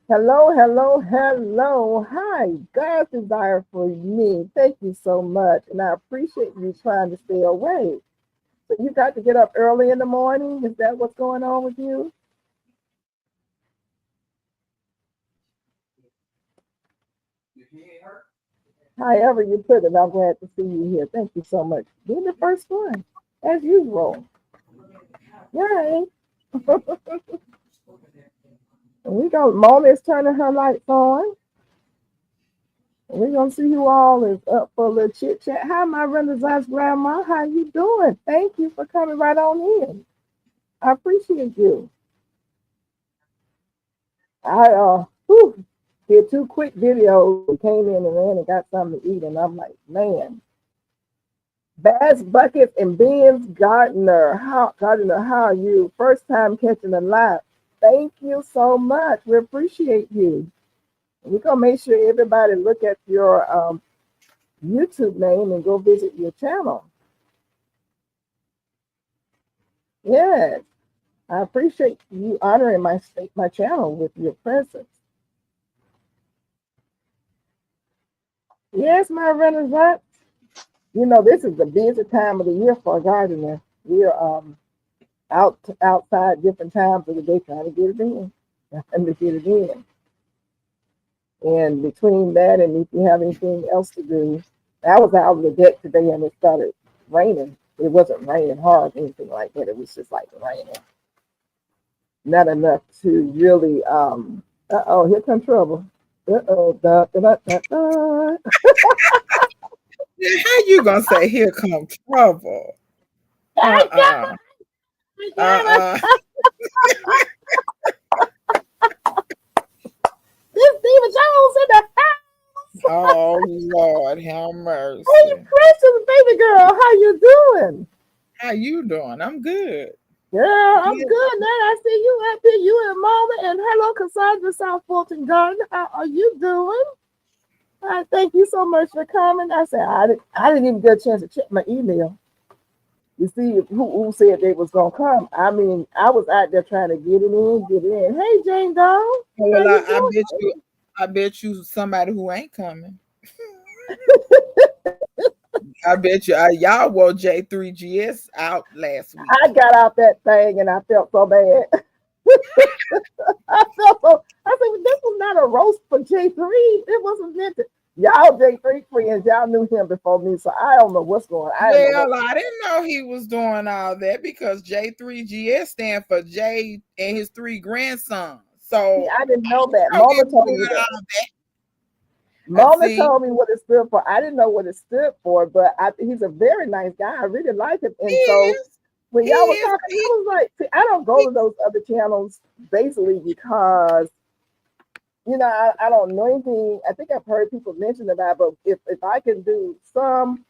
Hello, hello, hello. Hi, God's desire for me. Thank you so much. And I appreciate you trying to stay awake. So you got to get up early in the morning. Is that what's going on with you? However you put it, I'm glad to see you here. Thank you so much. Being the first one, as usual. Yay. And we go, Mona is turning her lights on. We're gonna see who all is up for a little chit chat. Hi, my Renaissance grandma. How you doing? Thank you for coming right on in. I appreciate you. I did two quick videos and came in and ran and got something to eat, and I'm like, man, Bass Buckets and Ben's Gardner, how are you? First time catching a live. Thank you so much. We appreciate you. We're gonna make sure everybody look at your YouTube name and go visit your channel. Yes, I appreciate you honoring my channel with your presence. Yes, my Renaissance. You know, this is the busy time of the year for a gardener. We're outside different times of the day trying to get it in. Trying to get it in. And between that and if you have anything else to do, I was out on the deck today and it started raining. It wasn't raining hard or anything like that. It was just like raining. Not enough to really here comes trouble. Da, da, da, da, da. How you gonna say here come trouble? I got Uh-uh. I got Uh-uh. This Stephen Jones in the house. Oh Lord, have Hey, mercy. precious baby girl, how you doing? How you doing? I'm good. Girl, I'm Yeah. good, man. I see you up here, you and Mama, and hello, Cassandra South Fulton Garden. How are you doing? I thank you so much for coming. I didn't even get a chance to check my email. You see who said they was gonna come. I mean, I was out there trying to get it in, get it in. Hey, Jane Doe, how Well, you I bet you somebody who ain't coming. doing? I bet you y'all wore J3GS out last week. I got out that thing and I felt so bad. I felt so. I said, well, this was not a roast for J3. It wasn't meant to. Y'all J3 friends, y'all knew him before me, so I don't know what's going on. I don't know what. Well, I didn't know he was doing all that because J3GS stand for Jay and his three grandsons. See, So I didn't I know that. didn't know he Mama was told doing me that. all that. I Mama see. told me what it stood for. I didn't know what it stood for, but he's a very nice guy. I really like him. He And so is. when He y'all were is. talking, I was like, see, I don't go He to those other channels basically because I don't know anything. I think I've heard people mention about it, but if I can do some,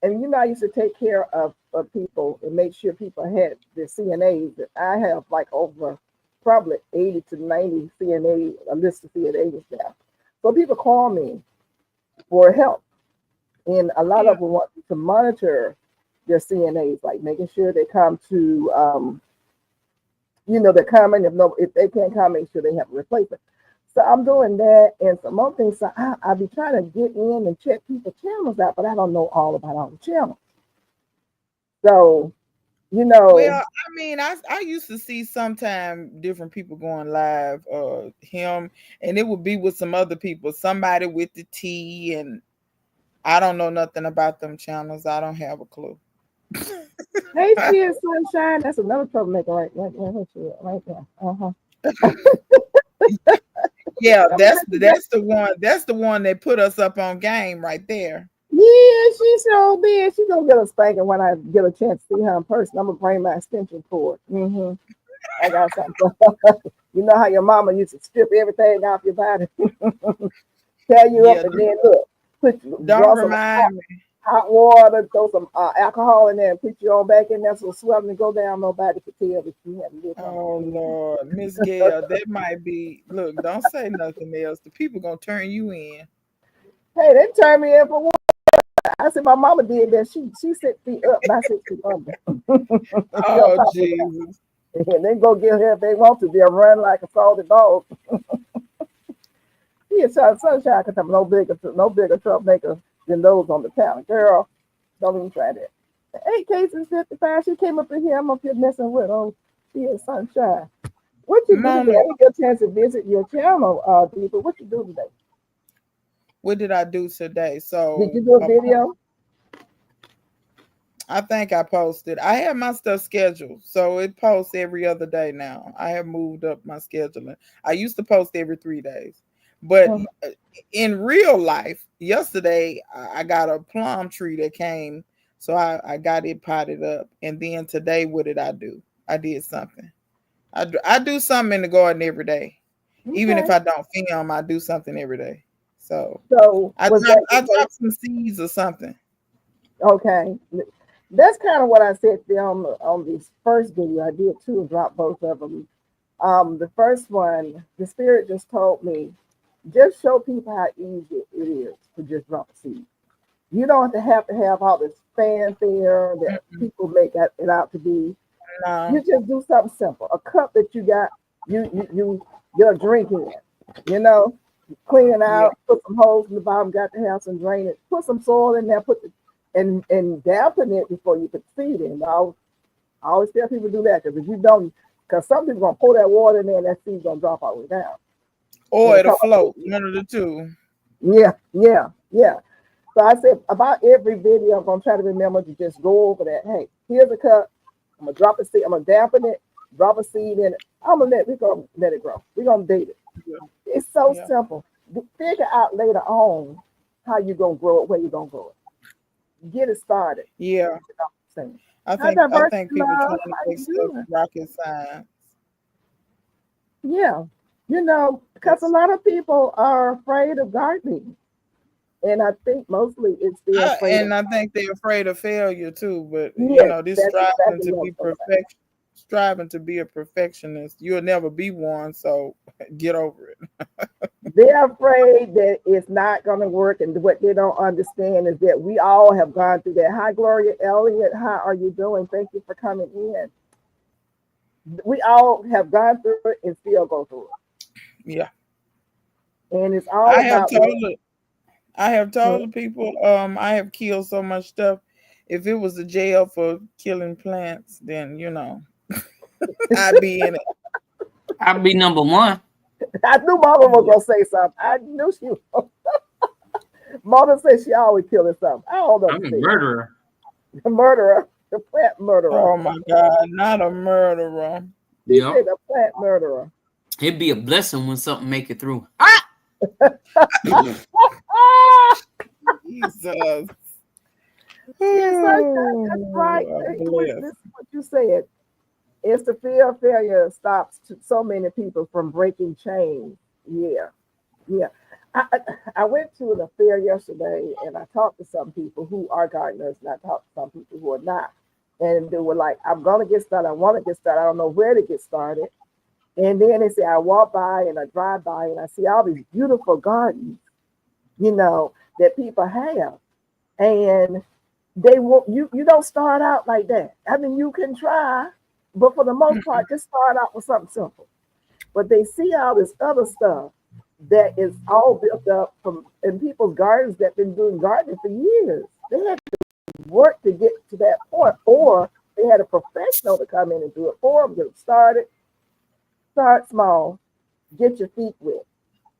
and I used to take care of people and make sure people had their CNAs. I have like over probably 80 to 90 CNA, a list of CNAs now. So people call me for help, and a lot yeah. of them want to monitor their CNAs, like making sure they come to, they're coming. If they can't come, make sure they have a replacement. So I'm doing that and some more things. So I'll be trying to get in and check people's channels out, but I don't know all about all the channels. So, you Well, know, I mean, I used to see sometime different people going live, him, and it would be with some other people, somebody with the T, and I don't know nothing about them channels. I don't have a clue. hey, Sia Sunshine, that's another troublemaker right there. Uh-huh. Yeah, I'm that's happy that, that's the one. That's the one that put us up on game right there. yeah, she sure did. She's gonna get a spanking when I get a chance to see her in person. I'm gonna bring my extension cord. I got something. You know how your mama used to strip everything off your body, tear you Yeah, up, and then look, don't draw some remind me. hot water, throw some alcohol in there, and put you on back in there so swelling and go down. Nobody could tell that you had a little something Oh going on. Lord, Miss Gail, that might be. Look, don't say nothing else. The people gonna turn you in. Hey, they turned me in for what? I said my mama did that. She 6 feet up, not 6 feet under. She on Oh top of Jesus. that. And they go get her if they want to. They'll run like a salty dog. Yeah, sunshine because I'm no bigger troublemaker than those on the panel. Girl, don't even try that. 8 cases 55. She came up in here. I'm up here messing with. Oh, she is sunshine. What you do today? Mona, I didn't get a chance to visit your channel, Deepa. What you do today? what did I do today? Did you So do a video? I think I posted. I have my stuff scheduled, so it posts every other day now. I have moved up my scheduling. I used to post every 3 days, but Uh-huh. in real life, yesterday I got a plum tree that came, so I got it potted up, and then today, what did I do? I did something. I do something in the garden every day, even if Okay. I don't film. I do something every day. So So was that I because dropped some seeds or something. okay? That's kind of what I said there on this first video. I did too, and dropped both of them. The first one, the spirit just told me, just show people how easy it is to just drop a seed. You don't have all this fanfare that Mm-mm. people make it out to be. You No. just do something simple. A cup that you got, you're drinking it. You know, clean it Yeah. out, put some holes in the bottom, got the house and drain it. Put some soil in there, and dampen it before you put the seed in. I always tell people to do that because if you don't, because some people gonna pour that water in there and that seed's gonna drop all the way down. Or It'll it'll come up. float. One of the two. Yeah. So I said about every video, I'm gonna try to remember to just go over that. Hey, here's a cup. I'm gonna drop a seed. I'm gonna dampen it. Drop a seed in it. We're gonna let it grow. We're gonna date it. Yeah. It's so Yeah. simple. Figure out later on how you're gonna grow it, where you're gonna grow it. Get it started. Yeah. Saying, I hi, think diversity people trying love. to How make you stuff doing? rocket science. Yeah, because a That's lot of people are afraid of gardening, and I think mostly it's they're afraid of. and I think they're afraid of failure too. But Yes, this that's exactly what I'm talking about. striving to be a perfectionist. You'll never be one. So get over it. They're afraid that it's not going to work, and what they don't understand is that we all have gone through that. Hi, Gloria Elliott. How are you doing? Thank you for coming in. We all have gone through it and still go through Yeah. it, and it's all I have about told what. it. I have told the people I have killed so much stuff. If it was a jail for killing plants, then I'd be in it. I'll be number one. I knew Mama was Yeah. gonna say something. I knew she was. Mama said she always killing something. I don't I'm a understand. murderer. The murderer, the plant murderer. Oh my God, not a murderer. She Yep. said the plant murderer. It'd be a blessing when something make it through. Ah! Ah! Jesus. Yes, that's right. Oh, This bless. is what you said. It's the fear of failure stops so many people from breaking chains. Yeah. I, I I went to an affair yesterday and I talked to some people who are gardeners and I talked to some people who are not. And they were like, I'm going to get started. I want to get started. I don't know where to get started. And then they say, I walk by and I drive by and I see all these beautiful gardens, that people have. And they won't, you don't start out like that. I mean, you can try, but for the most part, just start out with something simple. But they see all this other stuff that is all built up from in people's gardens that been doing gardening for years. They had to work to get to that point, or they had a professional to come in and do it for them. Get them started, start small, get your feet wet,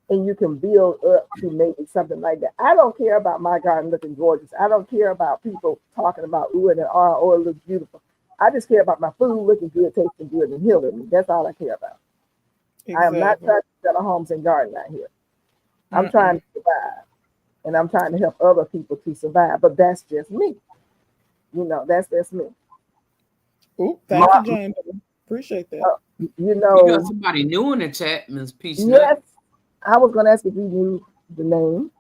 and you can build up to maybe something like that. I don't care about my garden looking gorgeous. I don't care about people talking about ooh and ah, oh, it looks beautiful. I just care about my food looking good, tasting good, and healing me. That's all I care about. I am not Exactly. trying to sell a homes and garden out here. I'm trying Mm-mm. to survive, and I'm trying to help other people to survive. But that's just me. That's just me. Ooh, thank you, My, Jane. Appreciate that. uh, you You got know, somebody new in the chat, Miss Peach Nut. yes. I was going to ask if you knew the name.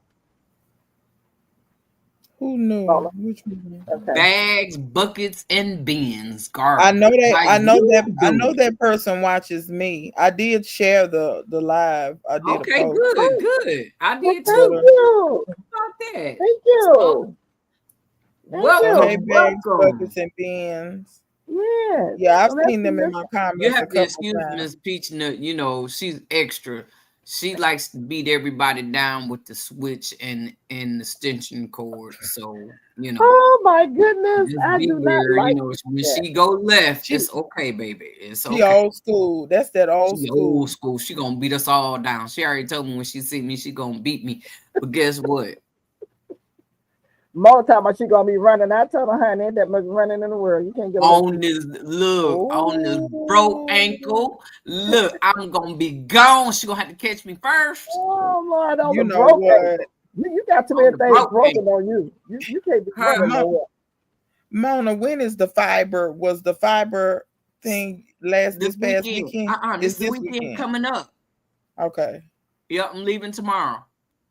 Who knew? Paula. Which one? Okay. Bags, buckets, and bins. I Garden. know that. How I know you that. I know doing? that person watches me. I did share the live. I did a Okay, post, good, Oh, good. I well, did but thank too. you. How about that? Thank So, you. Thank so hey, you. welcome, bags, welcome. buckets, and bins. Yes. Yeah, I've So let's seen see them in this. my You comments a have to couple excuse times. Miss Peach Nut. She's extra. She likes to beat everybody down with the switch and the extension cord. So, you know, Oh my goodness, just I be do not there. You like know, when that. she go left, She it's okay, baby. It's she okay. old school. That's that old She old school. school. She gonna beat us all down. She already told me when she see me, she gonna beat me. But guess what? More time she gonna be running. I told her, honey, ain't that much running in the world. You can't get away from On me. this look, on this broke Oh, ankle, look, I'm gonna be gone. She gonna have to catch me first Oh Lord, on you the know broke what, ankle. You got too on many the things broke broken ankle. on you. You can't be Huh? running Mo- nowhere. Mona? When is the fiber? Was the fiber thing This this past weekend. weekend? This Is the this weekend weekend? coming up. Okay. Yep, I'm leaving tomorrow.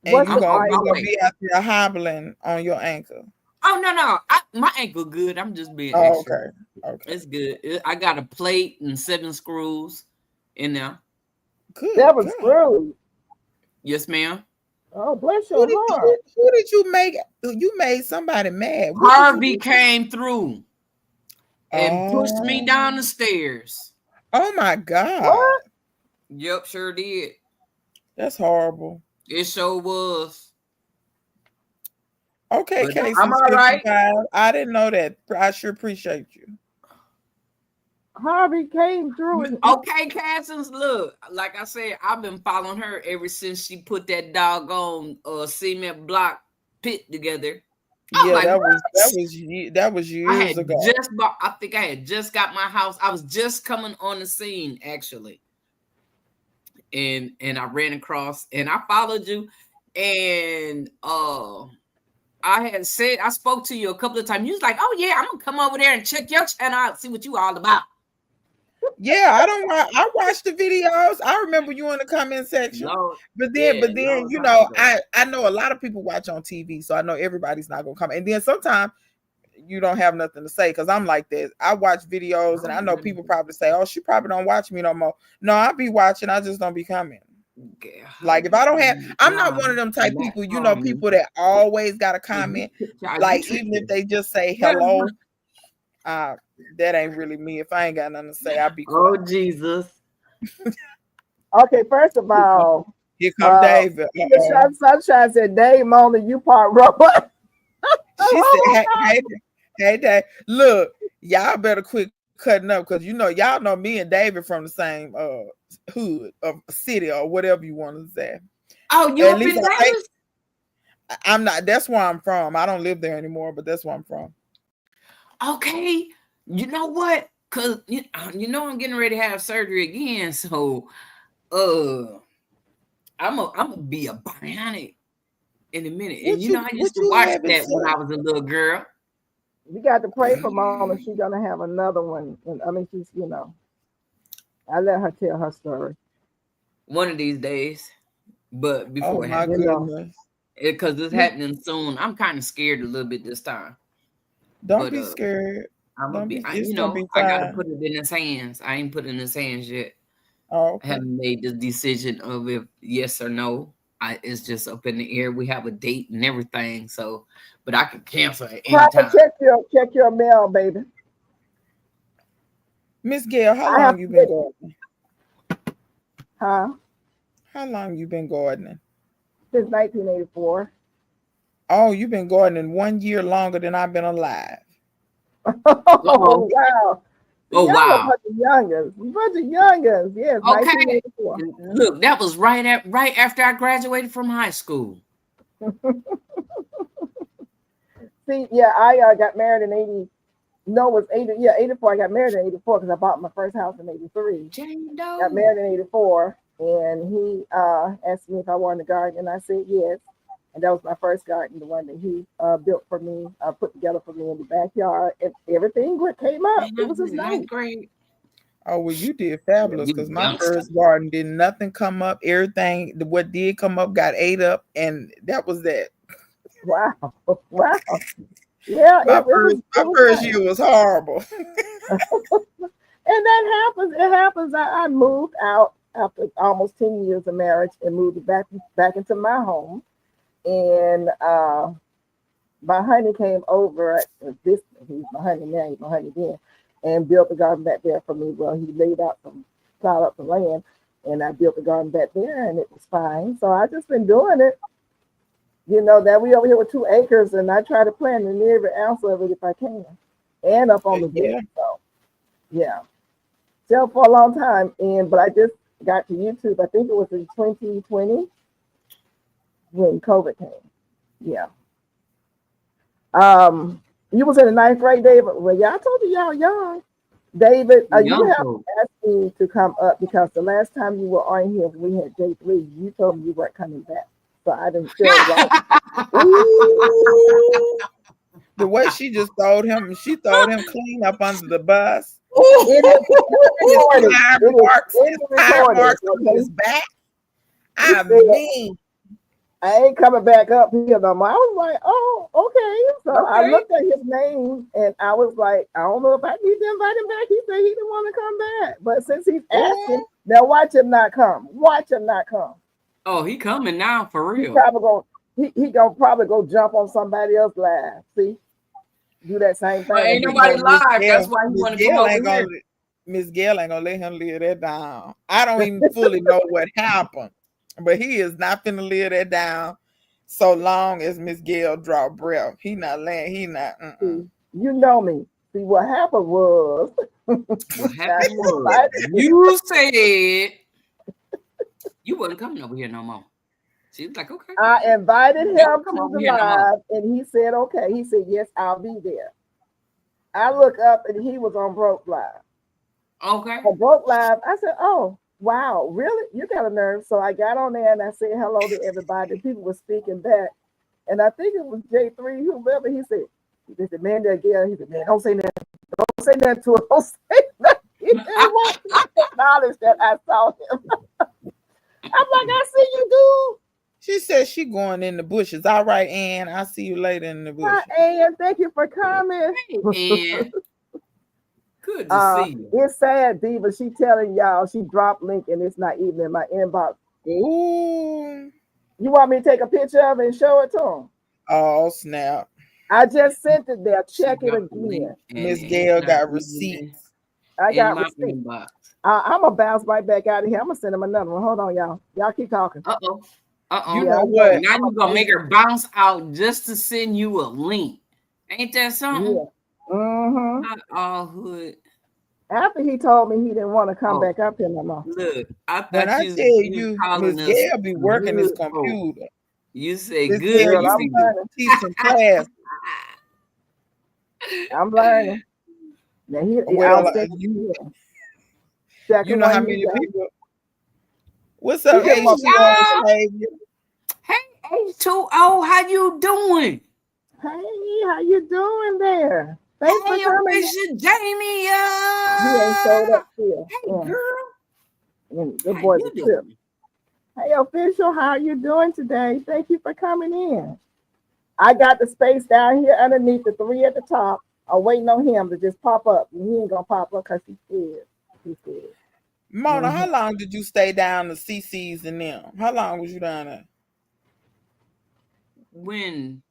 And What's you the I'm gonna on my you gonna fiber? way. be out there hobbling on your ankle. Oh no. My ankle good. I'm just being Oh, extra. okay. Okay. It's good. I got a plate and 7 screws in there. Good 7 God. screws. Yes, ma'am. Oh, bless Who your did heart. who did you make? You made somebody mad. What did you Harvey do? came through and pushed me down the Oh, stairs. oh my God. What? Yep, sure did. That's horrible. It sure was. Okay, But Case I'm is all right. 55. I didn't know that. I sure appreciate you. Harvey came through and Okay, Cassins, look, like I said, I've been following her ever since she put that doggone cement block pit together. I'm Yeah, like, what? that was I years had ago. just bought, I think I had just got my house. I was just coming on the scene, actually. And I ran across and I followed you. And I spoke to you a couple of times. You was like, oh yeah, I'm gonna come over there and check your channel out, see what you all about. Yeah, I watched the videos. I remember you in the comment section. Lord, But yeah, then long you time know, ago. I know a lot of people watch on TV, so I know everybody's not gonna come. And then sometimes you don't have nothing to say because I'm like this. I watch videos and I know people probably say, oh, she probably don't watch me no more. No, I be watching, I just don't be coming. Like if I don't have, I'm not one of them type people, you know, people that always got a comment. Like even if they just say hello, that ain't really me. If I ain't got nothing to say, I'll be Oh quiet. Jesus. okay, first of all, Here come David. Sunshine said, Dave, Mona, you part rubber. She said, hey, Dave, look, y'all better quit cutting up because you know, y'all know me and David from the same hood of city or whatever you want to say. Oh, you At up in least I think Dallas? I'm not. That's where I'm from. I don't live there anymore, but that's where I'm from. Okay. You know what? Cause you know I'm getting ready to have surgery again. So I'm gonna be a bionic in a minute. And you know I used What to you watch having that when I said? was a little girl. We got to pray for Mona. She's gonna have another one. And I mean, she's, I let her tell her story. One of these days. But Oh before it my happens. goodness! Because it's happening soon. I'm kind of scared a little bit this time. Don't But be scared. I'm gonna Don't be be. It's gonna be I gotta fine. put it in his hands. I ain't put it in his hands yet. Oh, I okay. haven't made the decision of if yes or no. It's just up in the air. We have a date and everything. So, but I can cancel at any Papa, time. check your mail, baby. Miss Gail, how I have long you to been get, gardening? huh? How long you been gardening? Since 1984. Oh, you've been gardening 1 year longer than I've been alive. Oh wow. Oh Y'all a wow. bunch of youngers. Yes, Okay. 1984. Look, that was right after I graduated from high school. See, yeah, I got married in 80. No, it was 80. Yeah, 84. I got married in 84 because I bought my first house in 83. Jane Got Doe. married in 84, and he asked me if I wanted a garden, and I said yes. And that was my first garden, the one that he built for me, put together for me in the backyard. And everything came up. It was just That's nice. great. Oh, well, you did Yeah, fabulous you because my youngster. first garden did nothing come up. Everything, what did come up got ate up, and that was that. Wow. Wow. Yeah, My it was first nice. year was horrible. And that happens. It happens. I moved out after almost 10 years of marriage and moved back into my home. And my honey came over this. He's my honey now. He's my honey then, and built a garden back there for me. Well, he plowed up some land, And I built a garden back there, and it was fine. So I just been doing it. You know, that we over here with 2 acres, and I try to plant in every ounce of it if I can, and up on the Yeah. deck. So yeah, still for a long time. But I just got to YouTube. I think it was in 2020 when COVID came. Yeah. You was in the 9th grade, David. Well, yeah, I told you y'all young. David, you Young have folk. to ask me to come up because the last time you were on here, we had J3. You told me you weren't coming back, so I didn't feel like. Ooh, the way she just throwed him clean up under the bus. It is recorded. His tire marks on Okay? his back. He I said, mean, I ain't coming back up here no more. I was like, oh, okay. So I Okay. looked at his name and I was like, I don't know if I need to invite him back. He said he didn't want to come back. But since he's asking, now watch him not come. Watch him not come. Oh, he coming now for He real. probably gonna probably go jump on somebody else live. See? Do that same thing. But ain't you nobody know, live. That's why he want to come over here. Miss Gail ain't gonna let him live that down. I don't even fully know what happened, but he is not finna live that down so long as Miss Gail draw breath. He not laying. He not. See, you know me. See, what happened was. What happened was you said you wasn't coming over here no more. She was like, okay. I invited him Don't come to over the here no more. live, and he said, okay. He said, yes, I'll be there. I look up, and he was on Broke Live. Okay. On Broke Live, I said, oh, wow, really? You got a nerve. So I got on there, and I said hello to everybody. People were speaking back. And I think it was J3, whoever. He said, man, that girl. He said, man, don't say nothing. Don't say nothing to her. Don't say nothing. He didn't want to acknowledge that I saw him. I'm like, I see you, dude. She said she going in the bushes. All right, Ann. I'll see you later in the bushes. Hi, Ann. Thank you for coming. And good to see you. It's sad, Diva. She telling y'all she dropped link and it's not even in my inbox. Ooh. You want me to take a picture of it and show it to him? Oh, snap. I just sent it there. Check it again. Miss Gail got receipts. I got receipts. I'm gonna bounce right back out of here. I'm gonna send him another one. Hold on, y'all. Y'all keep talking. Uh-oh. You know what? Now you're gonna make her bounce out just to send you a link. Ain't that something? Yeah. Mm-hmm. Not all hood. After he told me he didn't want to come back up here no more. Look, I thought when I tell you, Miss Gail be working his computer. You say Miss good. Gail, I'm teaching class. I'm learning. Now you know how many people. What's up, Hey, H2O? Hey, H2O, how you doing? Hey, how you doing there? Thanks for coming. Jamie. He ain't showed up here. Hey, girl. Good boy, the trip. Hey, official, how you doing today? Thank you for coming in. I got the space down here underneath the 3 at the top. I'm waiting on him to just pop up. And he ain't gonna pop up because he's scared. He's scared. Mona, how long did you stay down to CC's and them? How long was you down there? When?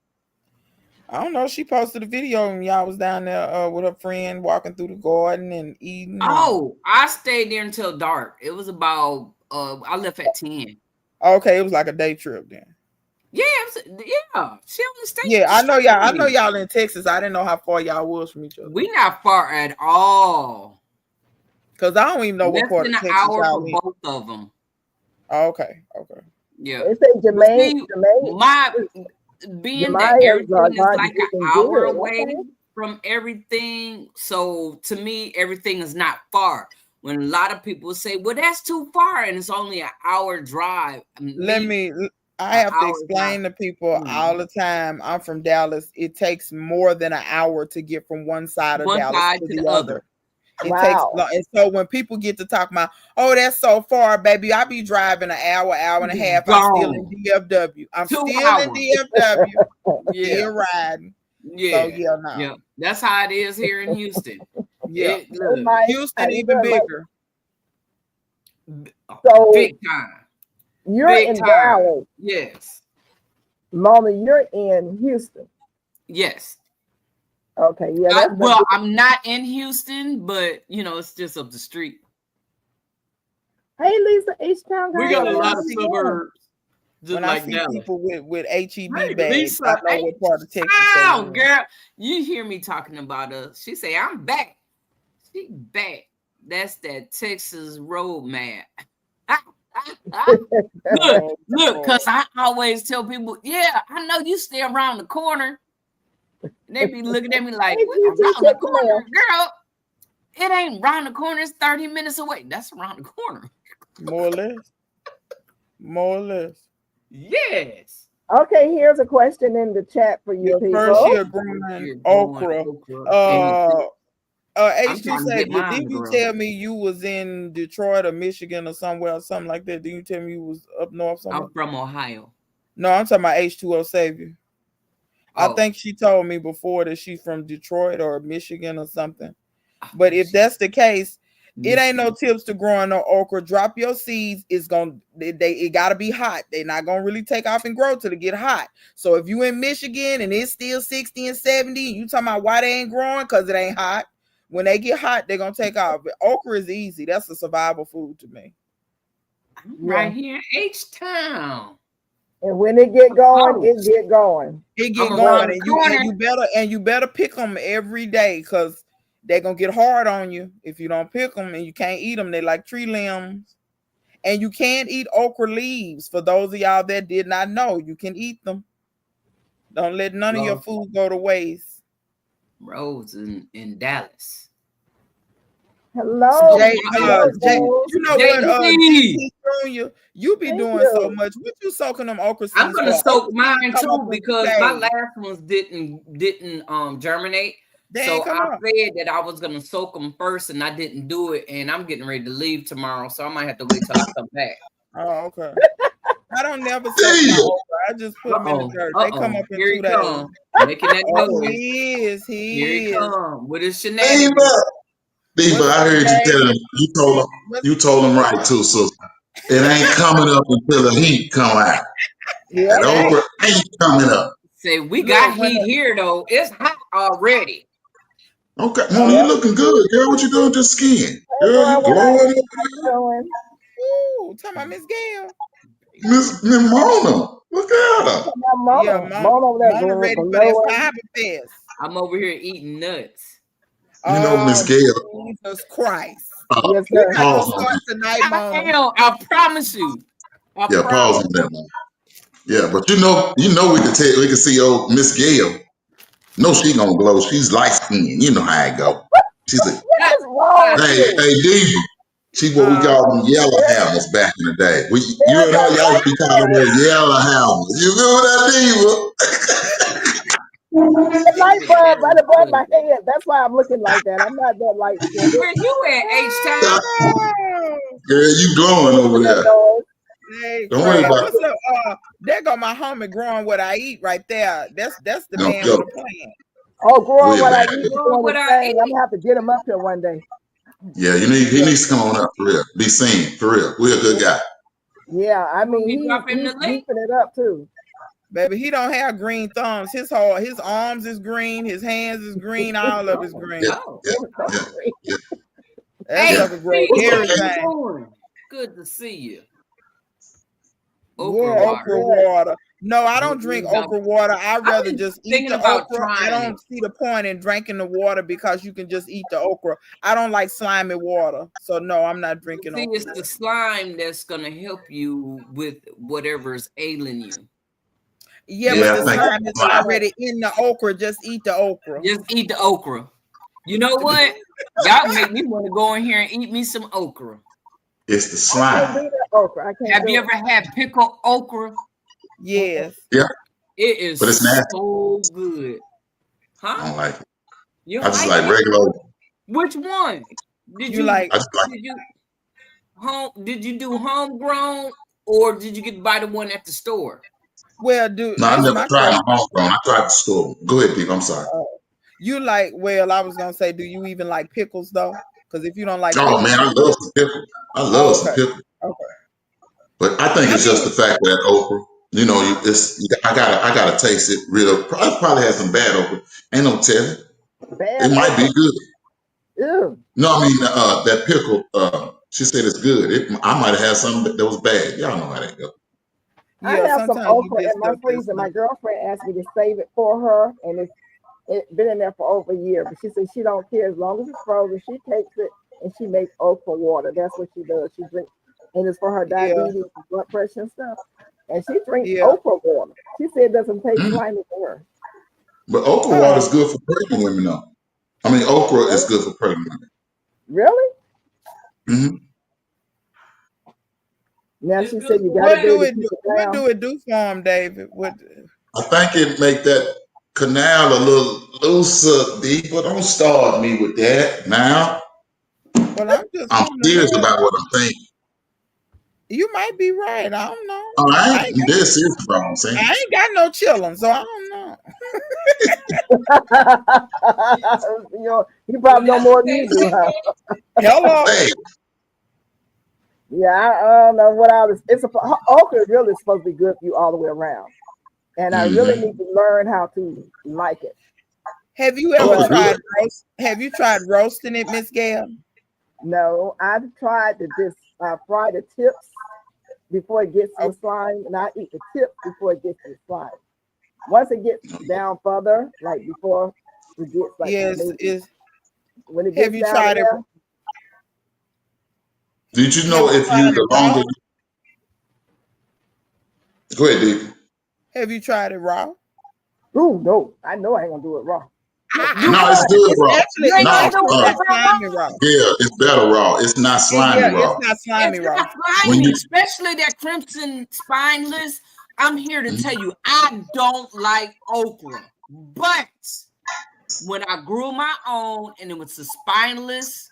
I don't know. She posted a video and y'all was down there with her friend walking through the garden and eating. Oh, I stayed there until dark. It was about I left at 10. Okay, it was like a day trip then. Yeah, yeah. She only stayed. Yeah, I know y'all. I know y'all in Texas. I didn't know how far y'all was from each other. We not far at all. Cause I don't even know what part of Texas y'all in. Both of them. Okay. Yeah. They say Jermaine. Being that everything is like an hour away from everything, so to me, everything is not far. When a lot of people say, "Well, that's too far," and it's only an hour drive. I have to explain to people all the time. I'm from Dallas. It takes more than an hour to get from one side of Dallas to the other. It takes long. And so when people get to talk about, oh, that's so far, baby, I be driving an hour and a half. I'm still in DFW. I'm still in DFW. Still riding. Yeah. So yeah. That's how it is here in Houston. Yeah. Houston even bigger. So big time. You're in Dallas. Yes. Mama, you're in Houston. Yes. Okay, yeah. I'm not in Houston, but it's just up the street. Hey, Lisa, H-Town We guys. got a Yeah, lot of How's it going? suburbs just when I like see Dallas. people with HEB Hey, bags, Lisa, I know what part of Texas they H-Town, in. girl. You hear me talking about us. She say, I'm back. She back. That's that Texas roadmap. Look, Oh, because I always tell people, yeah, I know you stay around the corner. And they be looking at me like, Hey, what, GT, around the check the corner? mail. Girl, it ain't around the corner. It's 30 minutes away. That's around the corner. more or less. More or less. Yes. Okay, here's a question in the chat for you Your people. first year growing okra. H2 trying to get Savior, mine didn't to you grow. tell me you was in Detroit or Michigan or somewhere or something like that? Didn't you tell me you was up north somewhere? I'm from Ohio. No, I'm talking about H2O Savior. I Oh. think she told me before that she's from Detroit or Michigan or something. But if that's the case, it ain't no tips to growing no okra. Drop your seeds. It's gonna it gotta be hot. They're not gonna really take off and grow till it get hot. So if you in Michigan and it's still 60 and 70, you talking about why they ain't growing? Because it ain't hot. When they get hot, they're gonna take off. But okra is easy. That's a survival food to me. Right here in H-Town. And when it get going, it get going. It get going, and you better pick them every day because they're gonna get hard on you if you don't pick them, and you can't eat them. They like tree limbs, and you can't eat okra leaves. For those of y'all that did not know, you can eat them. Don't let none of your food go to waste. Rose in Dallas. Hello, Jay, you know what, JT Junior, you be doing so much. What you soaking them okra seeds? I'm gonna soak mine too because my last ones didn't germinate. So I said that I was gonna soak them first, and I didn't do it. And I'm getting ready to leave tomorrow, so I might have to wait till I come back. Oh, okay. I don't never soak my okra. I just put them in the dirt. They come up in 2 days. Making that noise. He is. Here he come with his shenanigans. Diva, I heard you tell him. You told him right too, sister. It ain't coming up until the heat come out. Yeah, that okra ain't coming up. Say we got heat here though. It's hot already. Okay, Mom, you looking good, girl. What you doing to the skin? Girl, you glowing over there. Ooh, talking about Miss Gail. Miss Mona. Look at her. Yeah, Mona ready for that fiber fest. I'm over here eating nuts. You know, Miss Gail. Jesus Christ. Yes, We're not gonna start tonight, Mona. I promise you. Yeah, pause on that one. Yeah, but you know we can see old Miss Gail. No, she gonna glow. She's light skinned. You know how it go. She's a hey Diva. She what we call them yellow hammers back in the day. You and her, y'all be calling her yellow hammers. You know that, Diva? The light bulb right above my head. That's why I'm looking like that. I'm not that light skinned. Where you at, H-Town? Girl, you glowing over there. Hey, don't worry about what's up? There go my homie growing what I eat right there. That's the man with a plan. Oh, growing what I eat, I'm gonna have to get him up here one day. Yeah, he needs to come on up for real. Be seen for real. We're a good guy. Yeah, I mean he's beefing it up too. Baby, he don't have green thumbs. His arms is green, his hands is green, all of his green. That's everything. Good to see you. Okra water. No, I don't drink okra water. I'd rather just eat the okra. I don't see the point in drinking the water because you can just eat the okra. I don't like slimy water. So no, I'm not drinking okra. It's the slime that's gonna help you with whatever's ailing you. Yeah, but the slime is already in the okra. Just eat the okra. Just eat the okra. You know what? Y'all make me want to go in here and eat me some okra. It's the slime. Have you ever had pickled okra? Yes. Yeah. It is but it's nasty. So good. Huh? I don't like it. You I just like regular okra. Which one? Did you do homegrown or did you buy the one at the store? Well, dude. No, I never tried my homegrown. I tried the store. Go ahead, people. I'm sorry. I was gonna say, do you even like pickles though? Because if you don't like pickles, man, I love some pickles. I love some pickles. Okay. But I think it's just the fact that okra, you know, I gotta taste it real. I probably had some bad okra. Ain't no telling. It might be good. Ew. No, I mean that pickle She said it's good. I might have had something that was bad. Y'all know how that goes. I Yeah, have some sometimes you okra get in my stuff that's freezer. My not. girlfriend asked me to save it for her, and it's been in there for over a year. But she said she don't care as long as it's frozen. She takes it and she makes okra water. That's what she does. She drinks, and it's for her Yeah, diabetes, and blood pressure, and stuff. And she drinks yeah. okra water. She said it doesn't taste Mm. slimy for her. But okra water is Oh, good for pregnant women, though. I mean, okra is Really? good for pregnant women. Really? Hmm. Now It's she good said you for got to what be women. able do to it keep do? it What down. do it do for him, David? What? I think it make that canal a little looser, deeper. Don't start me with that now. Well, I'm just I'm wanting to serious know. about what I'm thinking. You might be right. I don't know. Oh, I I ain't ain't dead serious about what I'm saying. I ain't got no chillin', so I don't know. You Well, probably know that's more what than they you do, huh? say. Hello. Hey, Yeah, I don't know what I was. Okra really is supposed to be good for you all the way around, and I really mm-hmm. need to learn how to like it. Have you ever Okra But good. tried have you tried roasting it, Miss Gail? no, I've tried to just fry the tips before it gets to Oh, the slime, and I eat the tips before it gets to the slime. Once it gets down further, like before it gets like yes, maybe is when it have gets you down tried it there, Did you have know you if tried you it the raw? longer? Go ahead, Dick. Have you tried it raw? ooh, no, I know I ain't gonna do it raw. No, You No, it's would. good It's raw. actually You ain't it's gonna No, do actually it not raw. slimy raw. yeah, it's better raw. It's not slimy Yeah, it's raw. not slimy It's raw. not When slimy, you especially that crimson spineless. I'm here to tell mm-hmm. you, I don't like okra. But when I grew my own and it was the spineless,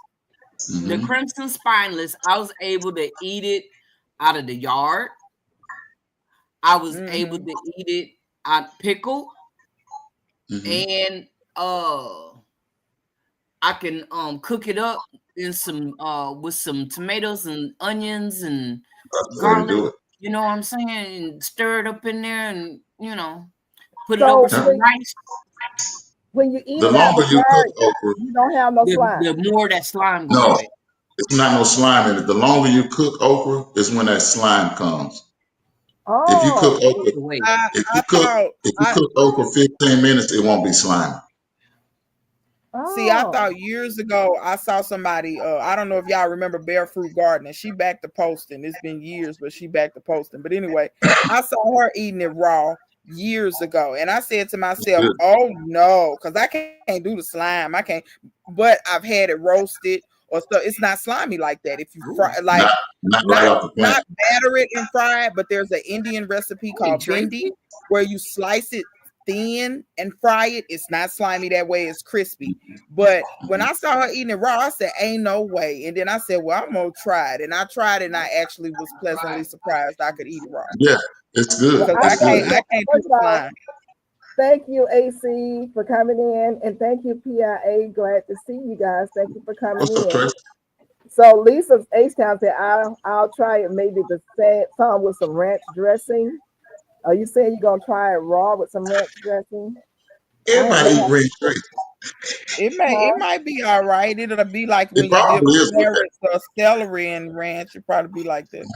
the Mm-hmm. crimson spineless, I was able to eat it out of the yard. I was able Hmm. to eat it out pickled, Mm-hmm. and I can cook it up in some with some tomatoes and onions and That's the way to garlic. do it. You know what I'm saying? And stir it up in there, and put it over So Now, some rice. when you eat the it out longer the you cook yard, okra, you don't have no slime. The more that slime go no, away. it's not no slime in it. The longer you cook okra is when that slime comes. If you cook Oh, okra, Away. I thought if you I cook okra 15 minutes, it won't be slimy. see. I oh, thought years ago I saw somebody. I don't know if y'all remember Barefoot Gardening. She back to posting. It's been years, but she back to posting. But anyway, I saw her eating it raw years ago, and I said to It's myself, good. "Oh no," because I can't do the slime. I can't. But I've had it roasted or so. It's not slimy like that. If you fry Ooh, like Not right not off the plant. not batter it and fry it, but there's an Indian recipe hey called Tracy. bindi where you slice it thin and fry it. It's not slimy that way. It's crispy. But when I saw her eating it raw, I said, "Ain't no way." And then I said, "Well, I'm gonna try it." And I tried it, and I actually was pleasantly surprised I could eat it raw Yeah, it's good. well, because I It's thank. good. Well, I can't do first the of all, slime. thank you, AC, for coming in, and thank you, PIA. Glad to see you guys. Thank you for coming What's up, in. Tracy? So Lisa's H Town said, I'll try it maybe the some with some ranch dressing. Are you saying you're gonna try it raw with some ranch dressing? I have Everybody never eat red Tracy. It huh? might be all right. It'll be like It when you dip probably is with that. carrots or celery in ranch. It probably be like that.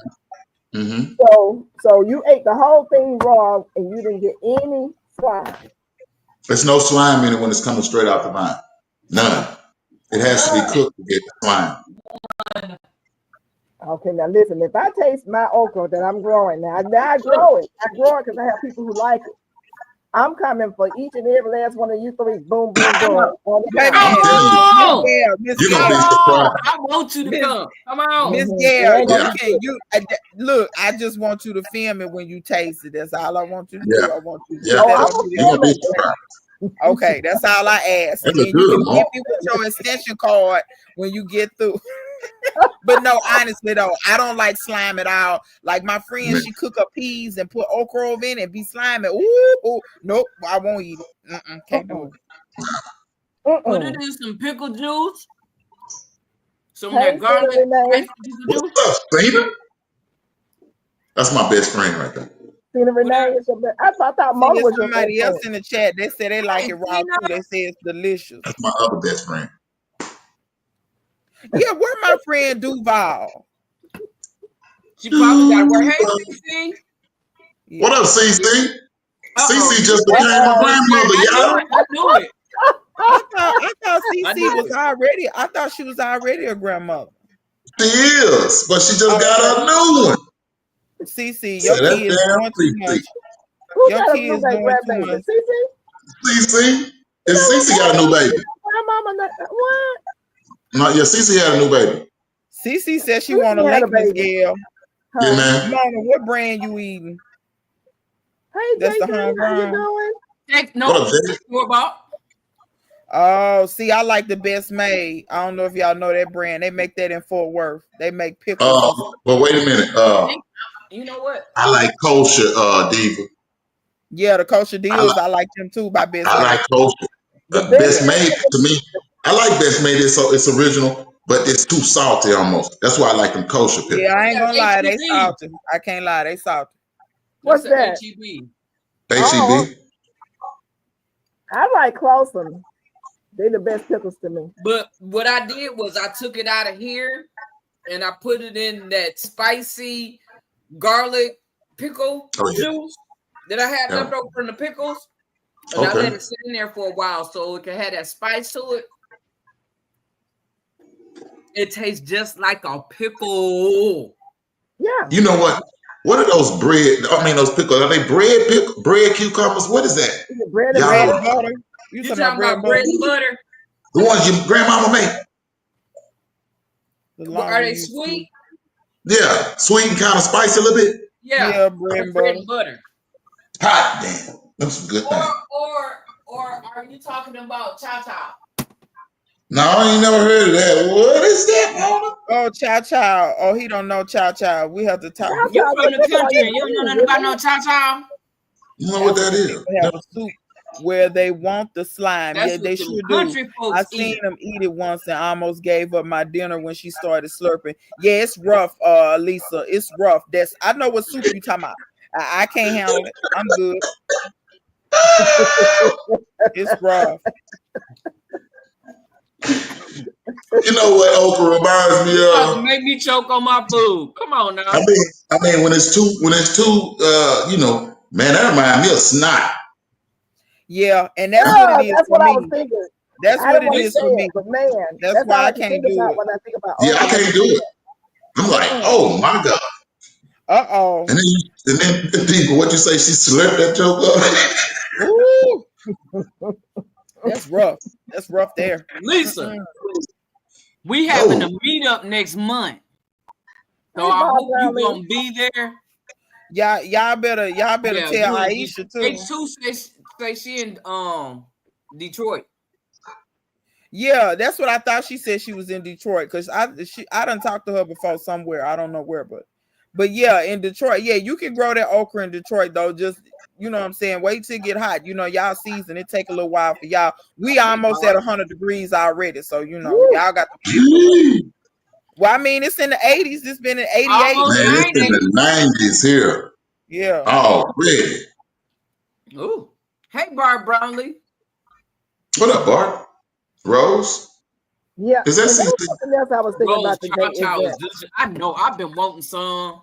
Mm-hmm. So you ate the whole thing raw and you didn't get any slime. There's no slime in it when it's coming straight out the vine. None. It has to be None. cooked to get the slime. Okay, now listen, if I taste my okra that I'm growing now I grow it. I grow it because I have people who like it. I'm coming for each and every last one of you three. Boom, boom, Come boom. on. On the Wait a counter. I'm minute, telling you, Come Miss you're gonna Gail, be on. surprised. I want you to Miss come. Come on. Miss Mm-hmm. Gail, It ain't you gonna Yeah, be can good. look. I just want you to film it when you taste it. That's all I want you to yeah, do. I want you to yeah. put Oh, that I'm on gonna video. You're gonna film be it. surprised. Okay, that's all I ask. And That's a then you good can one. hit me with your extension card when you get through. But no, honestly though, I don't like slime at all. Like my friend, Man, she cook up peas and put okra over in it and be slimy. Ooh, nope, I won't eat it. Can't do it. Mm-mm. Put it Mm-mm. in some pickle juice. Some of Hey, that Cena garlic Renee. spicy pickle what's juice. up, Cena? That's my best friend right there. Cena What Renee up? is your best. I thought See, Mona it's was your best somebody else friend. in the chat. They say they like Hey, it raw Tina. too. They say it's delicious. That's my other best friend. Yeah, where my friend Duval? She probably got to work. Hey, CC. Yeah. What up, CC? CC just became a grandmother, I y'all. knew it. I thought I CC knew was it. already. I thought she was already a grandmother. She is, but she just got Okay. a new one. CC, Say your that kids damn doing too much. CC. Who Your got a new kids doing too grandbaby? much. CC? CC? You Is know what? CC got a new baby? Grandmama, what? No, yeah, CC had a new baby. CC said she CC want to had a link Miss baby. Gail. Yeah, Huh? man. Mama, what brand you eating? Hey, That's the JJ, how you homegrown. doing? No, What up, Jay? what about? Oh, see, I like the Best Made. I don't know if y'all know that brand. They make that in Fort Worth. They make pickles and stuff. But wait a minute. You know what? I like kosher, Diva. Yeah, the kosher deals, I like them too by Best I Made. like kosher. The best Best Made to me. I like Best Made. It's original, but it's too salty almost. That's why I like them kosher pickles. Yeah, I ain't gonna lie, they H-E-B. salty. I can't lie, they salty. What's That's that? HEB. Oh, HEB. I like Clausen. They're the best pickles to me. But what I did was I took it out of here and I put it in that spicy garlic pickle juice that I had left over from the pickles. And I let it sit in there for a while so it can have that spice to it. It tastes just like a pickle. Yeah. You know what? What are those those pickles? Are they bread cucumbers? What is that? Is it bread and Bread butter? and butter. You talking about bread and butter? The ones your grandmama made. Are they sweet? Yeah, sweet and kind of spicy a little bit. Yeah, bread and butter. Hot damn, that's some good thing. Or are you talking about cha-cha? No, I ain't never heard of that. What is that, mama? Oh, cha-cha. Oh, he don't know cha-cha. We have to talk. You from the country and you don't know nothing about no cha-cha? You know what that is? Have a soup where they want the slime. That's yeah, they what sure country do. folks I seen eat. them eat it once and almost gave up my dinner when she started slurping. Yeah, it's rough, Lisa. It's rough. I know what soup you talking about. I can't handle it. I'm good. It's rough. You know what okra reminds me of? Make me choke on my food. Come on now. I mean, when it's too, man, that reminds me of snot. Yeah, and that's what it is. That's for what me. I was thinking. That's what it is for me. But man, that's why all I can't do it. When I think about I can't do it. I'm like, oh my god. Uh-oh. And then people, what you say? She slurped that joke up. That's rough. That's rough there. Lisa, we having a meetup next month. So I hope you're gonna be there. Y'all better tell Aisha too. H2 say she in Detroit. Yeah, that's what I thought. She said she was in Detroit because I done talked to her before somewhere. I don't know where, but yeah, in Detroit. Yeah, you can grow that okra in Detroit though. Just you know what I'm saying. Wait till it get hot. You know, y'all season it take a little while for y'all. We almost at 100 degrees already, so you know y'all got the. Well, I mean, it's in the 80s. It's been in 88. Man, it's in the 90s here. Yeah. Already. Ooh. Hey, Bart Brownlee. What up, Bart? Rose? Yeah. Is that something else I was thinking about today? I know. I've been wanting some.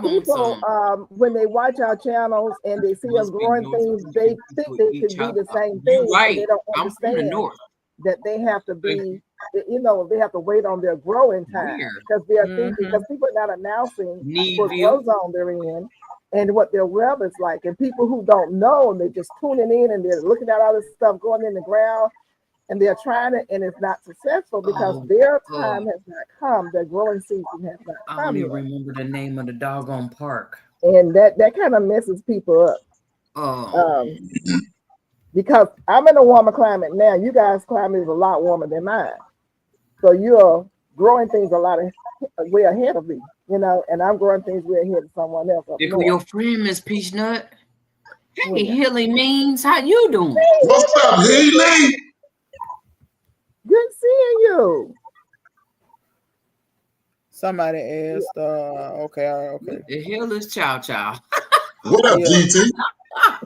People, when they watch our channels and they see us growing things, they think they can do the same thing. Right. They don't understand that they have to be, they have to wait on their growing time because they are thinking, because people are not announcing what grow zone they're in and what their web is like. And people who don't know, they're just tuning in and they're looking at all this stuff going in the ground and they're trying it and it's not successful because their time has not come. Their growing season has not come. I don't even remember the name of the doggone park. And that kind of messes people up. Because I'm in a warmer climate now. You guys' climate is a lot warmer than mine. So you're growing things a lot way ahead of me, and I'm growing things way ahead of someone else. Your friend, Miss Peachnut. Hey, Hilly Means, how you doing? What's up, Hilly? Good seeing you. Somebody asked, okay. The hell is Chow. What up, GT?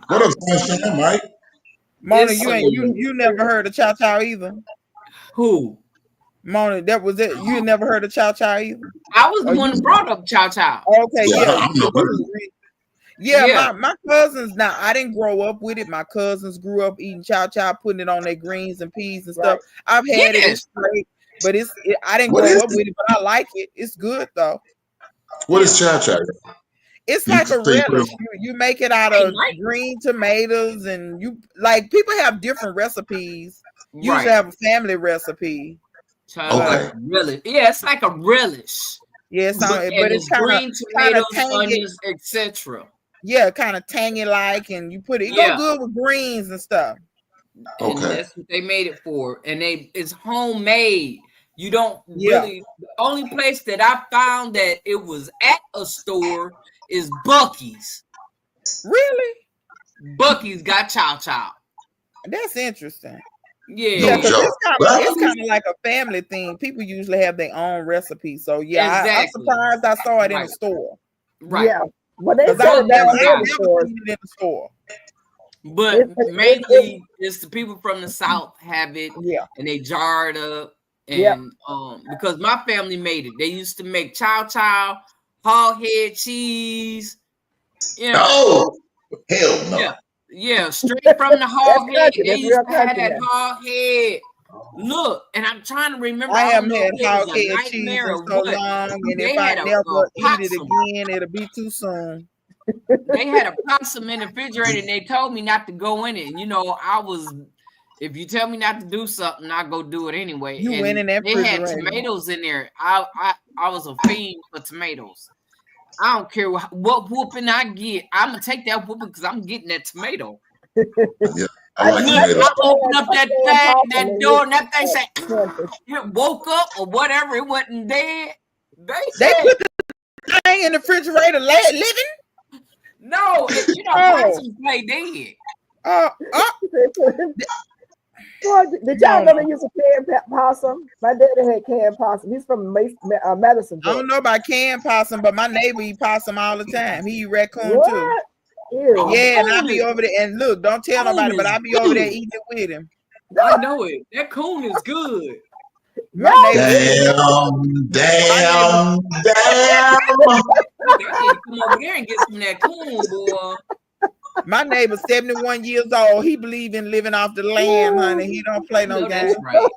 What up, Sunshine, Mike? Mona, you never heard of Chow either. Who? Mona, that was it. You had never heard of chow chow either? I was the one who brought up chow chow. Okay, Yeah, yeah. My cousins. Now I didn't grow up with it. My cousins grew up eating chow chow, putting it on their greens and peas and stuff. I've had it. It's great, but I didn't grow up with it, but I like it. It's good though. What is chow chow? It's like a relish. You make it out of green tomatoes, and people have different recipes. You usually have a family recipe. Okay. Relish. Yeah, it's like a relish. Yes, but it's green tomatoes, onions, etc. Yeah, kind of tangy like, and you put it. It go good with greens and stuff. And that's what they made it for. And it's homemade. You don't really. The only place that I found that it was at a store is Buc-ee's. Really? Buc-ee's got chow chow. That's interesting. Yeah, because it's kind of like a family thing. People usually have their own recipe. So I'm surprised I saw it in the store. Right. Yeah. Well, they said it down in the store. But mainly it's the people from the South have it, and they jar it up. And because my family made it, they used to make chow chow, hog head cheese. Oh, hell no. Yeah, straight from the hog head. They used to have that hog head. Look, and I'm trying to remember. I haven't had hog head cheese in so long, and if I never eat it again, it'll be too soon. They had a possum in the refrigerator, and they told me not to go in it. You know, if you tell me not to do something, I'll go do it anyway. You went in that refrigerator. They had tomatoes in there. I was a fiend for tomatoes. I don't care what whooping I get. I'm gonna take that whooping because I'm getting that tomato. Yeah, I opened up that door, and that thing said, "It woke up or whatever. It wasn't dead." They put the thing in the refrigerator living. No, possums play dead. Did y'all know they used to canned possum? My daddy had canned possum. He's from Madison. I don't know about canned possum, but my neighbor eat possum all the time. He eat raccoon too. Ew. Yeah, and I be over there. And look, don't tell nobody, but I be over there eating it with him. I know it. That coon is good. Damn. I need to come over there and get some of that coon, boy. My neighbor's 71 years old. He believe in living off the land, honey. He don't play no games. Right.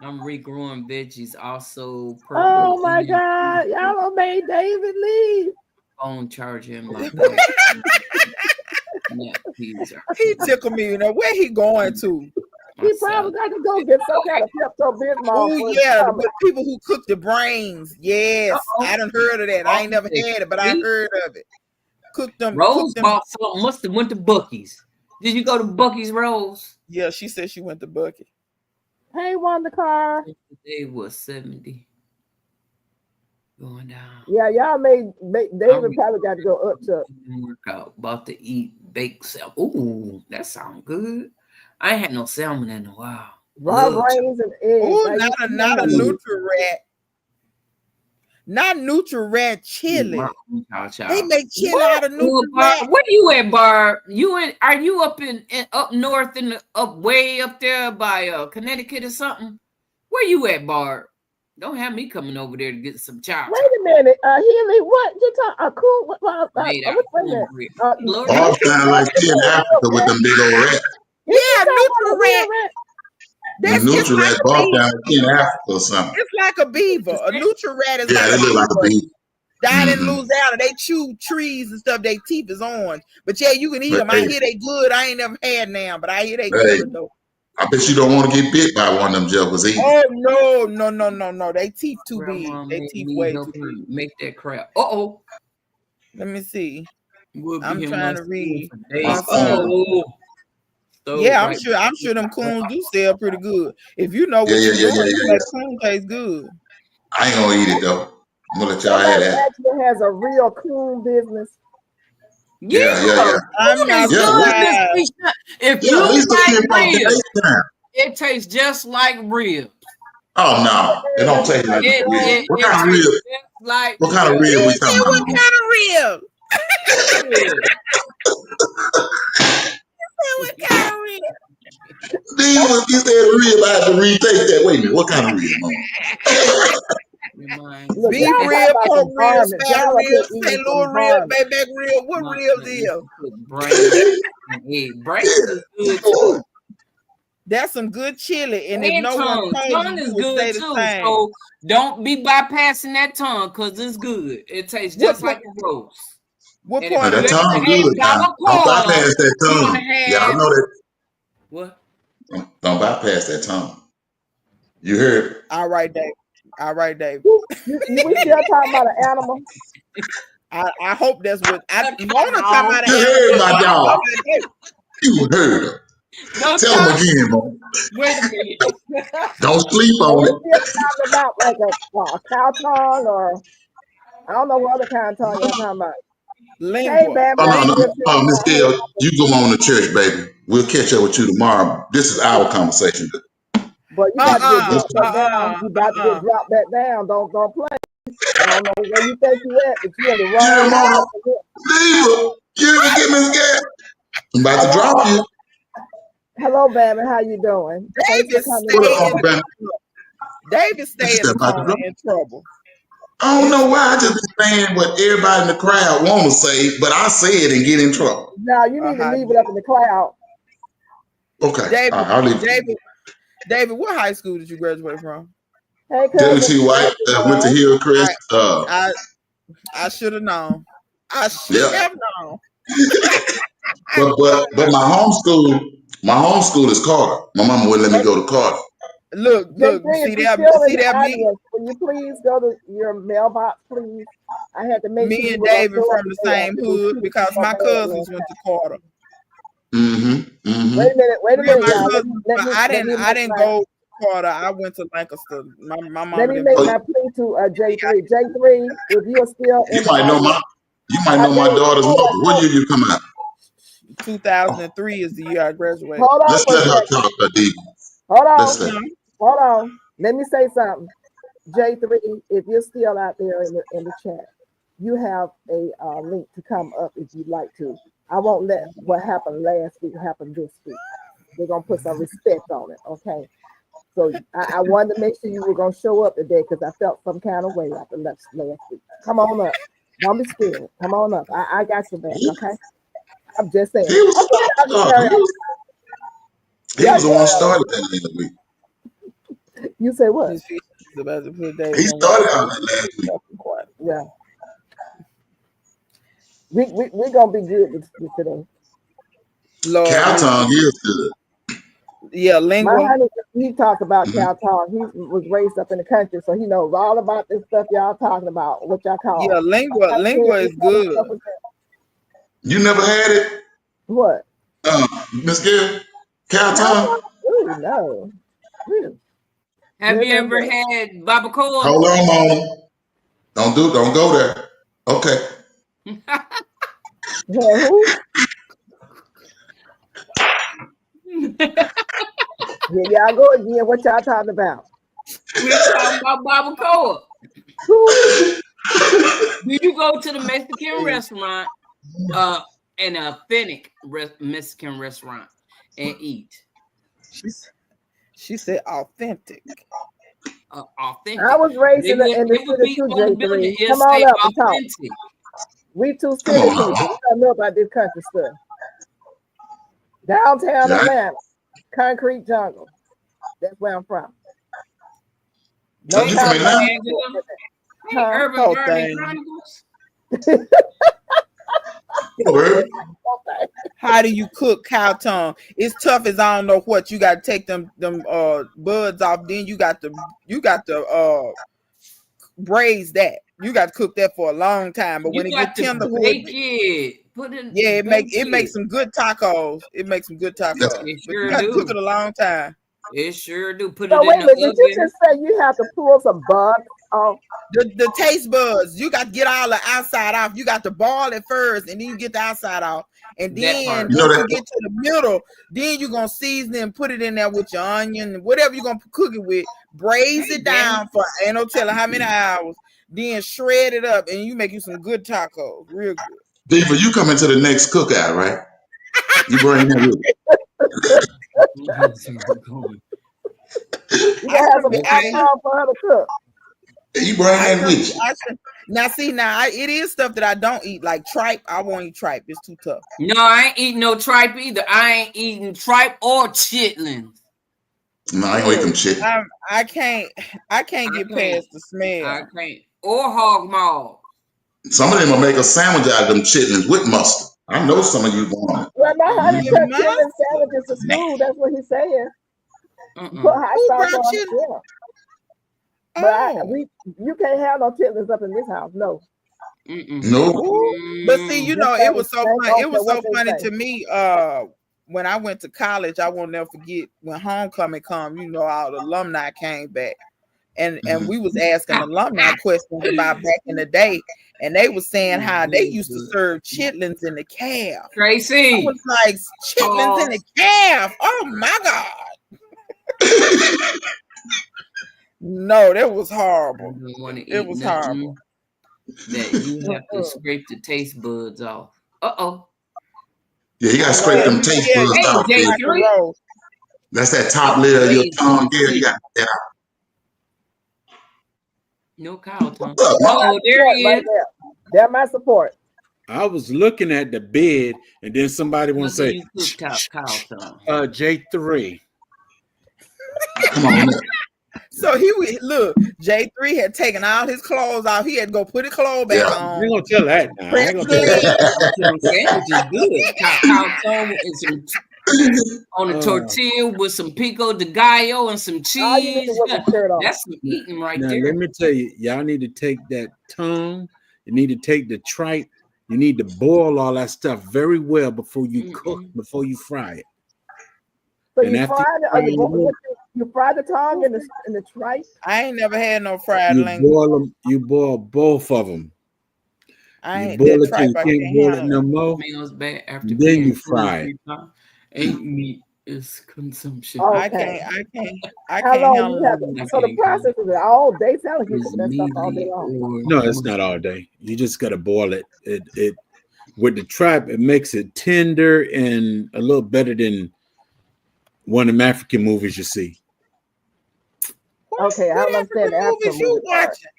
I'm regrowing veggies also. Oh my God. Y'all done made David leave. Phone charge him like He tickled me. You know where he going to? He probably got to go get some kind of Pepto-Bismol. Oh yeah, the people who cook the brains. Yes, I done heard of that. I ain't never had it, but I heard of it. Cook them. Rose bought some. Must have went to Buc-ee's. Did you go to Buc-ee's, Rose? Yeah, she said she went to Buc-ee's. Hey, Wondercar. Today was 70. Going down. Yeah, y'all made David probably got to go up to workout. About to eat baked salmon. Ooh, that sounds good. I ain't had no salmon in a while. Raw brains and eggs. Ooh, not a Nutri-Rat. Not Nutri-Rat chili. They make chili out of Nutri-Rat. Where you at, Barb? Are you up up north way up there by Connecticut or something? Where you at, Barb? Don't have me coming over there to get some chow. Wait a minute, Healy, what you talking? Cool. Barb sound like she in Africa with them big old rats. Yeah, Nutri-Rat. The Nutri-Rat Barb down in Africa or something. It's like a beaver. A Nutri-Rat is they look like a beaver. Down in Louisiana, they chew trees and stuff. Their teeth is orange. But yeah, you can eat them. I hear they good. I ain't never had now, but I hear they good though. I bet you don't want to get bit by one of them jokers either. Oh no. They teeth too big. They teeth way too big. Make that crap. Let me see. I'm trying to read. Yeah, I'm sure them coons do sell pretty good. If you know what you're doing, that coon tastes good. I ain't gonna eat it though. I'm gonna let y'all have that. Actually has a real coon business. Yeah. I'm not surprised. If you like ribs, it tastes just like ribs. Oh no, it don't taste like ribs. What kind of rib? What kind of rib we talking about? What kind of rib? What kind of rib? Diva, you said rib. I had to retake that. Wait a minute. What kind of rib, Mom? Look, Beef y'all talking rib, about pork some rib, varmints. spare Y'all up rib, here St. eating Louis some rib, varmints. baby rib. What ribs is? Brains and egg. Brains is good too. That's some good chili, and if And no one tongue. told Tongue you, is you would good say the too. same. So don't be bypassing that tongue because it's good. It tastes just like a roast. What And if part Now, of you that the ever tongue tongue? had good now. Don't barbacoa, bypass that you're gonna tongue. Y'all have know that. what? Don't bypass that tongue. You heard? All right, Dave. All right, Dave. We still talking about an animal? I hope that's what I A want to talk cow. about. You An heard animal. my dog. I'm like, hey, You heard her. Don't Tell him talk. again, Mom. Wait a minute. Don't sleep Are on we it. still talking about like a cow tongue or I don't know what other kind of tongue y'all talking about? Hey, lingua. baby, Oh, how no, you no. doing? Oh, Miss Hey, Gail, you go on to church, baby. We'll catch up with you tomorrow. This is our conversation. but you about to get dropped back down. Uh-uh. You about to get dropped back down. Don't play. I don't know where you think you at, but you in the Yeah, wrong Mama. house. Diva, you didn't get Miss Gail. I'm about to Hello, drop you. hello, baby. How you doing? Thanks for David coming What up, stay in. in Uncle the Ben? David stay in Step the out the corner door. in trouble. I don't In know trouble. why. I just be saying what everybody in the crowd want to say, but I say it and get in trouble. Now you need to How leave it up in the cloud. Okay. David, All right, I'll leave it. David, what high school did you graduate from? Hey, cousin. W.T. White went to Hillcrest. I I should have known. I should Yeah. have known. But my homeschool is Carter. My mama wouldn't let me go to Carter. Look, J3, see if you're that, still in see the that me, audience, will you please go to your mailbox, please? I had to make sure me you and were going to David show up from the today same after they hood treated you because so my bad cousins last went to time. Carter. Mm-hmm. Wait a Three of minute, my y'all. cousins, but I Make didn't my go to Carter. I went to Lancaster. My let mama me didn't make put my me. plea to J3. J3, if you are still You in the might know audience, my daughter's hold mother. What year you come out? 2003 is the year I graduated. on Let's for a let her second. talk, Adib. Hold Let's on. let her. Hold on. Let me say something. J3, if you're still out there in the chat, you have a link to come up if you'd like to. I won't let what happened last week happen this week. We're gonna put some respect on it, okay? So I wanted to make sure you were gonna show up today because I felt some kind of way after last week. Come on up. Don't be scared. Come on up. I got your back, okay? I'm just saying. He was Okay, y'all can carry on. he was the one started that last week. You say what? His feet is about to put David He on one started out that last week. quiet. Yeah. We're gonna be good with today. Lord, Cow Miss, tongue is good. yeah, My lingua. honey, he talked about Mhm. cow tongue. He was raised up in the country, so he knows all about this stuff y'all talking about, what y'all Yeah, call. lingua is good. You never had it, What? Miss Gail? Cow Cow tongue? tongue? Ooh, no. Ooh. Have No, you no, ever no. had barbacoa? Hold on, Mama. Don't go there. Okay. Yeah, who? Yeah, y'all go again. What y'all talking about? We're talking about barbacoa. Who? Do you go to the Mexican restaurant, an authentic Mexican restaurant, and eat? She said authentic. Authentic. I was raised in It the would city be too, on the building. J3. It'll Come on say up and talk. authentic. We two Come city on, people. Mama. We don't know about this country stuff. Downtown Yeah. Atlanta, concrete jungle. That's where I'm from. No So you from Hey, concrete. Atlanta? Angela. Hey, Huh? Urban Whole Garden thing. Chronicles. Word. How do you cook cow tongue? It's tough as I don't know what. You got to take them buds off. Then you got to braise that. You got to cook that for a long time. But when You it get got to tender, bake it. Put it. yeah, Bake it makes some good tacos. It makes some good That's tacos. It But you sure got to cook do. it a long time. It sure do. Put So it wait in a the minute, did you oven. just say you have to pull some bugs off? The taste buds, you got to get all the outside off. You got to boil it first, and then you get the outside off. And That then part. you know once you that get to the middle, then you're gonna season it and put it in there with your onion, whatever you're gonna cook it with. Braise Hey, it Danny. down for ain't no telling how many hours. Then shred it up, and you make you some good tacos, real good. Diva, you come into the next cookout, right? You bring that with you. You gotta have some alcohol for her to cook. You bring that with you. It is stuff that I don't eat, like tripe. I won't eat tripe. It's too tough. No, I ain't eating no tripe either. I ain't eating tripe or chitlins. No, I ain't gonna eat them chicken. I can't get past the smell. I can't. Or hog maw. Some of them will make a sandwich out of them chitlins with mustard. I know some of you want it. Well, my honey took chitlin sandwiches to school. That's what he's saying. Put hot sauce on it. Yeah. But you can't have no chitlins up in this house. No. No. But see, you know, it was so funny. It was so funny to me. When I went to college, I won't never forget when homecoming come. You know, all the alumni came back, and we was asking alumni questions about back in the day, and they was saying how they used to serve chitlins in the calf. Tracy, I was like, chitlins in the calf. Oh my God. No, that was horrible. It was horrible. That you have to scrape the taste buds off. Yeah, you gotta scrape them taste buds off. That's that top layer of your tongue. Yeah, you got that out. No cow tongue. Oh, there he is. They're my support. I was looking at the bed, and then somebody want to say, J3. Come on. So look, J3 had taken all his clothes off. He had to go put his clothes back on. You're gonna tell that now. I ain't gonna tell that. Sandwich is good. Cow tongue and some on a tortilla with some pico de gallo and some cheese. That's some eating right now, there. Let me tell you, y'all need to take that tongue. You need to take the tripe. You need to boil all that stuff very well before you cook, before you fry it. So you fried it? You fry the tongue in the tripe? I ain't never had no fried lingua. You boil both of them. I boil it till you can't boil it no more. Then you fry it. Ain't meat is consumption. Okay. I can't. How long you have to, so the process is all day? Sounds like you cook that stuff all day long. No, it's not all day. You just gotta boil it. It with the tripe, it makes it tender and a little better than one of them African movies you see. Okay, I don't understand the African you watching.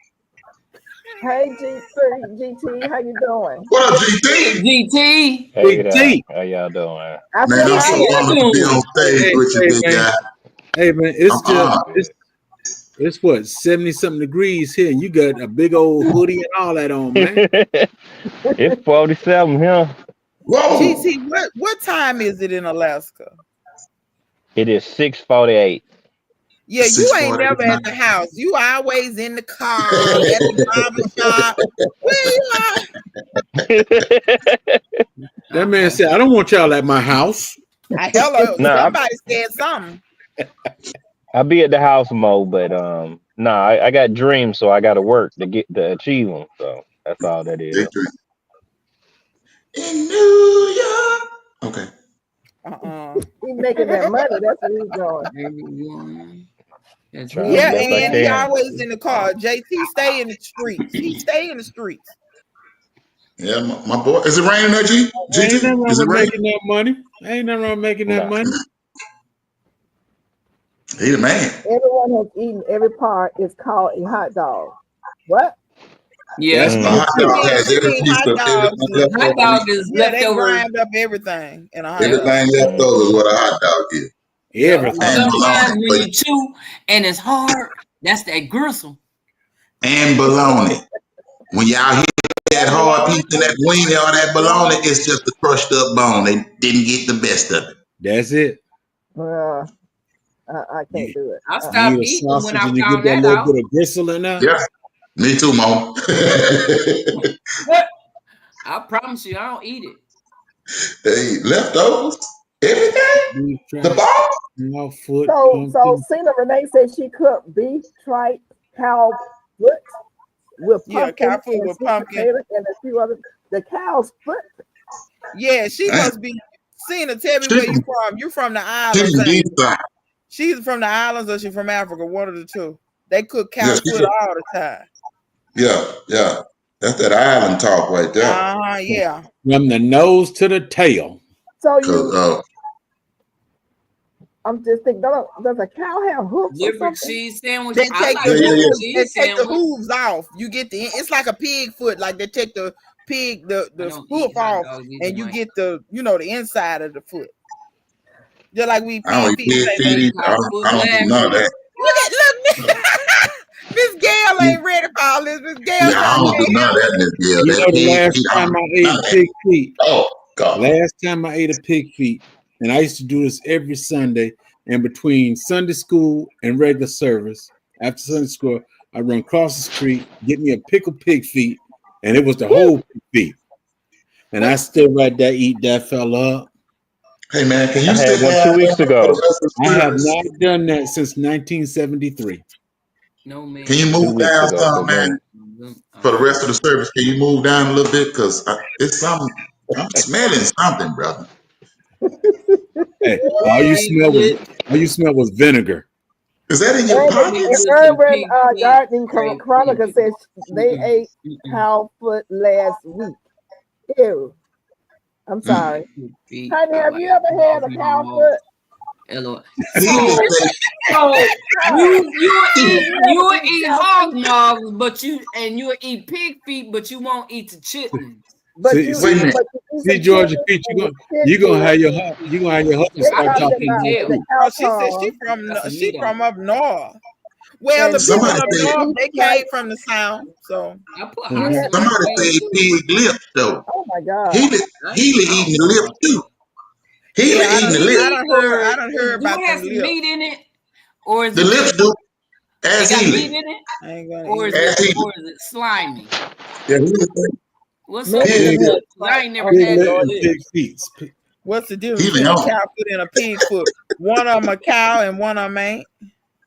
Hey, GT, how you doing? What up, GT? GT. Hey, GT. How y'all doing? Man, I'm so honored to be on stage with you, big guy. Hey, man, it's what, 70-something degrees here, and you got a big old hoodie and all that on, man. It's 47 here. Whoa. GT, what time is it in Alaska? It is 6:48. Yeah, you ain't never at the house. You always in the car, at the barber shop. Where you are? That man said, I don't want y'all at my house. Hello, somebody said something. I'll be at the house, Mo, but I got dreams, so I got to work to achieve them. So that's all that is. In New York. Okay. He's making that money. That's what he's doing. Yeah, and he always in the car. JT stay in the streets. He stay in the streets. Yeah, my boy. Is it raining there, G? GT? Is it making that money? Ain't nothing wrong making that money. He the man. Everyone has eaten every part. It's called a hot dog. What? Yeah, a hot dog has every piece of everything. Hot dog is leftover. They grind up everything in a hot dog. Everything left over is what a hot dog is. Everything. Sometimes when you chew and it's hard, that's that gristle. And bologna. When y'all hit that hard piece of that wing or that bologna, it's just a crushed up bone. They didn't get the best of it. That's it. I can't do it. I stopped eating when I found that that out. Bit of gristle in there. Yeah, me too, Mo. I promise you, I don't eat it. Hey, leftovers, everything, the ball. No foot. So Cena Renee said she cooked beef, tripe, cow foot with pumpkin, cow foot with pumpkin, and a few other. The cow's foot. Yeah, she must be. Cena, tell me where you from. You from the islands? She's from the islands, or she from Africa? One of the two. They cook cow foot all the time. Yeah. That's that island talk right there. Yeah. From the nose to the tail. So I'm just thinking, does a cow have hooves or Liver something? cheese sandwich. They I take like the liver hooves, they cheese take the sandwich. hooves off. You get it's like a pig foot, like they take the pig, I the don't hoof eat hot off, dogs either, and you Mike. get the the inside of the foot. Just like we I don't pig eat feet. pig Say, feet. Hot foot I don't do last none of week. that. look, Miss Gail ain't ready for all this. Miss Gail Yeah, said, I I don't do none of can't that, Miss Gill. You That know, the pig last feet, I don't time I do ate none of that. pig feet, Oh God. last time I ate a pig feet, and I used to do this every Sunday, and between Sunday school and regular service, after Sunday school, I run across the street, get me a pickled pig feet, and it was the whole pig feet. And I stood right there, eat that fella up. Hey man, can I you had stay one down 2 weeks there for the ago. rest of I the have service? not done that since 1973. No man. Can you Two move weeks down ago, some, cause man, I for the will. rest of the service? Can you move down a little bit? Because it's something. I'm smelling something, brother. Hey, Pig lips, all you smell was vinegar. Is that in your Urban, pig pockets? lips and Urban pig feet. Gardening Right. Chronicle says they Mm-mm, ate mm-mm. cow foot last week. Ew. I'm Mm. sorry. Pig feet. Honey, I have like you ever had a cow hog. foot? LOL. He So, didn't say. so No. you will Never eat eat cow hog feet. nogs, but you'll eat pig feet, but you won't eat the chitlins. But See, you Wait a see, eat, minute. but you eat see, some Georgia chicken Peach, and the you gonna pig have feet. your husband They I start you talking talking can about about the tell. too. cow Oh, she said tongue That's the she meat on from it. up north. Well, the and people Somebody chicken up and said. north, beef they came stripes. from the south. So I put You hots Mhm. had, in Somebody microwave said too. pig lips though. oh my God. Healy, I Healy don't eating the know lips about too. that. Healy yeah, eating the lips. I done heard Do about it have them some lips. meat in it, or is The it lips just do. it As got meat Healy. in it, I ain't gonna or eat is it. As it Healy. or is it slimy? Yeah, Healy said What's up Maybe with the the pig lips lips. lips? 'Cause I might ain't never on Pig had the lip no Lord. and lips. pig feet. What's the difference Healy between a on. cow foot and a pig foot? One of them a cow and one of them ain't.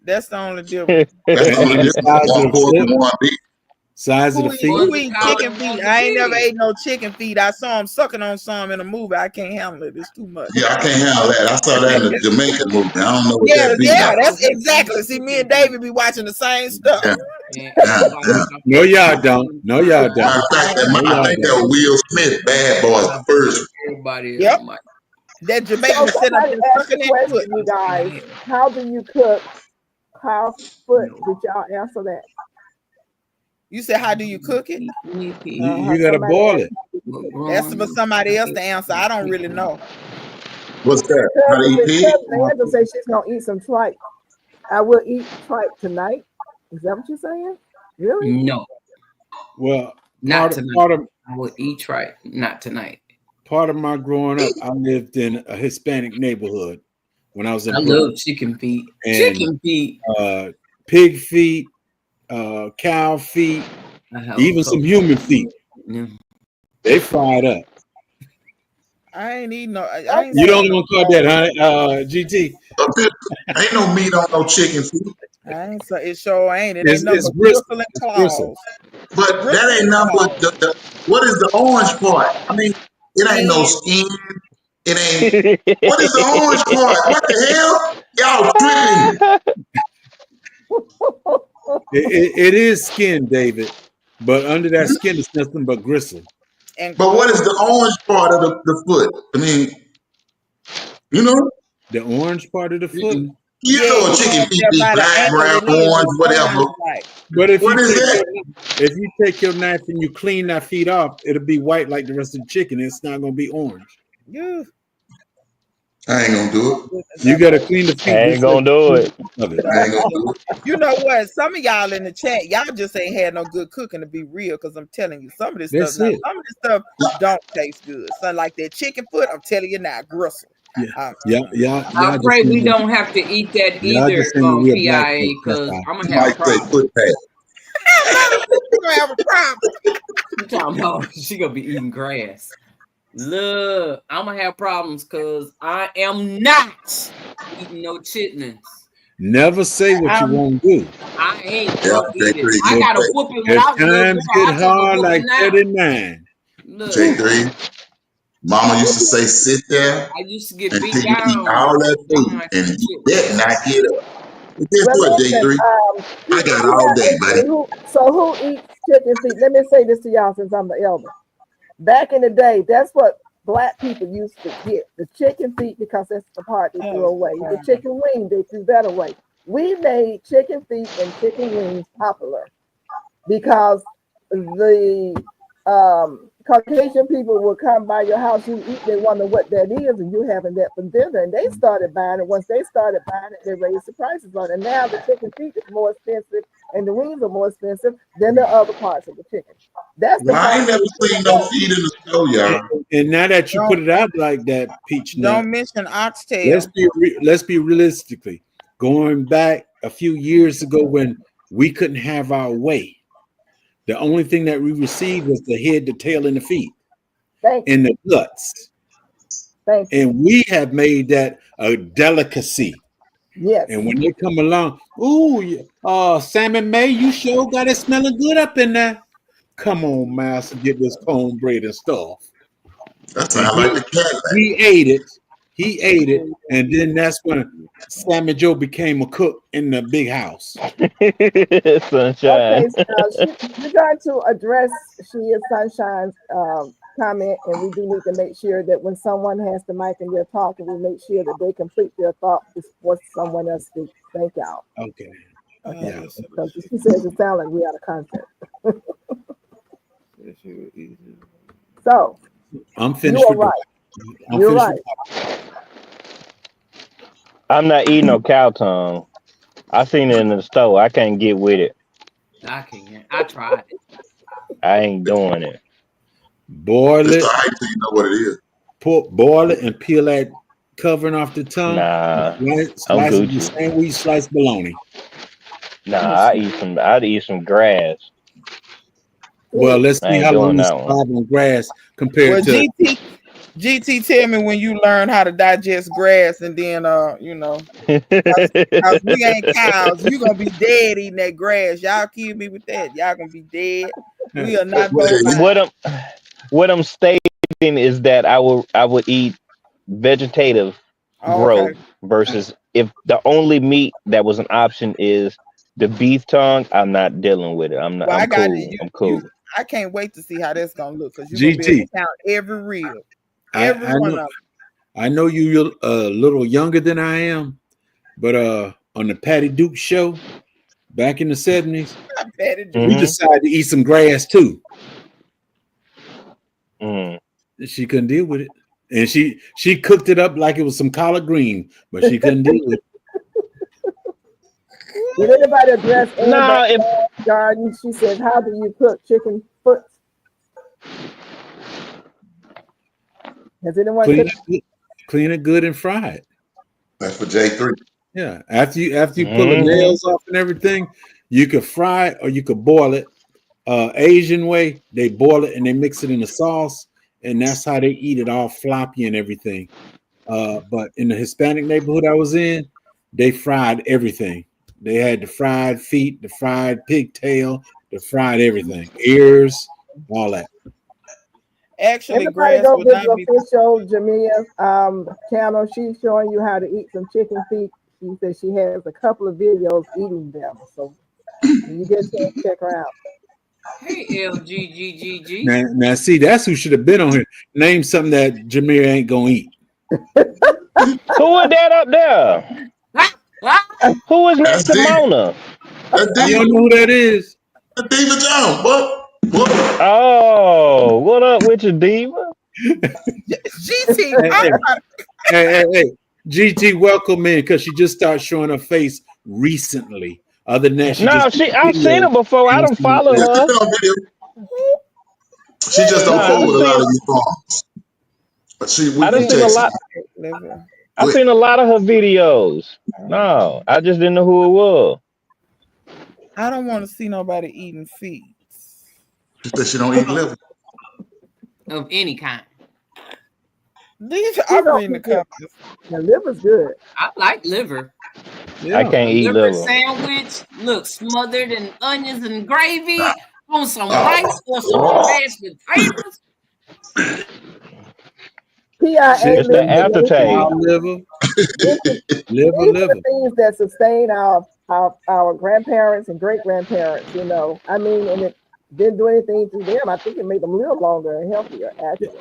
That's the only difference. That's the only And the difference. size of One the pork foot, and one beef. size of the feet. One's Who a eat cow chicken and feet? one's a I ain't never pig. ate no chicken feet. I saw them sucking on some in a movie. I can't handle it. It's too much. Yeah, I can't handle that. I saw that in the Jamaican movie. I don't know what Yeah, that be yeah, like. that's exactly. See, me and David be watching the same stuff. Yeah, And yeah, everybody yeah. got No, fucked y'all up don't. one No, y'all time. don't. Matter of fact, No, I y'all think that don't. was Will Smith, Bad Boys, the first one. Everybody Yep, else, Mike. that So Jamaican was sitting up somebody there asked the sucking that foot. question, you guys. How do you cook cow foot? No. Did y'all answer that? You said, how do you cook it? You gotta Somebody boil asked. it. That's for somebody else to answer. I don't really know. What's that? How to Cousin, eat his pig? cousin Angela said she's gonna eat some tripe. I will eat tripe tonight. Is that what you're saying? Really? No, Well, not part of tonight. part of I will eat right. Not tonight. part of my growing up, I lived in a Hispanic neighborhood when I was in I Brooklyn, love chicken feet. and Chicken feet. pig feet, cow feet, I have even a some couple. human feet. Yeah. They fried up. I ain't eating no. I ain't You saying don't no. want to call that, huh? GT. Up there, ain't no meat on no chicken feet. I ain't say it. Sure ain't. It ain't nothing It's but gristle. gristle and It's gristle. claws. But Gristle that ain't and nothing but claws. what is the orange part? I mean, it ain't no Skin. skin. It ain't. What is the orange part? What the hell? Y'all tripping. It is skin, David, but under that skin is nothing but gristle. And But what is claws. the orange part of the foot? I mean, you know, The orange part of the foot. Mm-mm. you Yeah, know a you know chicken up feet there be by the black, ankle, brown, it is. orange, It's whatever. orange like. But What is that? if you take your knife and you clean that feet off, it'll be white like the rest of the chicken. It's not gonna be orange. You. I ain't gonna do it. You gotta clean the feet I ain't just like gonna do you it. clean the top of it. I ain't gonna do it. You know what? Some of y'all in the chat, y'all just ain't had no good cooking to be real. Because I'm telling you, some of this stuff That's now, it. some of this stuff don't taste good. So like that chicken foot, I'm telling you now, gristle. Yeah. Uh, I Y'all just pray we saying don't have to eat that y'all either, just saying we're black PIA, folks. That's because all. I'm gonna have Somebody say problems. foot pad. Mama, you gonna have a problem. You talking about she gonna be eating grass? Look, I'm gonna have problems because I am not eating no chitlins. Never say what you I'm won't do. I ain't Yeah, gonna eat it. J3, I you got a okay? whooping when If I was a little times girl. get I take a hard like whooping now. 39, Look, J3, Mama used to say, sit there I used to get until beat you eat down all that food, behind and some you chitlins. better not get up. But guess Well, what, listen. J3? I got all day, buddy. Who eats chicken feet? Let me say this to y'all since I'm the elder. Back in the day, that's what Black people used to get the chicken feet because that's the part they threw Oh, away. The God. chicken wing they threw that away. We made chicken feet and chicken wings popular because the Caucasian people will come by your house, you eat, they wonder what that is, and you having that for dinner. And they started buying it. Once they started buying it, they raised the prices on it. And now the chicken feet is more expensive and the wings are more expensive than the other parts of the chicken. That's the Well, I part ain't never seen no feet in the store, y'all. And now that you put it out like that, Peach Nut, Don't mention oxtail. let's be realistically going back a few years ago when we couldn't have our way. The only thing that we received was the head, the tail, and the feet, Thank you. and the guts. Thank you. And we have made that a delicacy. Yes. And when they come along, ooh, Sam and May, you sure got it smelling good up in there. Come on, Master, get this cornbread and stuff. That And sounds like the Cadillac. he ate it. He ate it, and then that's when Sam and Joe became a cook in the big house. Sunshine. Okay, so we're going to address She is Sunshine's comment, and we do need to make sure that when someone has the mic and they're talking, we make sure that they complete their thought before someone else speaks. Thank y'all. Okay. Okay. Yeah. Because she says it sounds like we out of context. So I'm finished you are with right. I'm You're finished right. I'm not eating no cow tongue. I seen it in the store. I can't get with it. I can't. I tried it. I ain't doing it. boil It's it, the hype till you know what it is. boil it, and peel that covering off the tongue. Nah, I'm Slice it the Gucci. same way you slice bologna. Nah, I'd eat some grass. Well, let's I see ain't how long doing you that survive one. on grass compared Well, to. GT, tell me when you learn how to digest grass, and then cause we ain't cows. You gonna be dead eating that grass. Y'all kill me with that. Y'all gonna be dead. We are not Well, bovine. what I'm stating is that I would eat vegetative Oh, okay. growth versus if the only meat that was an option is the beef tongue. I'm not dealing with it. I'm not. Well, I I'm got cool. it. I'm You. cool. I can't wait to see how that's gonna look because you're gonna be able to GT. count every rib, I, every I one know of I know you're a little younger than I am, but on the Patty Duke show back in the 70s, them. Patty we Duke. Mm-hmm. decided to eat some grass too. Mm. She couldn't deal with it. And she cooked it up like it was some collard green, but she couldn't deal with it. Did anybody address Nah, if Garden? She says, how do you cook chicken foot? Has anyone cooked? Clean it good and fry it. that's for J3. Yeah. After you pull the Mhm. nails off and everything, you could fry it or you could boil it. Asian way, they boil it and they mix it in the sauce, and that's how they eat it, all floppy and everything. But in the Hispanic neighborhood I was in, they fried everything. They had the fried feet, the fried pigtail, the fried everything, ears, all that. Actually, Everybody grass go would visit not be. official Jamia's channel. She's showing you how to eat some chicken feet. She says she has a couple of videos eating them. So when you get a chance, check her out. Hey, LGGGG. Now, see, that's who should have been on here. Name something that Jameer ain't gonna eat. who is that up there? Who is next That's to Diva. Mona? That's You Diva. don't know who that is? That's Diva Jones. What? Oh, what up with you, diva? GT. Hey, hey, GT, welcome in because she just started showing her face recently. Other than that, she No, just did a I've seen video her before. I don't answering follow Yeah, she her. been on video. She just No, don't fool with a lot of you farms. But I done we seen a texting. lot. Liver. I Go ahead. seen a lot of her videos. No, I just didn't know who it was. I don't want to see nobody eating feet. She said she don't eat liver. Of any kind. These You I'm don't reading the eat liver. comments. The liver's good. I like liver. I Yeah. can't A eat liver liver. sandwich, look, smothered in onions and gravy on some Oh, rice or some mashed potatoes. PIA It's the lives in aftertaste. wild liver, this is these are the liver. things that sustain our grandparents and great grandparents, you know. I mean, and it didn't do anything to them. I think it made them live longer and healthier, actually.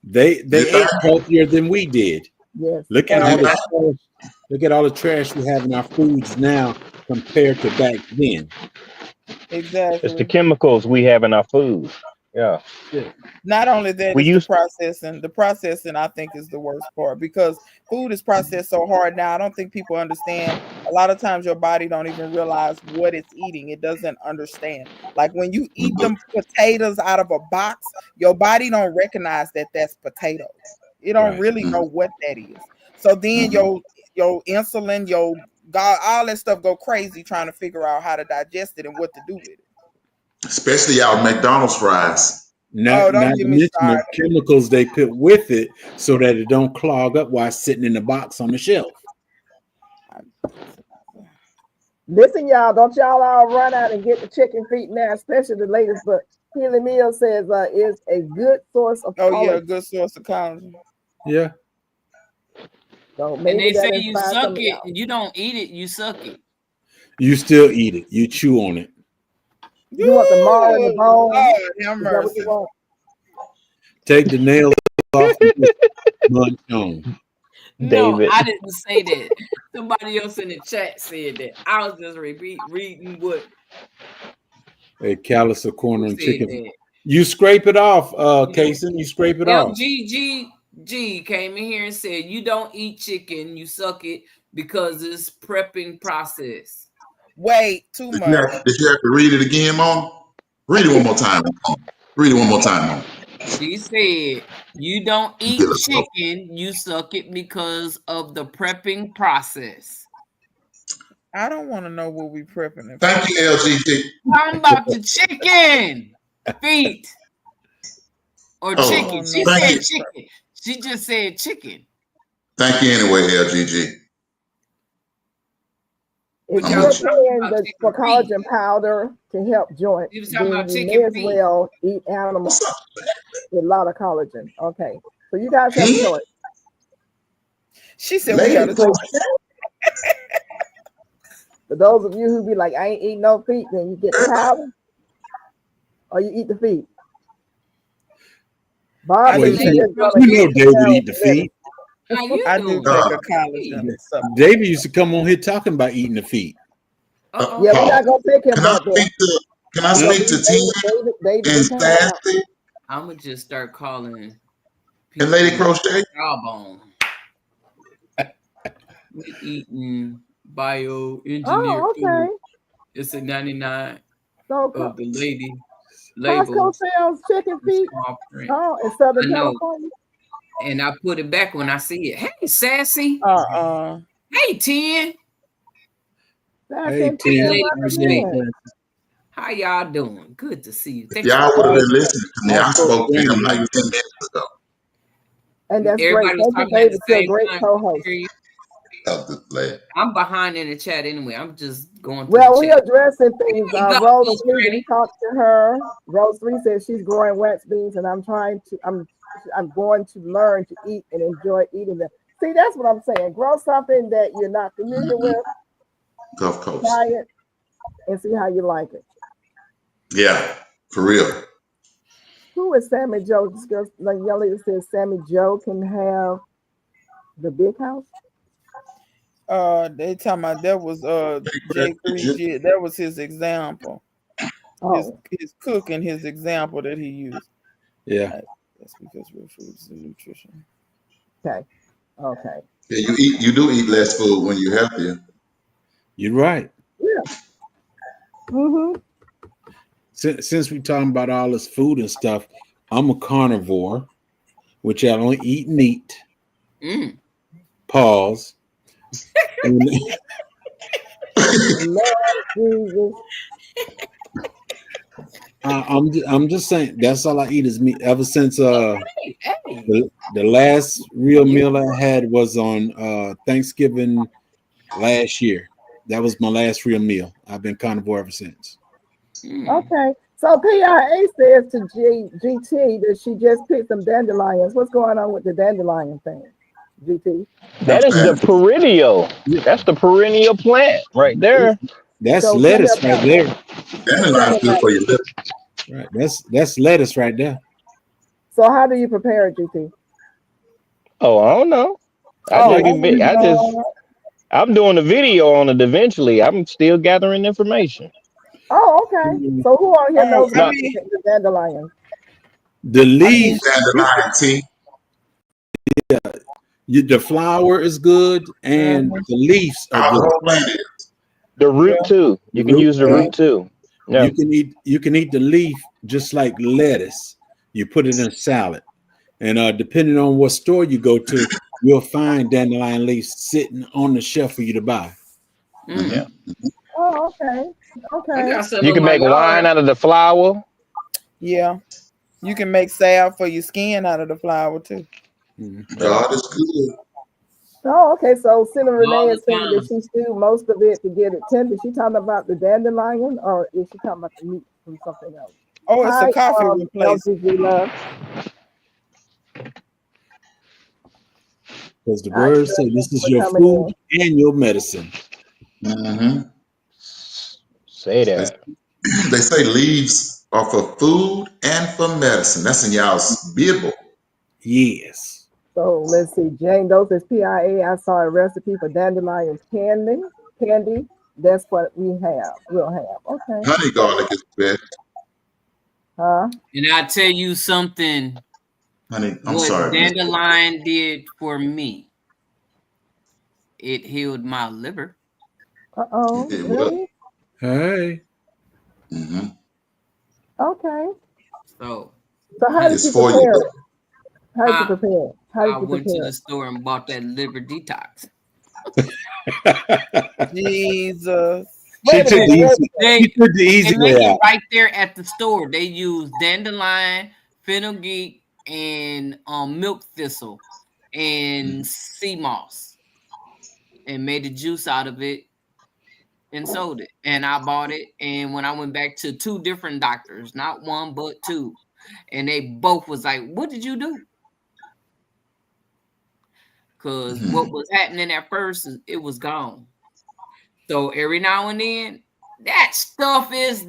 They ate healthier than we did. Yes. Look at all the trash. Look at all the trash we have in our foods now compared to back then. It's the Exactly. chemicals we have in our food. Yeah. Yeah. Not only that, We it's the used processing. The processing, I think, is the worst part because food is processed so hard now. I don't think people understand. A lot of times, your body don't even realize what it's eating. It doesn't understand. Like when you eat them potatoes out of a box, your body don't recognize that that's potatoes. It don't Right. really know what that is. So then your insulin, your God, all that stuff go crazy trying to figure out how to digest it and what to do with it. Especially y'all McDonald's fries. Oh, Not don't to get me mention the started. chemicals they put with it so that it don't clog up while it's sitting in the box on the shelf. Listen, y'all, don't y'all all run out and get the chicken feet now, especially the ladies. But Keely Meal says is a good source of Oh yeah, a collagen. good source of collagen. Yeah. So And maybe they that say you inspires some suck of it. y'all. You don't eat it. You suck it. You still eat it. You chew on it. You want the marrow and the bone? Lord have Is that what mercy. you want? Take the nails off and just munch on. No, David. I didn't say that. Somebody else in the chat said that. I was just reading what A callus of corn who on said chicken. that. You scrape it off, You know, Kason. You scrape it off. LGGG came in here and said you don't eat chicken, you suck it because it's prepping process. Wait, too Did much. you have to read it again, Mom? Read it one more time. Mom. Read it one more time, Mom. She said you don't eat chicken, you suck it because of the prepping process. I don't want to know what we prepping it for. Thank you, LGT. Talking about the chicken feet or Oh, chicken. She thank said you. chicken. She just said chicken. Thank you anyway, LGG. If But I'm you're y'all with you. talking paying about for chicken feet. collagen powder to help joints, She was talking then about you may chicken as feet. well eat animals What's up? with a lot of collagen. Okay, so you guys have a choice. She said we Lady got a choice. For those of you who be like, I ain't eating no feet, then you get the powder or you eat the feet. I Barbara do is take gonna You eat know the David carrots eat the and lettuce. feet. How you I do doing? take a collagen supplement. David used to come on here talking about eating the feet. Yeah, we're Paul, not gonna pick him can I that day. speak to can I We're gonna speak to leave Tia David and just hang out. Sassy I'm gonna just start calling and people Lady Crochet? jawbone. We eating bioengineered Oh, okay. food. It's a 99 So of the lady Costco labels. sells chicken feet. Small print. Oh, in Southern I know. California. And I put it back when I see it. Hey, Sassy. Hey, 10. Sassy Hey, and Hey, Tia, Tim. Lady welcome Crochet. in. How y'all doing? Good to see you. If Thanks for y'all would have coming. been listening to me, I spoke to him like 10 minutes ago. And that's great. Everybody was Thank you, talking at the David. You're a same great time. co-host. Of the lad. I'm behind in the chat anyway. I'm just going through Well, the we're chat. addressing things. There you go, Rose Coach 3, Freddie. we talked to her. Rose 3 says she's growing wax beans, and I'm going to learn to eat and enjoy eating them. See, that's what I'm saying. Grow something that you're not familiar with, Gulf Coast. try it, and see how you like it. Yeah, for real. Who is Sammy Joe? This girl, like young lady says, Sammy Joe can have the big house. They talking about that was J3G. That was his example. Oh, His cooking, his example that he used. Yeah. That's because real food is nutrition. okay. Yeah, you do eat less food when you're healthier. You're right. Yeah. Mm-hmm. Since we're talking about all this food and stuff, I'm a carnivore, which I don't eat meat. Pause. I'm just saying that's all I eat is meat. Ever since the last real meal I had was on Thanksgiving last year. That was my last real meal. I've been carnivore ever since. Okay. So PIA says to GT that she just picked some dandelions. What's going on with the dandelion thing, GT? That is the perennial. That's the perennial plant right there. That's So lettuce right there. Dandelion's good for your liver. Right. That's lettuce right there. So how do you prepare it, GT? Oh, I don't know. I Oh, just Like, be, I just, I'm doing a video on it eventually. I'm still gathering information. oh, okay. So who on here knows No, about the dandelion? The I mean, leaves, Dandelion tea. the flower is good, and mhm, the leaves are How the good. whole planet. the yeah, root too. The You can root, use the yeah. root too. Yeah. You can eat the leaf just like lettuce. You put it in a salad, and depending on what store you go to, you'll find dandelion leaves sitting on the shelf for you to buy. Mm. Yeah. Mm-hmm. Oh, okay. I Okay. got some You in can my make wine yard. out of the flower. yeah. You can make salve for your skin out of the flower too. Mhm. Yeah. God is good. Oh, okay. So Cinna Renee All is the saying that time. she stewed most of it to get it tender. Is she talking about the dandelion or is she talking about the meat from something else? Oh, it's a Hi, coffee replacement. LGG love. Because the Hi, words Shirley. say Thank this you is for your coming food in. and your medicine. Mm-hmm. Say They, that. they say leaves are for food and for medicine. That's in y'all's Bible. Yes. So let's see. Jane Doe says PIA. I saw a recipe for dandelion candy. Candy. That's what we have. We'll have. Okay. Honey garlic is best. Huh? And I tell you something, Honey, I'm what sorry, Miss. dandelion did for me, it healed my liver. Uh-oh. It will. Really? Hey. Mm-hmm. Okay. So So how did It's you for you. prepare it? How did you I, prepare it? How I did you went to prepare the it? store and bought that liver detox. Jesus. She Wait a took the minute. Wait a easy. minute. She They took the easy make way it out. right there at the store. They use dandelion, fennel, and milk thistle and sea moss and made the juice out of it and sold it. And I bought it. And when I went back to 2 different doctors, not one but 2, and they both was like, "What did you do?" Because what Mm-hmm. was happening at first, it was gone. So every now and then, that stuff it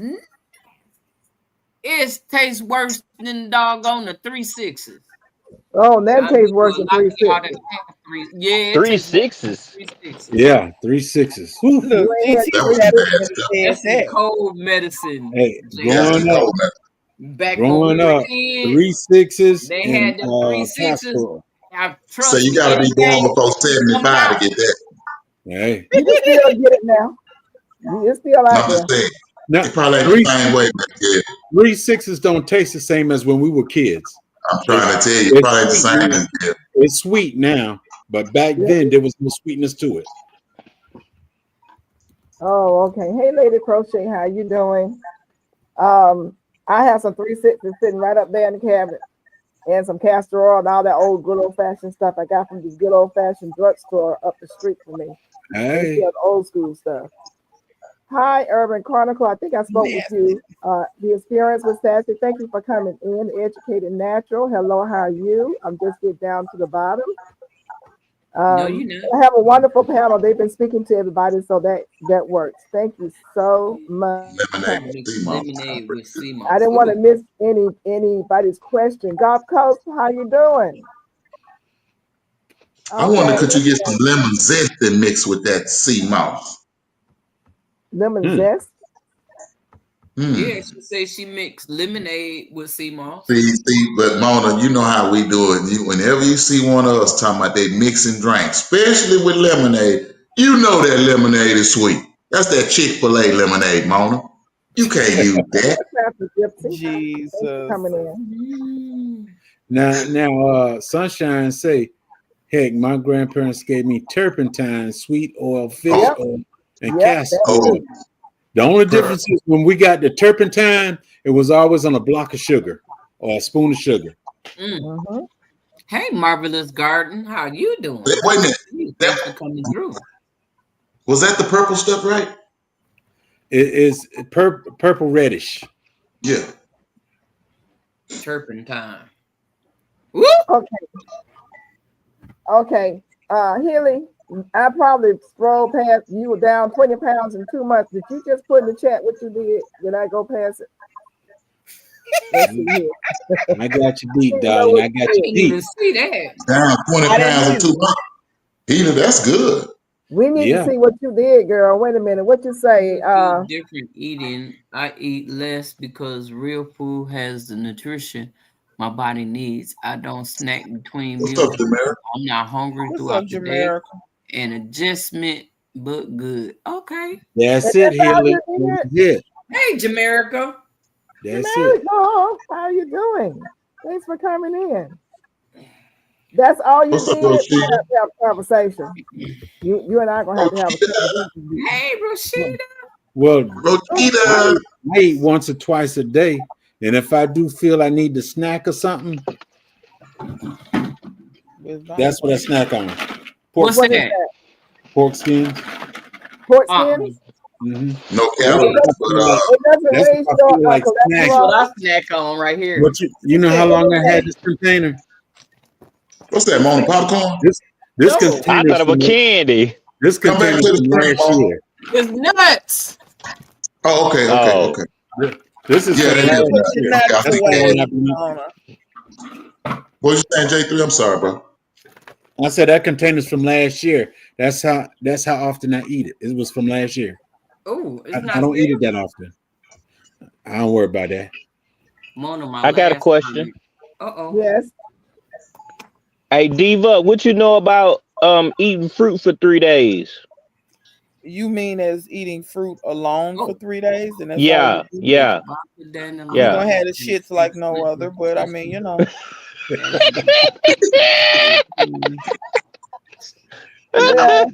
tastes worse than doggone the 3 6s. Oh, that Y'all tastes need to worse than allow three y'all six. to have 3. Yeah, it Three tastes worse sixes. than 3 6s. Yeah, 3 6s. Whew. You Look, ain't GT had That three was sat up sixes. and nasty. said That's some that. cold medicine, Hey, That's Jane. the growing up, cold Back when we growing were up, kids, 3 6s they and had them 3 6s. castor oil. Now, So trust you me, got to be born anything before is coming 75 out. to get that. Hey. You can still get it now. It's still No, out I'm just there. saying. Now It probably ain't three the same way back then. 3 6s don't taste the same as when we were kids. I'm It's trying to tell you, it it's probably ain't the sweet same now. as then. It's sweet now, but back Yeah. then there was no sweetness to it. Oh, okay. Hey, Lady Crochet, how you doing? I have some 3 6s sitting right up there in the cabinet, and some castor oil and all that old good old fashioned stuff I got from the good old fashioned drugstore up the street from me. They Hey, sell the old school stuff. Hi, Urban Chronicle. I think I spoke with Nasty. you. The experience was sassy. Thank you for coming in. Educated Natural. Hello, how are you? I'm just get down to the bottom. No, you're not. I have a wonderful panel. They've been speaking to everybody, so that works. Thank you so much for Lemonade coming. with Mix sea moss. lemonade with sea I moss. didn't want to Ooh. miss anybody's question. Gulf Coast, how you doing? I wonder, Okay, could you let's get some go. lemon zest and mix with that sea moss? Lemon hmm. zest. Yeah, Hmm. she says she mixed lemonade with sea moss. See, but Mona, you know how we do it. Whenever you see one of us talking about they mixing drinks, especially with lemonade, you know that lemonade is sweet. That's that Chick-fil-A lemonade, Mona. You can't use that. What's happening, Gypsy? Thanks for Jesus. coming in. Mm. Now, Sunshine say, heck, my grandparents gave me turpentine, sweet oil, fish Yep, Oh, oil, and yep, castor that oil. oh, too. The only girl. difference is when we got the turpentine, it was always on a block of sugar or a spoon of sugar. Mm. Mm-hmm. Hey, Marvelous Garden, how are you doing? Wait a Good to minute. see you. That, Thanks for coming through. was that the purple stuff, right? It is purple reddish. Yeah. Turpentine. Woo! Okay, okay. Healy, I probably scrolled past. You were down 20 pounds in 2 months. Did you just put in the chat what you did? Did I go past it? Let's see here. I got you beat, You know darling. what I got I you didn't beat. even see that. Down 20 I didn't pounds in either. 2 months. Either that's good. We need to Yeah, see what you did, girl. Wait a minute. What you say? Eat different eating. I eat less because real food has the nutrition my body needs. I don't snack between What's up, meals. Jamaica? I'm not hungry What's up, throughout the day. Jamaica? An adjustment, but good. Okay. that's And it, that's all Healy. you That's did? it. Hey, Jamaica. That's it. Jamaica, how are you doing? Thanks for coming in. That's all you What's up, did? We Rashida? have to have a conversation. You and I are gonna have to have a Rashida. conversation. Hey, Rashida. Well, Rashida. I eat once or twice a day, and if I do feel I need to snack or something, that's what I snack on. Pork, What's What is that? that? pork skins. Pork Uh-uh. skins? Mm-hmm. No That's calories, if I but feel like, It doesn't that's if raise I your feel like That's snacking. what cholesterol. I snack on right here. But you know Yeah, how what long is I had that? this container? what's that, Mona popcorn? This No, I container thought is it was from candy. this Come back container to is the from screen, last Mona. year. it's nuts. Oh, okay, okay, Oh, okay. This is Yeah, from that Please is last put nice. your year. Okay, I nuts That's see how that. long away, I've been. Mona. What you saying, J3? I'm sorry, bro. I said that container's from last year. That's how often I eat it. It was from last year. Oh, it's I not don't eat there. it that often. I don't worry about that. One of my I got a last question. comment. Uh-oh. Yes. Hey, Diva, what you know about eating fruit for 3 days? You mean as eating fruit alone for Oh, 3 days, and that's all you Yeah, do? it's yeah, vodka You're yeah. gonna dandelion have the and shits like no other, but I mean, that's Yeah.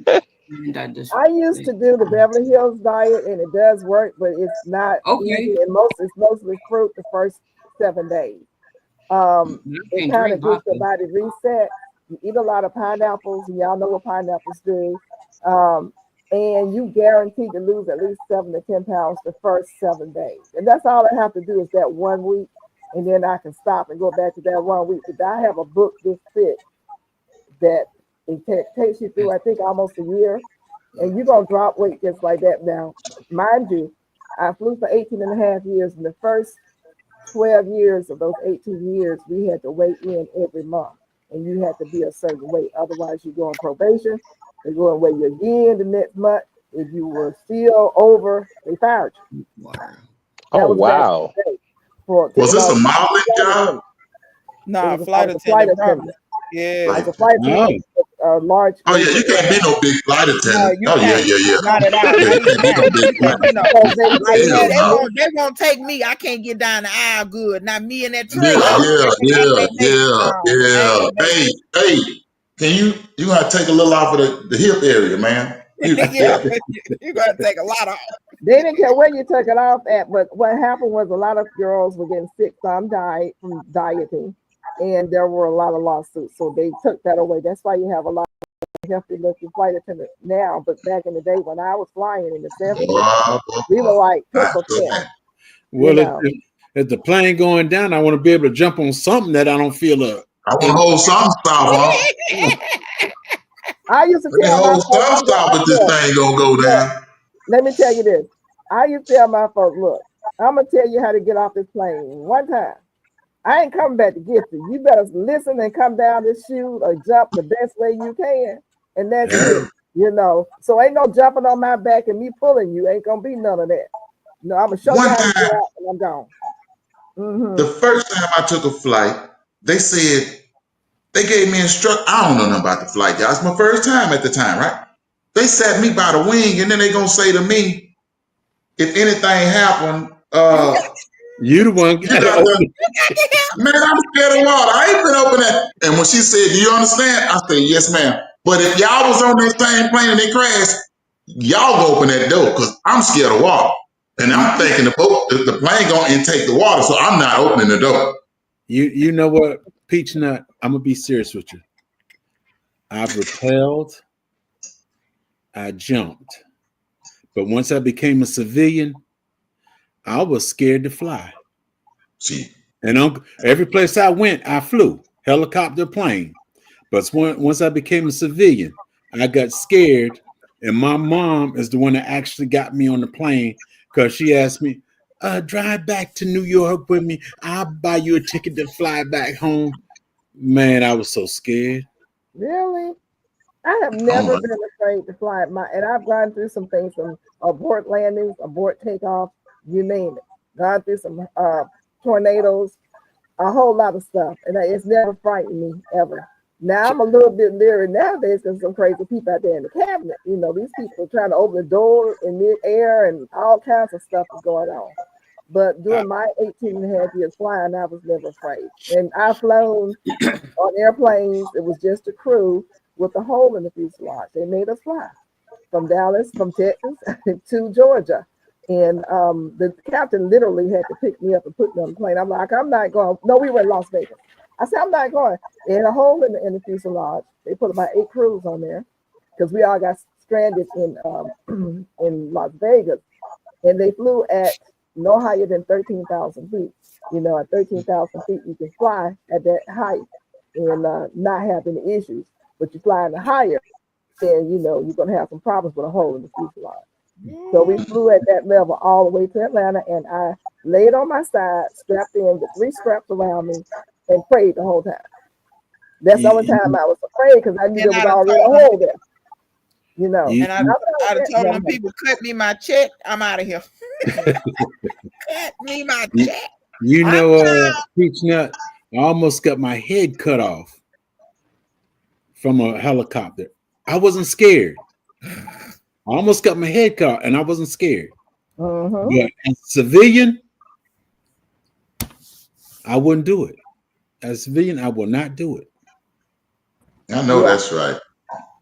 I used indigestion. to do the Beverly Hills diet, and it does work, but it's not Okay. easy. And it's mostly fruit the first 7 days. I It can't kind drink of gets the vodka. body reset. You eat a lot of pineapples, and y'all know what pineapples do. Um, and you guaranteed to lose at least 7 to 10 pounds the first 7 days. And that's all I have to do is that 1 week, and then I can stop and go back to that 1 week. But I have a book this thick that takes you through, I think, almost a year, and you're going to drop weight just like that. Now, mind you, I flew for 18 and a half years. In the first 12 years of those 18 years, we had to weigh in every month, and you had to be a certain weight. Otherwise, you go on probation. They go and weigh you again the next month. If you were still over, they fired you. Water. Oh That was back in wow. the day. For Was you this a know, modeling flight job? attendant. nah, I flight was a flight attendant probably. attendant. I Yeah. was Like, a flight Oh, attendant for a large oh yeah, major you can't be no big flight No, attendant. you Oh yeah, can't. yeah, yeah. Not at all. Yeah, Not you even can't be now. no big You flight. can't be no. so they Like, yeah, Hell no. they won't take me. I can't get down the aisle good. Not me and that Yeah, tray. yeah, I yeah, can't make it. yeah, No, I ain't yeah. gonna make Hey, hey, can you gotta take a little off of the hip area, man. it. Yeah, you gotta take a lot of. They didn't care where you took it off at, but what happened was a lot of girls were getting sick. Some died from dieting, and there were a lot of lawsuits. So they took that away. That's why you have a lot of healthy looking flight attendants now. But back in the day when I was flying in the 70s, we were like That's pickle good. thin, you well, know. if the plane going down, I want to be able to jump on something that I don't feel I want to hold some stuff off. I used to Let me tell my hold folks, some stuff if this look, thing gonna go look, down. let me tell you this. I used to tell my folks, look, I'm gonna tell you how to get off this plane one time. I ain't coming back to get you. You better listen and come down this chute or jump the best way you can. And that's Yeah. it. You know. So ain't no jumping on my back and me pulling you. Ain't gonna be none of that. No, I'm gonna show you One how to time, get out and I'm gone. the first time I took a flight, they said they gave me instruct. I don't know nothing about the flight, y'all. It's my first time at the time, right? They sat me by the wing, and then they gonna say to me, if anything happened, You the one you got to got open. to, man, I'm scared of water. I ain't been open that. And when she said, do you understand? I said, yes, ma'am. But if y'all was on that same plane and they crashed, y'all go open that door because I'm scared of water. And I'm thinking the plane gonna intake the water, so I'm not opening the door. You know what, Peach Nut? I'm gonna be serious with you. I've repelled, I jumped, but once I became a civilian, I was scared to fly. See, And every place I went, I flew helicopter, plane. But once I became a civilian, I got scared, and my mom is the one that actually got me on the plane because she asked me, drive back to New York with me. I'll buy you a ticket to fly back home. Man, I was so scared. Really? I have Oh never my. been afraid to fly and I've gone through some things, some abort landings, abort takeoff, you name it. Gone through some tornadoes, a whole lot of stuff, and it's never frightened me ever. Now I'm a little bit leery nowadays because some crazy people out there in the cabinet. You know, these people trying to open the door in mid-air and all kinds of stuff is going on. But during my 18 and a half years flying, I was never afraid. And I've flown on airplanes. It was just a crew with a hole in the fuselage. They made us fly from Dallas, from Texas to Georgia. And the captain literally had to pick me up and put me on the plane. I'm like, I'm not going. No, we were in Las Vegas. I said, I'm not going. They had a hole in the fuselage. They put about 8 crews on there because we all got stranded in in Las Vegas. And they flew at no higher than 13,000 feet. You know, at 13,000 feet, you can fly at that height and not have any issues. But you fly in the higher, and you know, you're going to have some problems with a hole in the fuselage. So we flew at that level all the way to Atlanta, and I laid on my side, strapped in with 3 straps around me, and prayed the whole time. That's the only time I was afraid because I knew there was already a hole there. You know, and I'd have told them people, cut me my check, I'm out of here. Cut me my check. You know, Peach Nut, I almost got my head cut off from a helicopter. I wasn't scared. I almost got my head cut off, and I wasn't scared. But as a civilian, I wouldn't do it. As a civilian, I will not do it. I know that's right.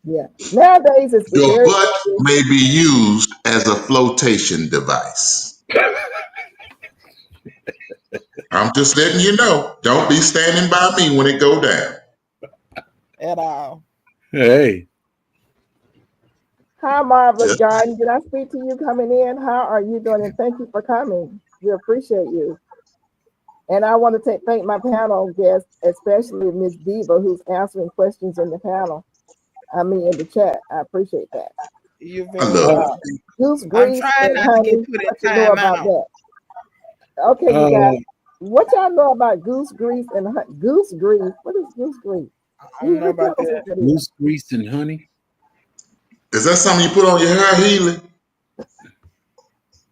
Yeah. Nowadays, it's Your very butt may be used as a flotation device. I'm just letting you know. Don't be standing by me when it go down. At all. Hey. Hi, Marvelous Garden. Did I speak to you coming in? How are you doing? And thank you for coming. We appreciate you. And I want to thank my panel guests, especially Miss Diva, who's answering questions in the panel. I mean, in the chat. I appreciate that. You're very welcome. Goose grease and honey. What you know about that? Okay, you guys. What y'all know about goose grease and honey? Goose grease. What is goose grease? I don't know about that. Goose grease and honey. Is that something you put on your hair, Healy?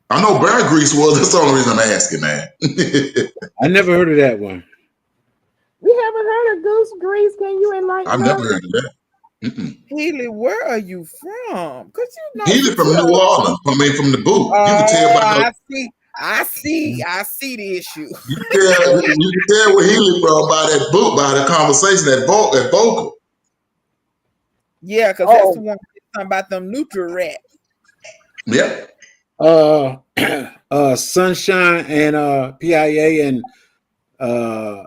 I know bear grease was. That's the only reason I'm asking, man. I never heard of that one. We haven't heard of goose grease. Can you enlighten I've us? never heard of that. Healy, where are you from? Because you know Healy from New Orleans. I mean, from the boot. You can tell by I see the issue. You can tell where Healy from by that boot, by the conversation, that vocal. Yeah, because that's the one talking about them Nutri-Rat. Yeah. Sunshine and PIA and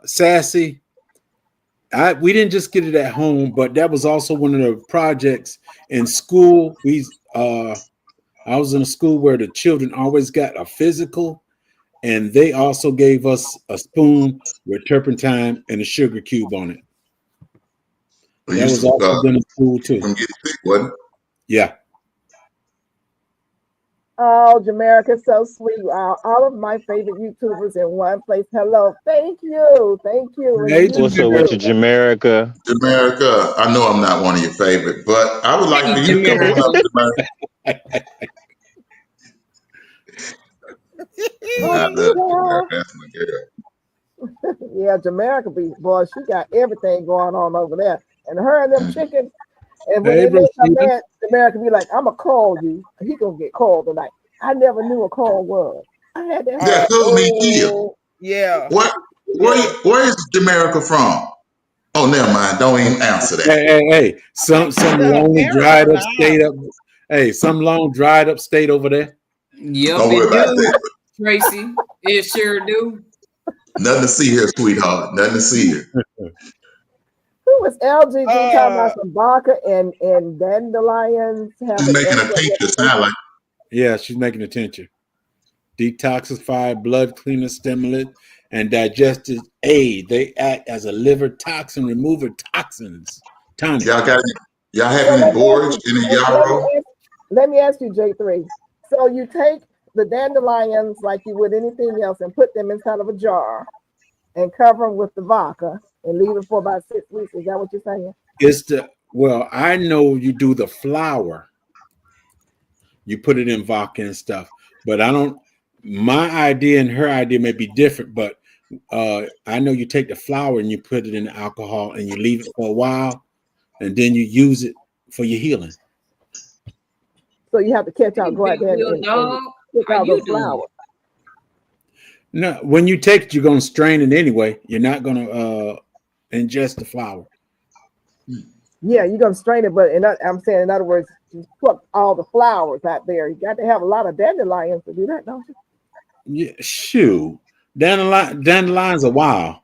Sassy. We didn't just get it at home, but that was also one of the projects in school. I was in a school where the children always got a physical, and they also gave us a spoon with turpentine and a sugar cube on it. That was also done in school too. From getting sick, wasn't it? Yeah. Oh, Jamaica's so sweet. All of my favorite YouTubers in one place. Hello. Thank you. Thank you. Hey, what's up with you, Jamaica? Jamaica, I know I'm not one of your favorite, but I would like for you to come on up, Jamaica. I love Jamaica. That's my girl. Yeah, Jamaica, boy, she got everything going on over there. And her and them chickens. And when they make a man, America be like, I'm gonna call you. He gonna get called tonight. I never knew a call was. I had that. Yeah, could me here. Yeah. Where is Jamaica from? Oh, never mind. Don't even answer that. Hey. Some long dried up state up. Hey, some long dried up state over there. Yep, Don't worry about that. Tracy. It sure do. Nothing to see here, sweetheart. Nothing to see here. Who was LG talking about some vodka and dandelions? She's making a tincture sound like. Yeah, she's making a tincture. Detoxify, blood cleaner, stimulant, and digestive aid. They act as a liver toxin remover toxins. Tonic. Y'all have any borage in the yarrow? Let me ask you, J3. So you take the dandelions like you would anything else and put them inside of a jar and cover them with the vodka and leave it for about 6 weeks. Is that what you're saying? Well, I know you do the flour. You put it in vodka and stuff, but I don't. My idea and her idea may be different, but I know you take the flour and you put it in alcohol and you leave it for a while, and then you use it for your healing. So you have to catch out, go out there and pick out those flowers. No, when you take it, you're going to strain it anyway. You're not going to ingest the flour. Yeah, you're going to strain it, but I'm saying, in other words, you put all the flowers out there. You got to have a lot of dandelions to do that, don't you? Yeah, shoo. Dandelions are wild.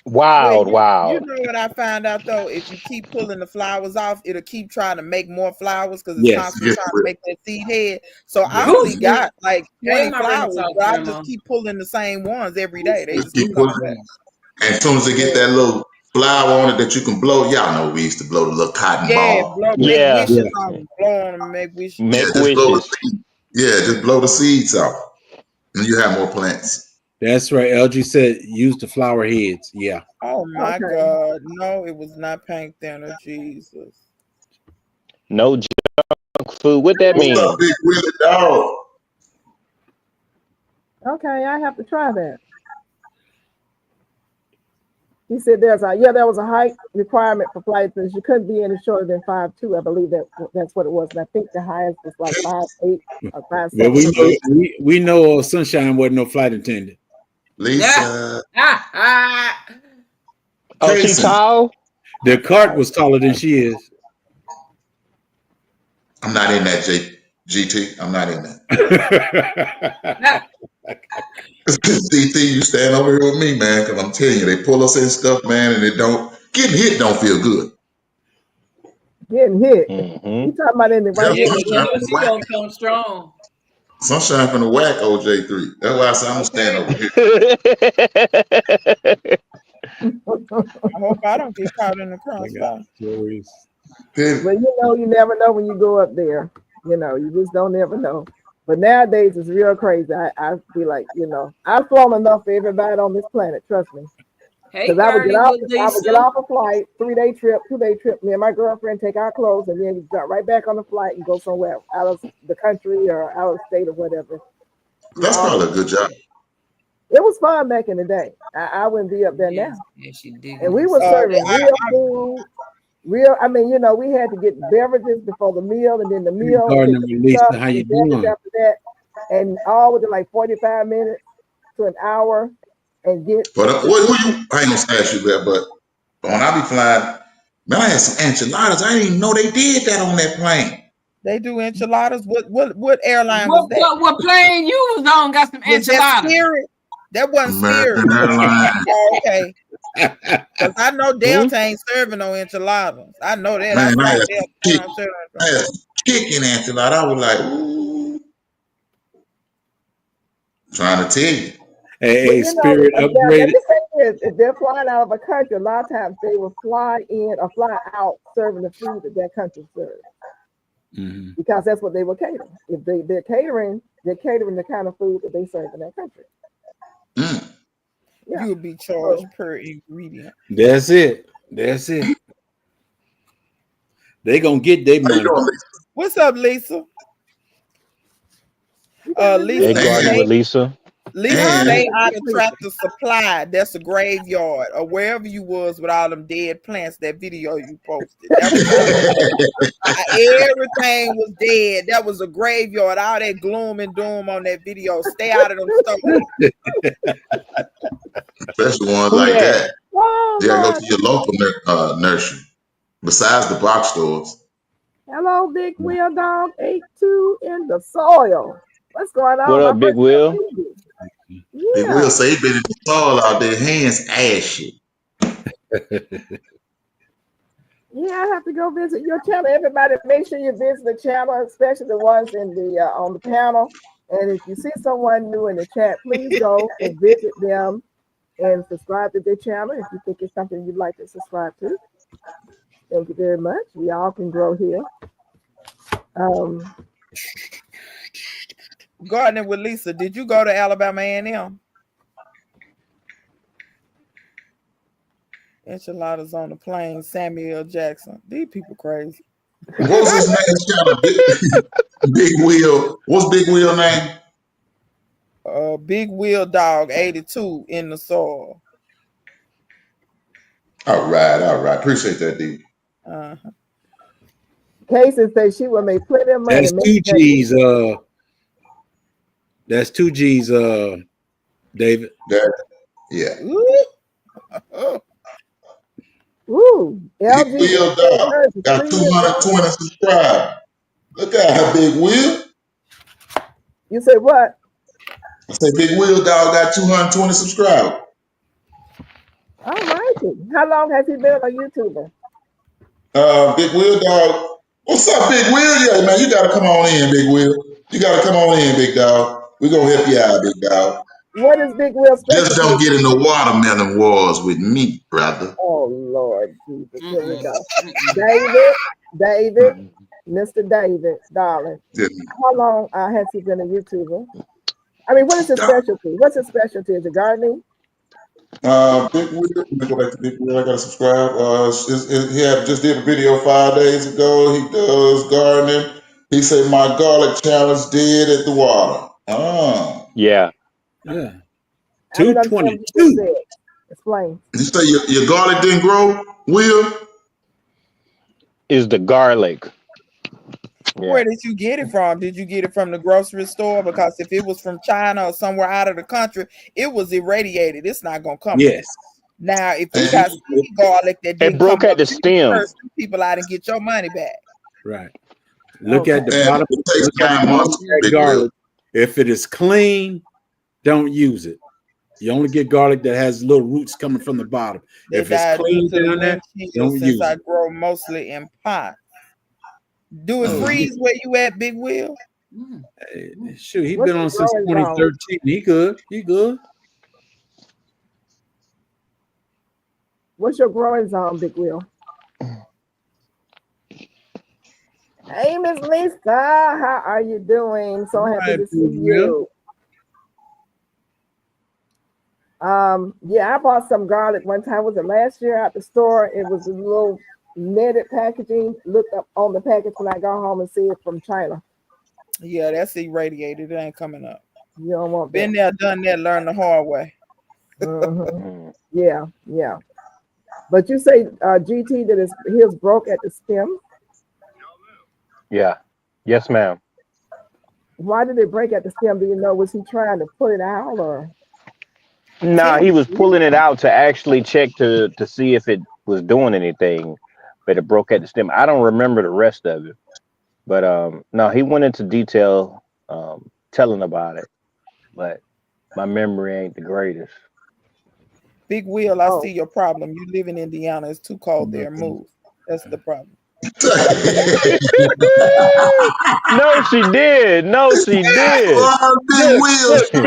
Wild. You know what I found out though? If you keep pulling the flowers off, it'll keep trying to make more flowers because it's constantly trying to make that seed head. So I only got like 20 flowers, but I just keep pulling the same ones every day. They just keep coming back. And as soon as they get that little flower on it that you can blow, y'all know we used to blow the little cotton ball. Make wishes on them. Blow on them, make wishes. Make just wishes. blow the seed. Yeah, just blow the seeds off. And you have more plants. That's right. LG said use the flower heads. Yeah. Oh my God. No, it was not pink thinner. Jesus. No junk food. What that mean? What's up, Big Willie Dog? Okay, I have to try that. He said there was a height requirement for flight attendants. You couldn't be any shorter than 5'2". I believe that's what it was. And I think the highest was like 5'8" or 5'7". Well, we know Sunshine wasn't no flight attendant. Lisa. Oh, she's tall? The cart was taller than she is. I'm not in that, GT. I'm not in that. CT, you stand over here with me, man, because I'm telling you, they pull us in stuff, man, and getting hit don't feel good. Getting hit. Mm-hmm. You talking about in the right? Yeah, but she gonna come strong. Sunshine from the whack, OJ3. That's why I said I'm gonna stand over here. I hope I don't get caught in the crossfire. But you never know when you go up there. You just don't ever know. But nowadays it's real crazy. I feel like, I've flown enough for everybody on this planet. Trust me. Because I would get off a flight, 3-day trip, 2-day trip. Me and my girlfriend take our clothes and then we jump right back on the flight and go somewhere out of the country or out of state or whatever. That's probably a good job. It was fun back in the day. I wouldn't be up there now. Yeah, she did. And we were serving real food. We had to get beverages before the meal, and then the meal. How you doing? After that, and all within like 45 minutes to an hour, and get. But I ain't gonna ask you that, but when I be flying, man, I had some enchiladas. I didn't even know they did that on that plane. They do enchiladas. What airline was that? What plane you was on? Got some enchiladas. That wasn't Spirit. Oh, okay. Because I know Delta ain't serving no enchiladas. I know that. Man, I had chicken enchilada. I was like, ooh. Trying to tell you. Hey, Spirit upgraded. If they're flying out of a country, a lot of times they will fly in or fly out serving the food that that country serves. Mm-hmm. Because that's what they will cater. If they're catering the kind of food that they serve in that country. Mm. Yeah. You'll be charged per ingredient. That's it. They gonna get their money. What's up, Lisa? Lisa. Lisa, stay out of Tractor Supply. That's a graveyard, or wherever you was with all them dead plants. That video you posted, everything was dead. That was a graveyard. All that gloom and doom on that video. Stay out of them stores. Especially ones like that. You gotta go to your local nursery. Besides the box stores. Hello, Big Wheel Dog 82 in the soil. What's going on? What up, Big Will? Yeah. Big Will say he been in the soil out there, hands ashy. Yeah, I have to go visit your channel. Everybody, make sure you visit the channel, especially the ones in the on the panel. And if you see someone new in the chat, please go and visit them and subscribe to their channel if you think it's something you'd like to subscribe to. Thank you very much. We all can grow here. Gardening with Lisa. Did you go to Alabama A&M? Enchiladas on the plane. Samuel Jackson. These people crazy. What was his name? Big Wheel. What's Big Wheel name? Big Wheel Dog 82 in the soil. All right. Appreciate that, D. Uh-huh. Casey said she will make plenty of money. That's two G's. That's two G's. David. Yeah. Woo. Big Wheel Dog got 220 subscribers. Look at her, Big Wheel. You say what? I said Big Wheel Dog got 220 subscribers. All righty. How long has he been a YouTuber? Big Wheel Dog. What's up, Big Wheel? Yeah, man, you gotta come on in, Big Wheel. You gotta come on in, Big Dog. We're gonna help you out, Big Dog. What is Big Wheel special? Just don't get in the watermelon wars with me, brother. Oh, Lord Jesus. Here we go. David, Mr. David, darling. How long has he been a YouTuber? I mean, what is his specialty? What's his specialty? Is it gardening? Big Wheel, let me go back to Big Wheel. I gotta subscribe. He just did a video 5 days ago. He does gardening. He said my garlic challenge dead at the water. Yeah. 222. Explain. You say your garlic didn't grow, Will? Is the garlic. Yeah. Where did you get it from? Did you get it from the grocery store? Because if it was from China or somewhere out of the country, it was irradiated. It's not gonna come. Yes. Now, if you got garlic that it broke at the stem, people out and get your money back. Right. Look at the bottom. Look at the bottom of that garlic. If it is clean, don't use it. You only get garlic that has little roots coming from the bottom. If it's clean down there, don't use it. I grow mostly in pots. Do it freeze where you at, Big Will? Hey, shoot, he been on since 2013. He good. What's your growing zone, Big Will? Hey, Miss Lisa, how are you doing? So happy to see you. Yeah, I bought some garlic one time. Was it last year at the store? It was a little netted packaging. Looked up on the package when I got home and see it from China. Yeah, that's irradiated. It ain't coming up. You don't want been there, done that, learn the hard way. Yeah. But you say GT that his broke at the stem? Yeah. Yes, ma'am. Why did it break at the stem? Do you know? Was he trying to pull it out or? No, he was pulling it out to actually check to see if it was doing anything, but it broke at the stem. I don't remember the rest of it, but no, he went into detail telling about it, but my memory ain't the greatest. Big Will, I see your problem. You live in Indiana. It's too cold there. Move. That's the problem. No, she did. Big Will. We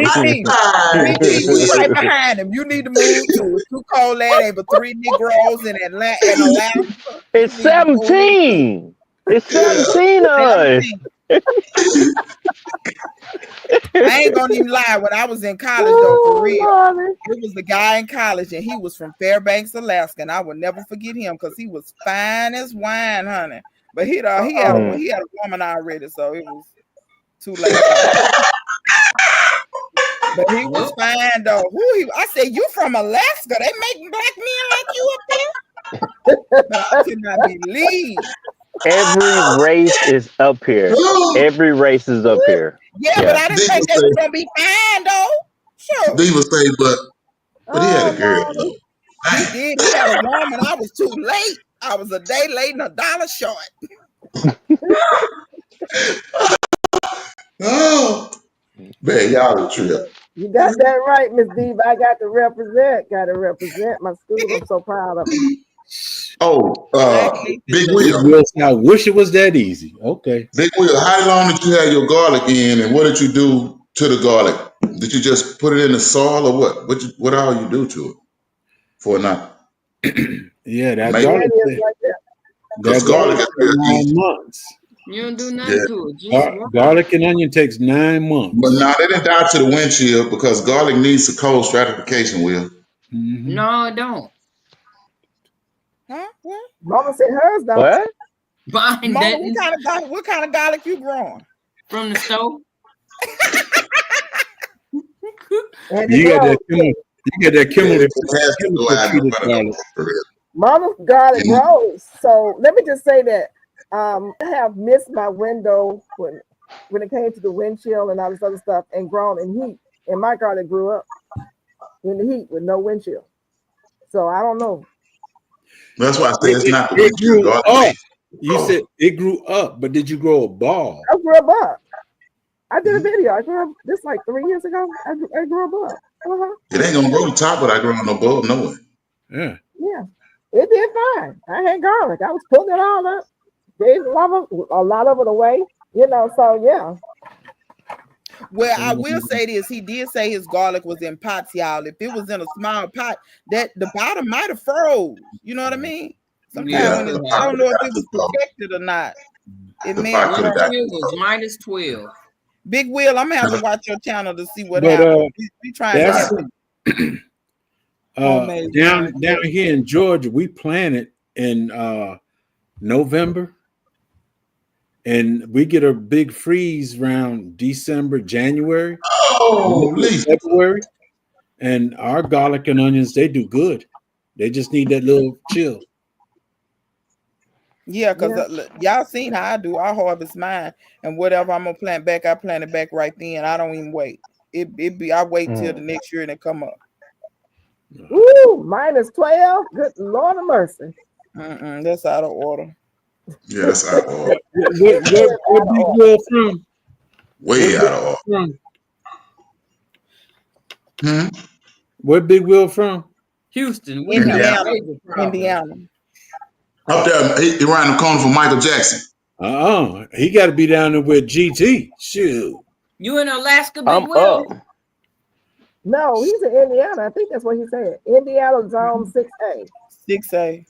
right behind him. You need to move too. It's too cold there. Ain't but 3 Negroes in Atlanta. It's 17. It's 17 of us. I ain't gonna even lie. When I was in college, though, for real, it was the guy in college, and he was from Fairbanks, Alaska, and I would never forget him because he was fine as wine, honey. But he had a woman already, so it was too late. But he was fine though. I said, "You from Alaska? They make black men like you up there?" But I could not believe. Every race is up here. Every race is up here. Yeah, but I didn't think they were gonna be fine though. Sure. Diva say, but he had a girl though. He did. He had a woman. I was too late. I was a day late and $1 short. Oh, man, y'all a trip. You got that right, Miss Diva. I got to represent. Got to represent my school. I'm so proud of them. Oh, Big Will. I wish it was that easy. Okay. Big Will, how long did you have your garlic in, and what did you do to the garlic? Did you just put it in the soil, or what? What all you do to it for now? Yeah, that garlic. That garlic is 9 months. You don't do nothing Yeah. to it. Just work. Garlic and onion takes 9 months. But now they didn't die to the wind chill because garlic needs a cold stratification, Will. Mm-hmm. No, it don't. Huh? What? Mama said hers don't. What? Mine Mama, doesn't. what kind of garlic you growing? From the stove. And You got that chemical It has to go out in treated front of garlic. the for real. Mama's garlic Mhm. grows. So let me just say that I have missed my window when it came to the wind chill and all this other stuff and grown in heat. And my garlic grew up in the heat with no wind chill. So I don't know. That's why I say it's not the It wind chill. grew Garlic up. You said it grew up, but did you grow a ball? I grew up. I did a video. I grew up this like 3 years ago. I grew up. Uh-huh. It ain't gonna grow the top without growing no bulb, no way. Yeah. Yeah. It did fine. I had garlic. I was pulling it all up. Gave a lot of it away. You know, so yeah. Well, I will say this. He did say his garlic was in pots, y'all. If it was in a small pot, that the bottom might have froze. You know what I mean? Sometimes Yeah. when I don't know if it was protected or not. It The may pot have could've froze. got- It was minus 12. Big Will, I'm gonna have to watch your channel to see what But, happened. We trying to That's help. Homemade down wine. here in Georgia, we planted in November, and we get a big freeze around December, January, Holy. February, and our garlic and onions, they do good. They just need that little chill. Yeah, because y'all seen how I do. I harvest mine, and whatever I'm gonna plant back, I plant it back right then. I don't even wait. I wait till the next year and it come up. Ooh, minus 12. Good Lord of mercy. That's out of order. Yeah, that's out of order. Where Big Will from? Way out of order. Where Big Will from? Houston, Indiana. Up there, he around the corner from Michael Jackson. He got to be down there with GT. Shoot. You in Alaska, Big I'm Will? up. No, he's in Indiana. I think that's what he said. Indiana zone 6A. 6A.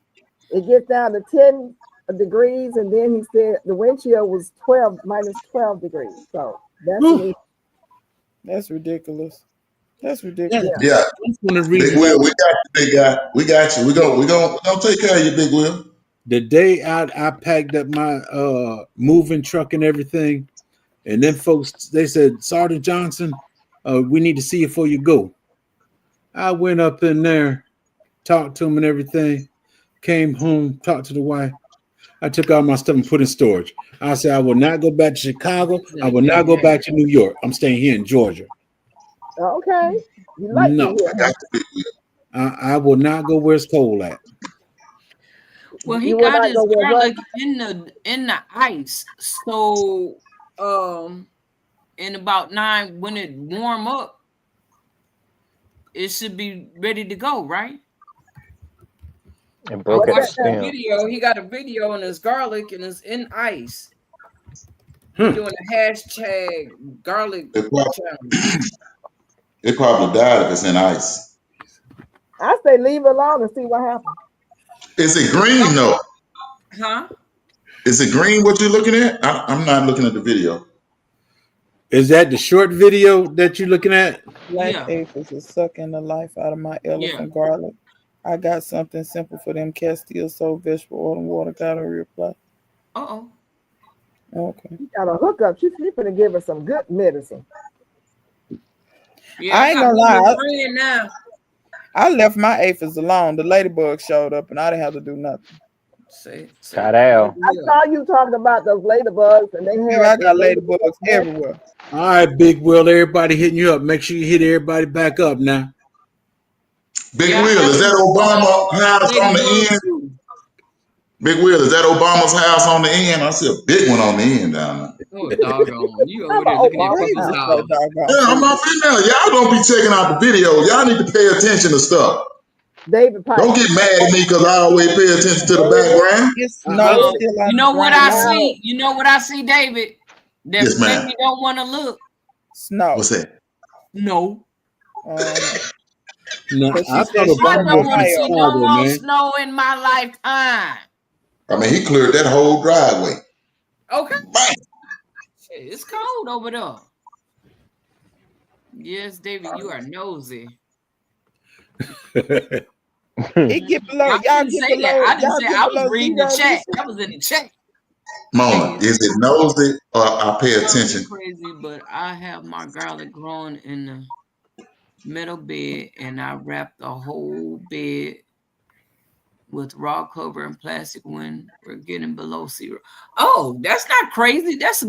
It gets down to 10 degrees, and then he said the wind chill was minus 12 degrees. So that's ridiculous. That's ridiculous. Yeah. Big Will, we got you, big guy. We got you. We gonna take care of you, Big Will. The day I packed up my moving truck and everything, and then folks, they said, Sergeant Johnson, we need to see you before you go. I went up in there, talked to him and everything, came home, talked to the wife. I took all my stuff and put in storage. I said, I will not go back to Chicago. I will not go back to New York. I'm staying here in Georgia. Okay. You like No. I will not go where it's cold at. Well, he got his garlic in the ice. So in about 9, when it warm up, it should be ready to go, right? And broke at the stem. Video. He got a video on his garlic and it's in ice. Doing a hashtag garlic challenge. It probably died if it's in ice. I say leave it alone and see what happens. Is it green though? Huh? Is it green what you're looking at? I'm not looking at the video. Is that the short video that you're looking at? Black aphids is sucking the life out of my elephant garlic. I got something simple for them cats. Still sold vegetable oil and water. Got a reply. Okay. You got a hookup. She's gonna give her some good medicine. Yeah, I ain't gonna lie. I left my aphids alone. The ladybug showed up and I didn't have to do nothing. I saw you talking about those ladybugs, and they had. I got ladybugs everywhere. All right, Big Will. Everybody hitting you up. Make sure you hit everybody back up now. Big Will, is that Obama house on the end? Big Will, is that Obama's house on the end? I see a big one on the end down there. Oh, doggone. You over there looking at people's house. Yeah, I'm not female. Y'all don't be checking out the video. Y'all need to pay attention to stuff. David Piper. Don't get mad at me because I always pay attention to the background. You know what I see? You know what I see, David? That Yes, ma'am. maybe don't want to look. Snow. What's that? No. No, I thought I don't want to see no Chicago, more man. snow in my lifetime. I mean, he cleared that whole driveway. Okay. Bam. Shit, it's cold over there. Yes, David, you are nosy. He get below. I Y'all didn't get say that. below. I didn't Y'all say get I was below reading the zero this chat. year? That was in the chat. Mona, is it nosy or I pay Call me attention? crazy, but I have my garlic growing in the metal bed, and I wrapped the whole bed with raw cover and plastic when we're getting below zero. Oh, that's not crazy. That's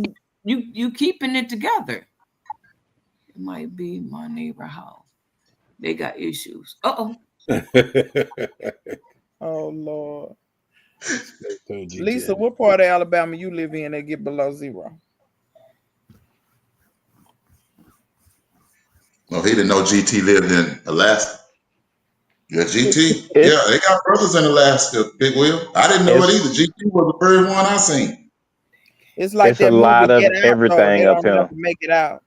you keeping it together. It might be my neighbor house. They got issues. Uh-oh. Oh Lord. Lisa, what part of Alabama you live in that get below zero? No, he didn't know GT lived in Alaska. Yeah, GT. Yeah, It's they got brothers in Alaska, Big Will. I didn't know it it's either. GT was the first one I seen. It's like it's a that movie lot of Get Out though. They everything up don't here. never make it out.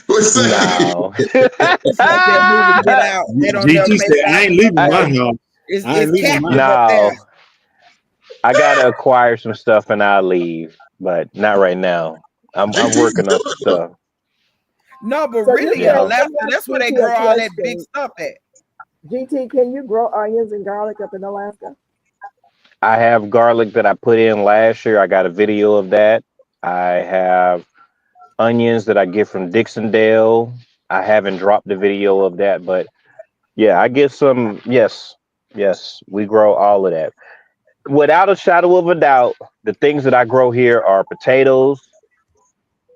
What's that? No. It's like that movie Get Out. They don't never GT make said, it I out ain't because leaving my house. I ain't it's leaving my captive house. up there. No. I gotta acquire some stuff and I'll leave, but not right now. I'm GT working on some stuff. No, but So you really in Yeah. said, let Alaska, me ask that's where they GT a grow all that big question. stuff at. GT, can you grow onions and garlic up in Alaska? I have garlic that I put in last year. I got a video of that. I have onions that I get from Dixondale. I haven't dropped the video of that, but yeah, I get some. Yes, yes, we grow all of that. Without a shadow of a doubt, the things that I grow here are potatoes,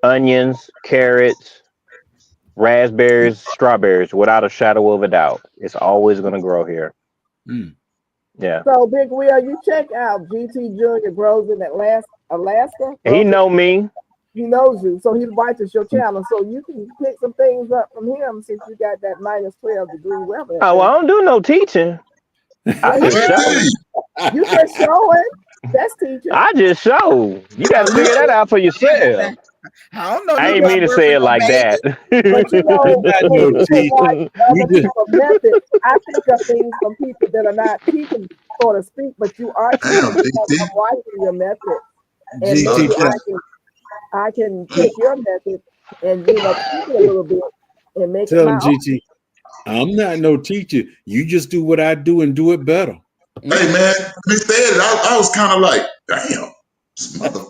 onions, carrots, raspberries, strawberries. Without a shadow of a doubt, it's always going to grow here. Mm. Yeah, So Big Will, you check out GT Junior grows in Alaska. he Grows in, know me. he knows you, so he watches your channel. So you can pick some things up from him since you got that -12-degree weather up Oh, there. I don't do no teaching. I Yeah, What you just you do. show. think? You just showing. That's teaching. I just show. You got to I figure that out for yourself. don't know I nothing ain't Yeah, mean about to say birthing it no like baby. that. but you You know, got when no people teeth. watch You other just people's methods, I pick up things from people that are not teaching, so to speak. But you are teaching Damn, because GT. I'm watching your method, and GT maybe Lord, tell I can take your method and tweak it a little bit and make it my him, own. GT, I'm not no teacher. You just do what I do and do it better. hey man, when he said it, I was kind of like, damn, this mother.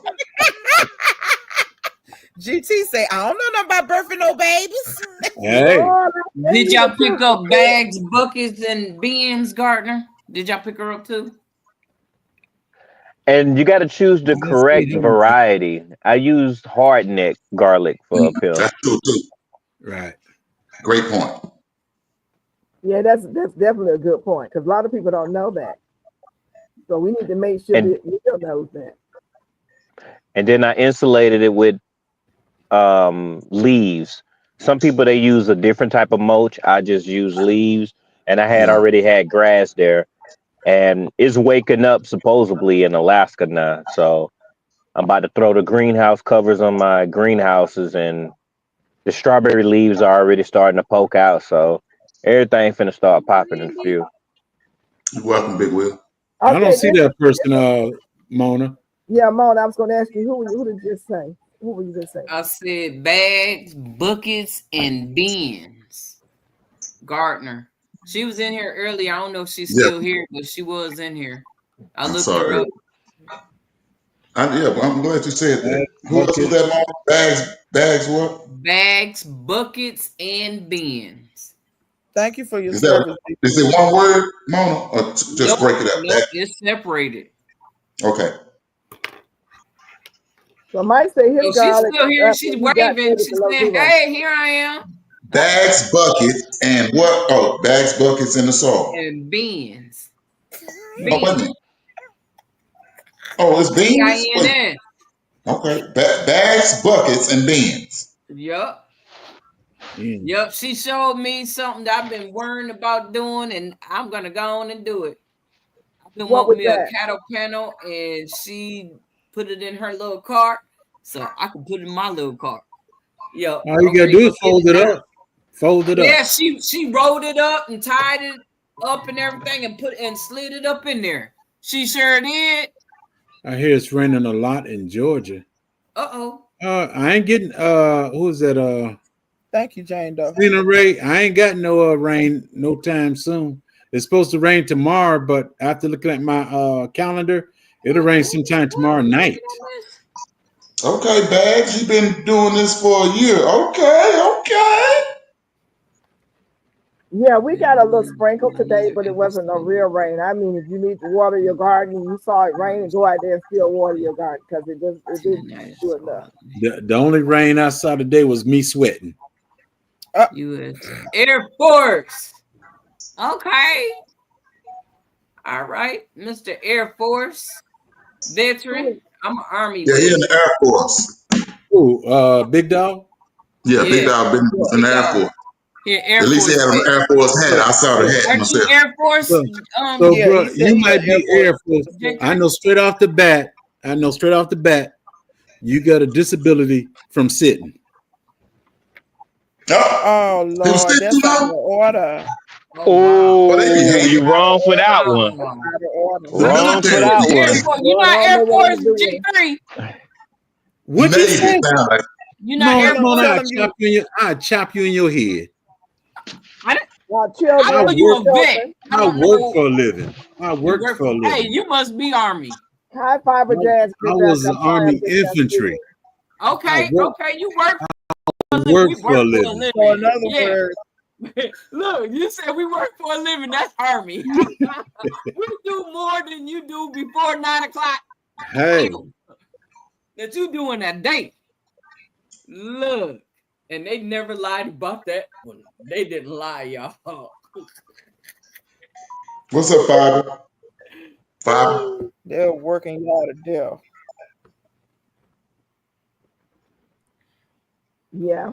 GT say, I don't know nothing about birthing no babies. Hey, Lord, I tell Did you the y'all pick truth. up bags, buckets, and bins, Gardner? Did y'all pick her up too? And you got to choose the let's get correct him variety. I used hard neck garlic for up here. That's true too. right. Great point. Yeah, that's definitely a good point because a lot of people don't know that. So we need to make sure And that Will knows that. and then I insulated it with leaves. Some people they use a different type of mulch. I just use leaves, and I had Yeah. already had grass there, and it's waking up supposedly in Alaska now. So I'm about to throw the greenhouse covers on my greenhouses, and the strawberry leaves are already starting to poke out. So everything finna start popping in a few. You're welcome, Big Will. I don't Okay, see that person, Mona. yeah, Mona, I was going to ask you who did you just say? Who were you just saying? I said bags, buckets, and bins. Gardner. She was in here earlier. I don't know if she's Yeah, still here, but she was in here. I I looked saw her it. up. Yeah, well, I'm glad you said that. Bag, Who else was bucket. that, Mom? Bags, what? Bags, buckets, and bins. Thank you for your Is that? service. Is it one word, Mona, or just Nope, break it up? nope, it's separated. Okay. So Mike say his So she's garlic still is here. up She's and he got waving. 30 She's below saying, zero. hey, here I am. Bags, buckets, and what? Oh, bags, buckets, in the soil. And beans. Oh, wait a Beans. minute. Oh, it's beans? Wait. BINS. Okay. Bags, buckets, and beans. Yup. Mm. Yep, she showed me something that I've been worrying about doing, and I'm gonna go on and do it. I've been What wanting was me a that? cattle panel, and she put it in her little cart, so I can put it in my little cart. Yep, All you I'm gotta ready to do go is get fold it it now. up. Fold it up. Yeah, she rolled it up and tied it up and everything, and slid it up in there. She sure did. I hear it's raining a lot in Georgia. Uh-oh. I ain't getting who is that? Thank you, Jane Doe. Cena Ray. I ain't got no rain no time soon. It's supposed to rain tomorrow, but after looking at my calendar, it'll rain sometime tomorrow night. Okay, Bags, you've been doing this for a year. Okay. Yeah, we got a little sprinkle today, but it wasn't a real rain. I mean, if you need to water your garden and you saw it rain, go out there and still water your garden because it didn't do enough. The only rain I saw today was me sweating. U.S. Air Force. Okay. All right, Mr. Air Force veteran. I'm an Army. Yeah, he in the Air Force. Ooh, Big Dog? Yeah, Big Dog been in the Air Force. Yeah, Air At least he Force. had an Air Force hat. I saw the hat Are you myself. Air Force? So, Yeah, bro, he said you he might was be Air Force. I know straight off the bat. You got a disability from sitting. Oh He was Lord, sitting that's too out of long. order. Oh, wow. Oh, they be Oh, hating. you wrong for that one. Wow. Out of order. The Wrong for military that be Air one. Force. Lord, You're I not don't Air know what Force I'm doing. G3. What'd you Navy say? sound like. You're not Air Tell him, Force. tell him you. I chop you in your head. While I children, know you a vet. children, I I don't work know. for a living. I You worked work for a Hey, living. you must be Army. high fiber jazz, I was the Army infantry. Okay, work- okay. You work for I a living. work We for a work for a living. living. So in other Yeah. words, Look, you said we work for a living. That's Army. We do more than you do before 9 o'clock. Hey, That you doing that day. Look. And they never lied about that. Well, they didn't lie, y'all. What's up, Fiber? Fiber? they're working y'all to death. Yeah.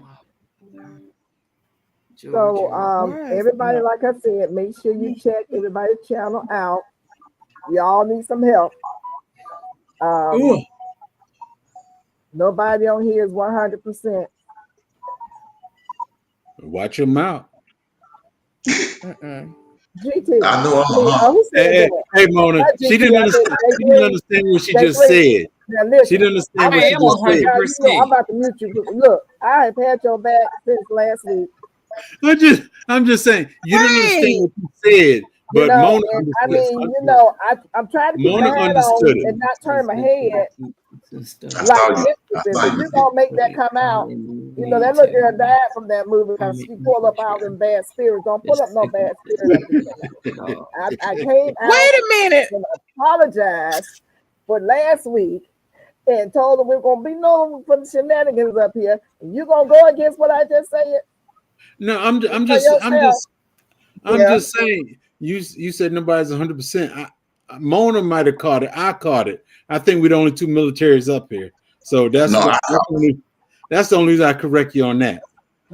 So Georgia. everybody, like I said, make sure you check everybody's channel out. We all need some help. Nobody on here is 100%. watch your mouth. GT. I know I'm a Who said Hey, that? hey, Mona, Not she GT, didn't I said understand. She didn't understand what she just said. Now listen, She didn't understand I what she am just said. 100%. you know, I'm about to mute you. Look, I have had your back since last week. I'm just saying you didn't understand Hey, what you said, You but know, Mona and I understood. mean, you know, I'm trying to keep my Mona hat understood on it. and not turn my head I like saw you. this. I saw If you. you're gonna make that come out, you know, that little girl died from that movie because she pulled up out in bad spirits. Don't pull up no bad spirit up here. I came out wait a minute. and apologized for last week and told them we're gonna be known for the shenanigans up here. And you gonna go against what I just said? No, I'm just saying. You said nobody's 100%. Mona might have caught it. I caught it. I think we're the only two militaries up here, so that's No, that's the only reason I correct you on that.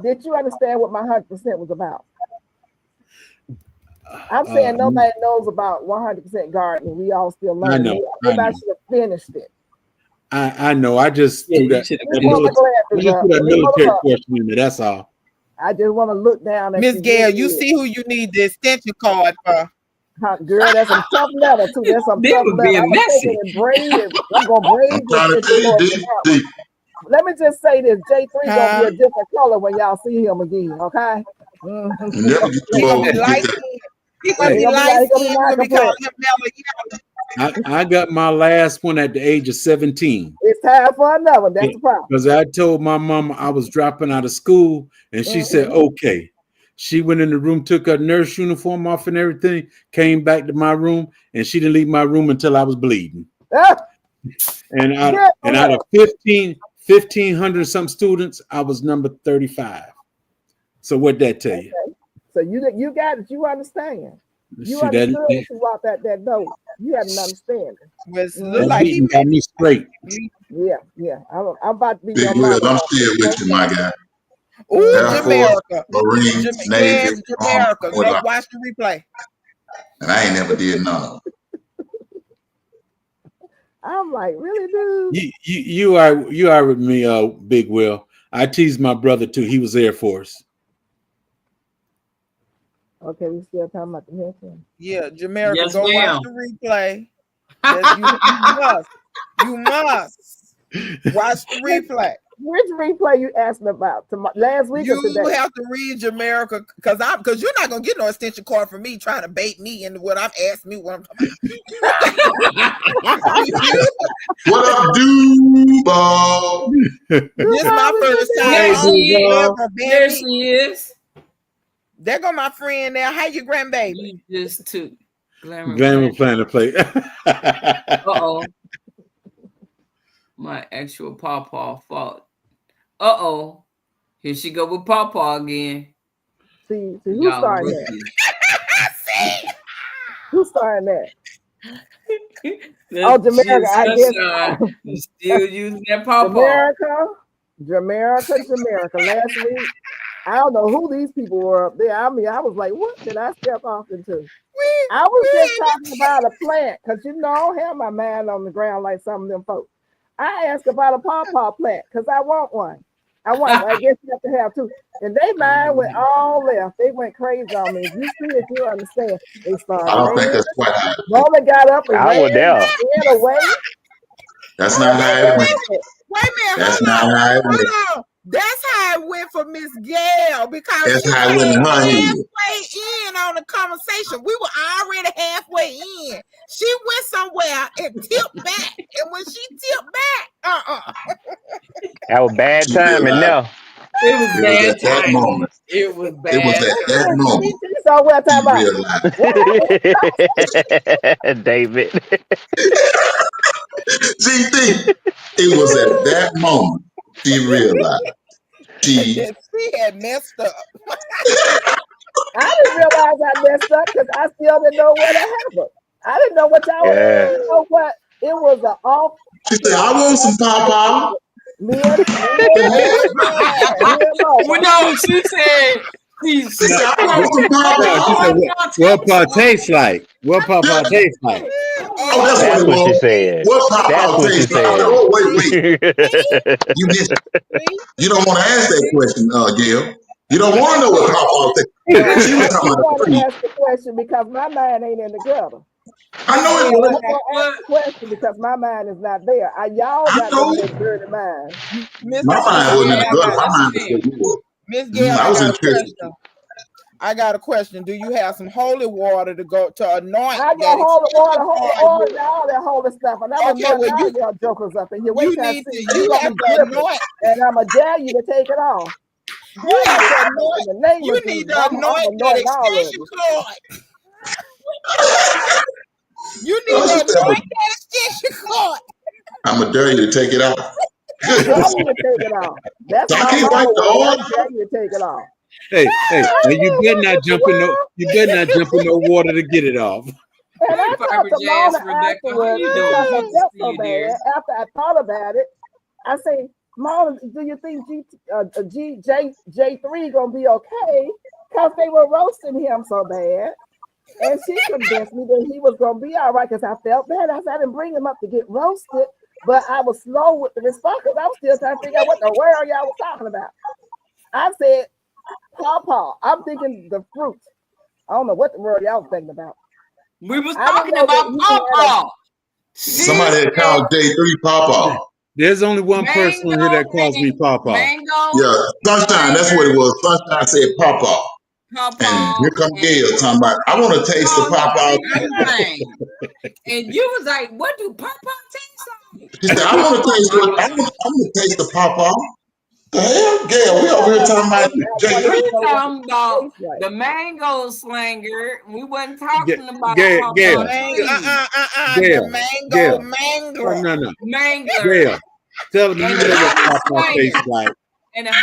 Did you understand what my 100% was about? I'm saying nobody knows about 100% gardening. We all still learning. I know. Everybody should have finished it. I know. I just threw that military question in there. That's all. I just want to look down at Miss Gail, you see who you need the extension card for. Girl, that's some tough letter too. That's some tough letter. I'm taking it braid. I'm gonna braid this. Let me just say this: J3 gonna be a different color when y'all see him again. Okay. Never get too old to get that. He gonna be light skinned. We're gonna be calling him mellow. I got my last one at the age of 17. It's time for another. That's the problem. Because I told my mama I was dropping out of school, and she said, okay. She went in the room, took her nurse uniform off and everything, came back to my room, and she didn't leave my room until I was bleeding. And out of 1,500 some students, I was number 35. So what'd that tell you? So you got it. You understand. You understood when you walked out that door. You had an understanding. Look like he got me straight. Yeah. I'm about to be Big your Will, mama. I'm still with you, my guy. Ooh, Air Force, Jamaica. Marines, Navy, Yes, Jamaica. Go watch the replay. And I ain't never did none of them. I'm like, really, dude? You are with me, Big Will. I teased my brother too. He was Air Force. Okay, we still talking about the mission. Yeah, Jamaica. Yes, go ma'am. watch the replay. You must. You must watch the replay. Which replay you asking about? Last week or today? You have to read Jamaica because you're not gonna get no extension cord from me trying to bait me into what I'm asking me what I'm talking about. What up, Duval? This is my first time. There she is. There go my friend there. How you, grandbaby? You just took Glamour plan to play. Uh-oh. My actual pawpaw fault. Uh-oh. Here she go with pawpaw again. See who's starting that? Who's starting that? Oh, Jamaica, I guess. You still using that pawpaw. Jamaica. Last week, I don't know who these people were up there. I mean, I was like, what did I step off into? I was just talking about a plant because I don't have my mind on the ground like some of them folks. I asked about a pawpaw plant because I want one. I guess you have to have two. And they mind went all left. They went crazy on me. If you see it, you understand. They started. I don't think that's quite how it went. Mama got up and ran away. That's not how it went. Wait a minute. That's not how it went. That's how it went for Miss Gail because that's how it went in her head. Halfway in on the conversation, we were already halfway in. She went somewhere and tipped back, and when she tipped back, that was bad timing. Now it was bad timing. It was bad. It was at that moment. So what time David. GT, it was at that moment she realized she had messed up. I didn't realize I messed up because I still didn't know what happened. I didn't know what y'all were. You know what? It was an off. She said, "I want some pawpaw." No, she said. She said, "I want some pawpaw." What pawpaw tastes like? What pawpaw tastes like? Oh, that's what she said. What pawpaw tastes like? Oh, wait. You don't want to ask that question, Gail. You don't want to know what pawpaw tastes like. She was talking about the ask the question because my mind ain't in the gutter. I know it was. Ask the question because my mind is not there. Y'all got the dirty mind. My mind wasn't in the gutter. My mind was where you were. Miss Gail, I was in church. I got a question. Do you have some holy water to anoint? I got holy water, all that holy stuff. And I'm y'all jokers up in here. You have to anoint. And I'm going to dare you to take it off. You need to anoint that extension cord. You need to anoint that extension cord. I'm going to dare you to take it off. I'm going to take it off. That's how I'm dare you to take it off. Hey, and you better not jump in no water to get it off. And I talked to Mona afterwards because I felt so bad. After I thought about it, I say, Mona, do you think J3 gonna be okay? Because they were roasting him so bad. And she convinced me that he was gonna be all right because I felt bad. I said I didn't bring him up to get roasted, but I was slow with the response because I was still trying to figure out what the world y'all was talking about. I said, pawpaw. I'm thinking the fruit. I don't know what the word y'all was thinking about. We was talking about pawpaw. Somebody had called J3 pawpaw. There's only one person here that calls me pawpaw. Yeah, Sunshine. That's what it was. Sunshine said pawpaw. And here come Gail talking about, I want to taste the pawpaw. And you was like, what do pawpaw taste like? She said, I want to taste the pawpaw. The hell, Gail, we over here talking about J3. We talking about the mango slanger. We wasn't talking about Gail. The mango. No. Mango. Gail, tell them you know what pawpaw tastes like.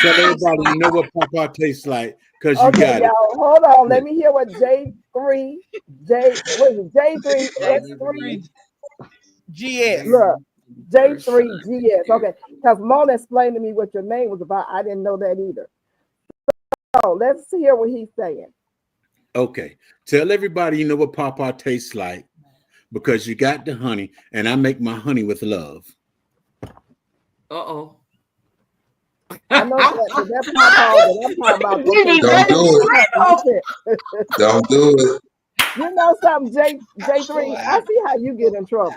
Tell everybody you know what pawpaw tastes like because you got it. Hold on. Let me hear what J3 S3 GS. Look. J3GS. Okay. Because Mona explained to me what your name was about. I didn't know that either. So let's hear what he's saying. Okay. Tell everybody you know what pawpaw tastes like because you got the honey and I make my honey with love. Uh-oh. I know that pawpaw that I'm talking about. Don't do it. You know something, J3? I see how you get in trouble.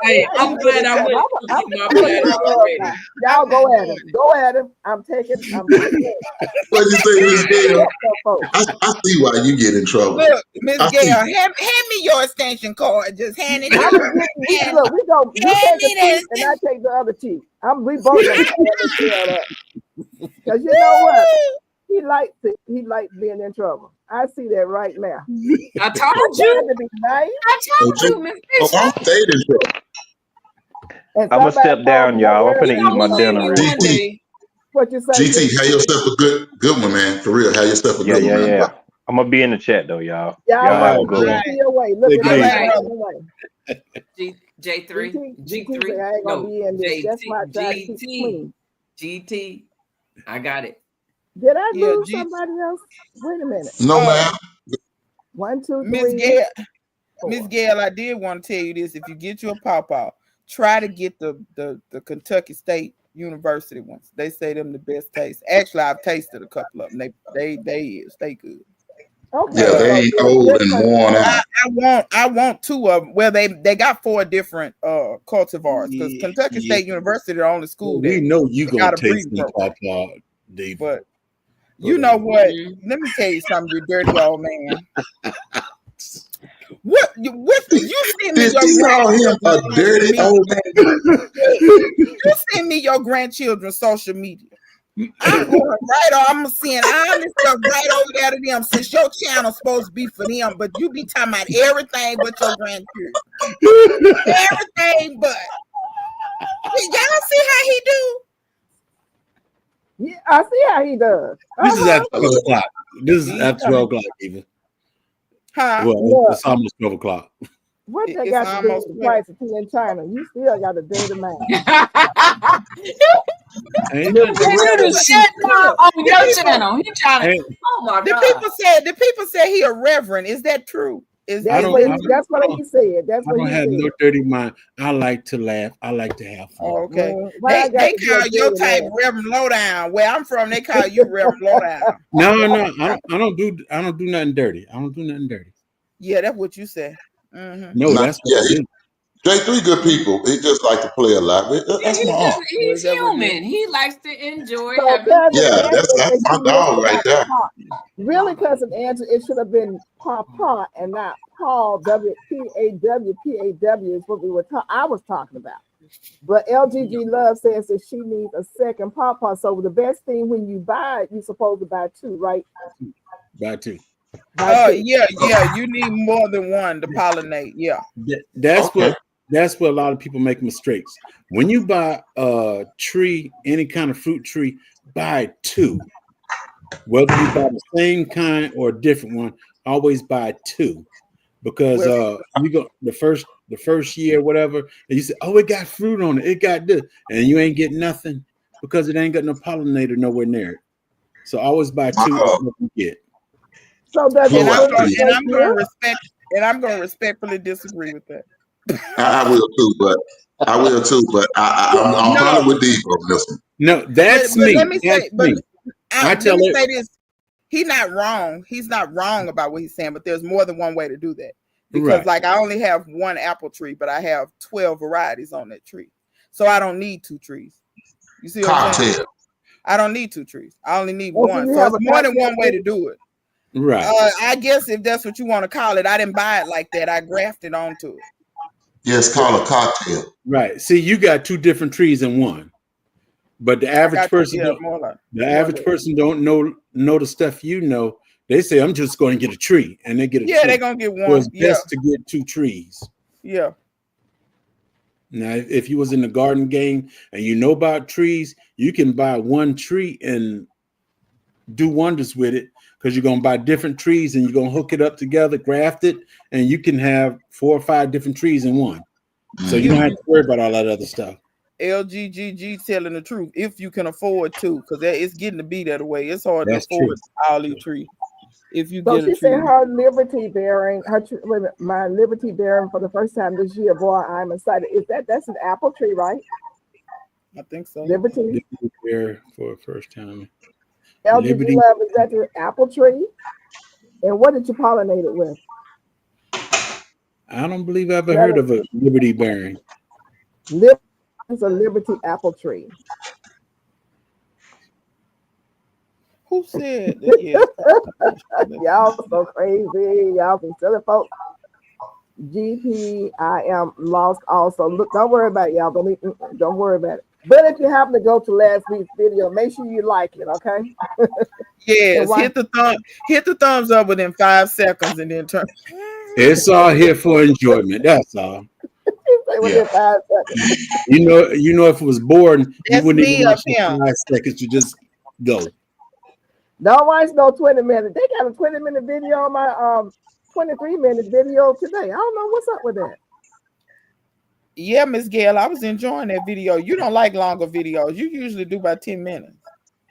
Hey, I'm glad I went to my bladder already. Y'all go at him. Go at him. I'm taking it. What you say, Miss Gail? I see why you get in trouble. Look, Miss Gail, hand me your extension card. Just hand it. Look, we go. You take the cheek, and I take the other cheek. We both gonna stand this shit up. Because you know what? He likes it. He likes being in trouble. I see that right now. I told you. To be nice. I told you, Miss Bishop. I'm staying in trouble. I'm gonna step down, y'all. I'm gonna eat my dinner. What you say? GT, have yourself a good one, man. For real, have yourself a good one, man. Yeah. I'm gonna be in the chat though, y'all. Y'all have a good one. Your way. Look at that. J3. G3. I ain't gonna be in this. That's my GT. GT. I got it. Did I lose somebody else? Wait a minute. No, ma'am. 1, 2, 3. Miss Gail, I did want to tell you this. If you get you a pawpaw, try to get the Kentucky State University ones. They say them the best taste. Actually, I've tasted a couple of them. They good. Okay. Yeah, they ain't old and worn out. I want 2 of them. Well, they got 4 different cultivars because Kentucky State University the only school. We know you gonna taste the pawpaw, Dave. But you know what? Let me tell you something, you dirty old man. What you send me a dirty old man? You send me your grandchildren's social media. I'm going right on. I'm seeing all this stuff right over there to them. Since your channel's supposed to be for them, but you be talking about everything but your grandchildren. Everything but. Y'all see how he do? Yeah, I see how he does. This is at 12 o'clock. This is at 12 o'clock even. Huh? Well, it's almost 12 o'clock. What they got to do with the price of tea in China? You still got a dirty mind. On your channel. He trying to. Oh my God. The people said he a reverend. Is that true? That's what he said. That's what he said. I don't have no dirty mind. I like to laugh. I like to have fun. Oh, okay. They call your type Reverend Lowdown. Where I'm from, they call you Reverend Lowdown. No. I don't do nothing dirty. I don't do nothing dirty. Yeah, that's what you said. Mm-hmm. No, that's what I do. J3 good people. He just like to play a lot. That's my aunt. He's human. He likes to enjoy that's my dog right there. Really, Cousin Andrew, it should have been Papa and not Paul. P-A-W is what I was talking about. But LGG Love says that she needs a second Papa. So the best thing when you buy it, you're supposed to buy 2, right? Buy 2. Yeah. You need more than one to pollinate. Yeah. That's where a lot of people make mistakes. When you buy a tree, any kind of fruit tree, buy 2. Whether you buy the same kind or a different one, always buy 2. Because you go the first year, whatever, and you say, oh, it got fruit on it, it got this, and you ain't getting nothing because it ain't got no pollinator nowhere near it. So always buy 2 what you get. So that's I'm going to respectfully disagree with that. I will too, but I'm probably with Debo on this one. No, that's me. Let me say this. He's not wrong. He's not wrong about what he's saying, but there's more than one way to do that. Because like I only have 1 apple tree, but I have 12 varieties on that tree. So I don't need 2 trees. You see what I'm saying? I don't need 2 trees. I only need 1. So it's more than one way to do it. Right. I guess if that's what you want to call it, I didn't buy it like that. I grafted onto it. Yes, call a cocktail. Right. See, you got 2 different trees in one. But the average person don't know the stuff you know. They say, I'm just going to get a tree, and they get a tree. They're going to get 1. So it's best to get 2 trees. Yeah. Now, if you was in the garden game and you know about trees, you can buy 1 tree and do wonders with it, because you're going to buy different trees and you're going to hook it up together, graft it, and you can have 4 or 5 different trees in one. So you don't have to worry about all that other stuff. LGGG telling the truth, if you can afford to, because it's getting to be that way. It's hard to afford all these trees. If you she said her liberty bearing, my liberty bearing for the first time this year. Boy, I'm excited. That's an apple tree, right? I think so. Liberty bear for the first time. LGG Love, is that the apple tree? And what did you pollinate it with? I don't believe I ever heard of a Liberty bearing. It's a Liberty apple tree. Who said that? Yes. Y'all so crazy. Y'all be silly folks. GP, I am lost also. Look, don't worry about it, y'all. Don't worry about it. But if you happen to go to last week's video, make sure you like it, okay? Yes, hit the thumbs up within 5 seconds and then turn. It's all here for enjoyment. That's all. Within 5 seconds. You know, if it was boring, you wouldn't even watch me the 5 seconds. You just go. Don't watch no 20 minutes. They got a 20-minute video on my 23-minute video today. I don't know what's up with that. Yeah, Miss Gail, I was enjoying that video. You don't like longer videos. You usually do about 10 minutes.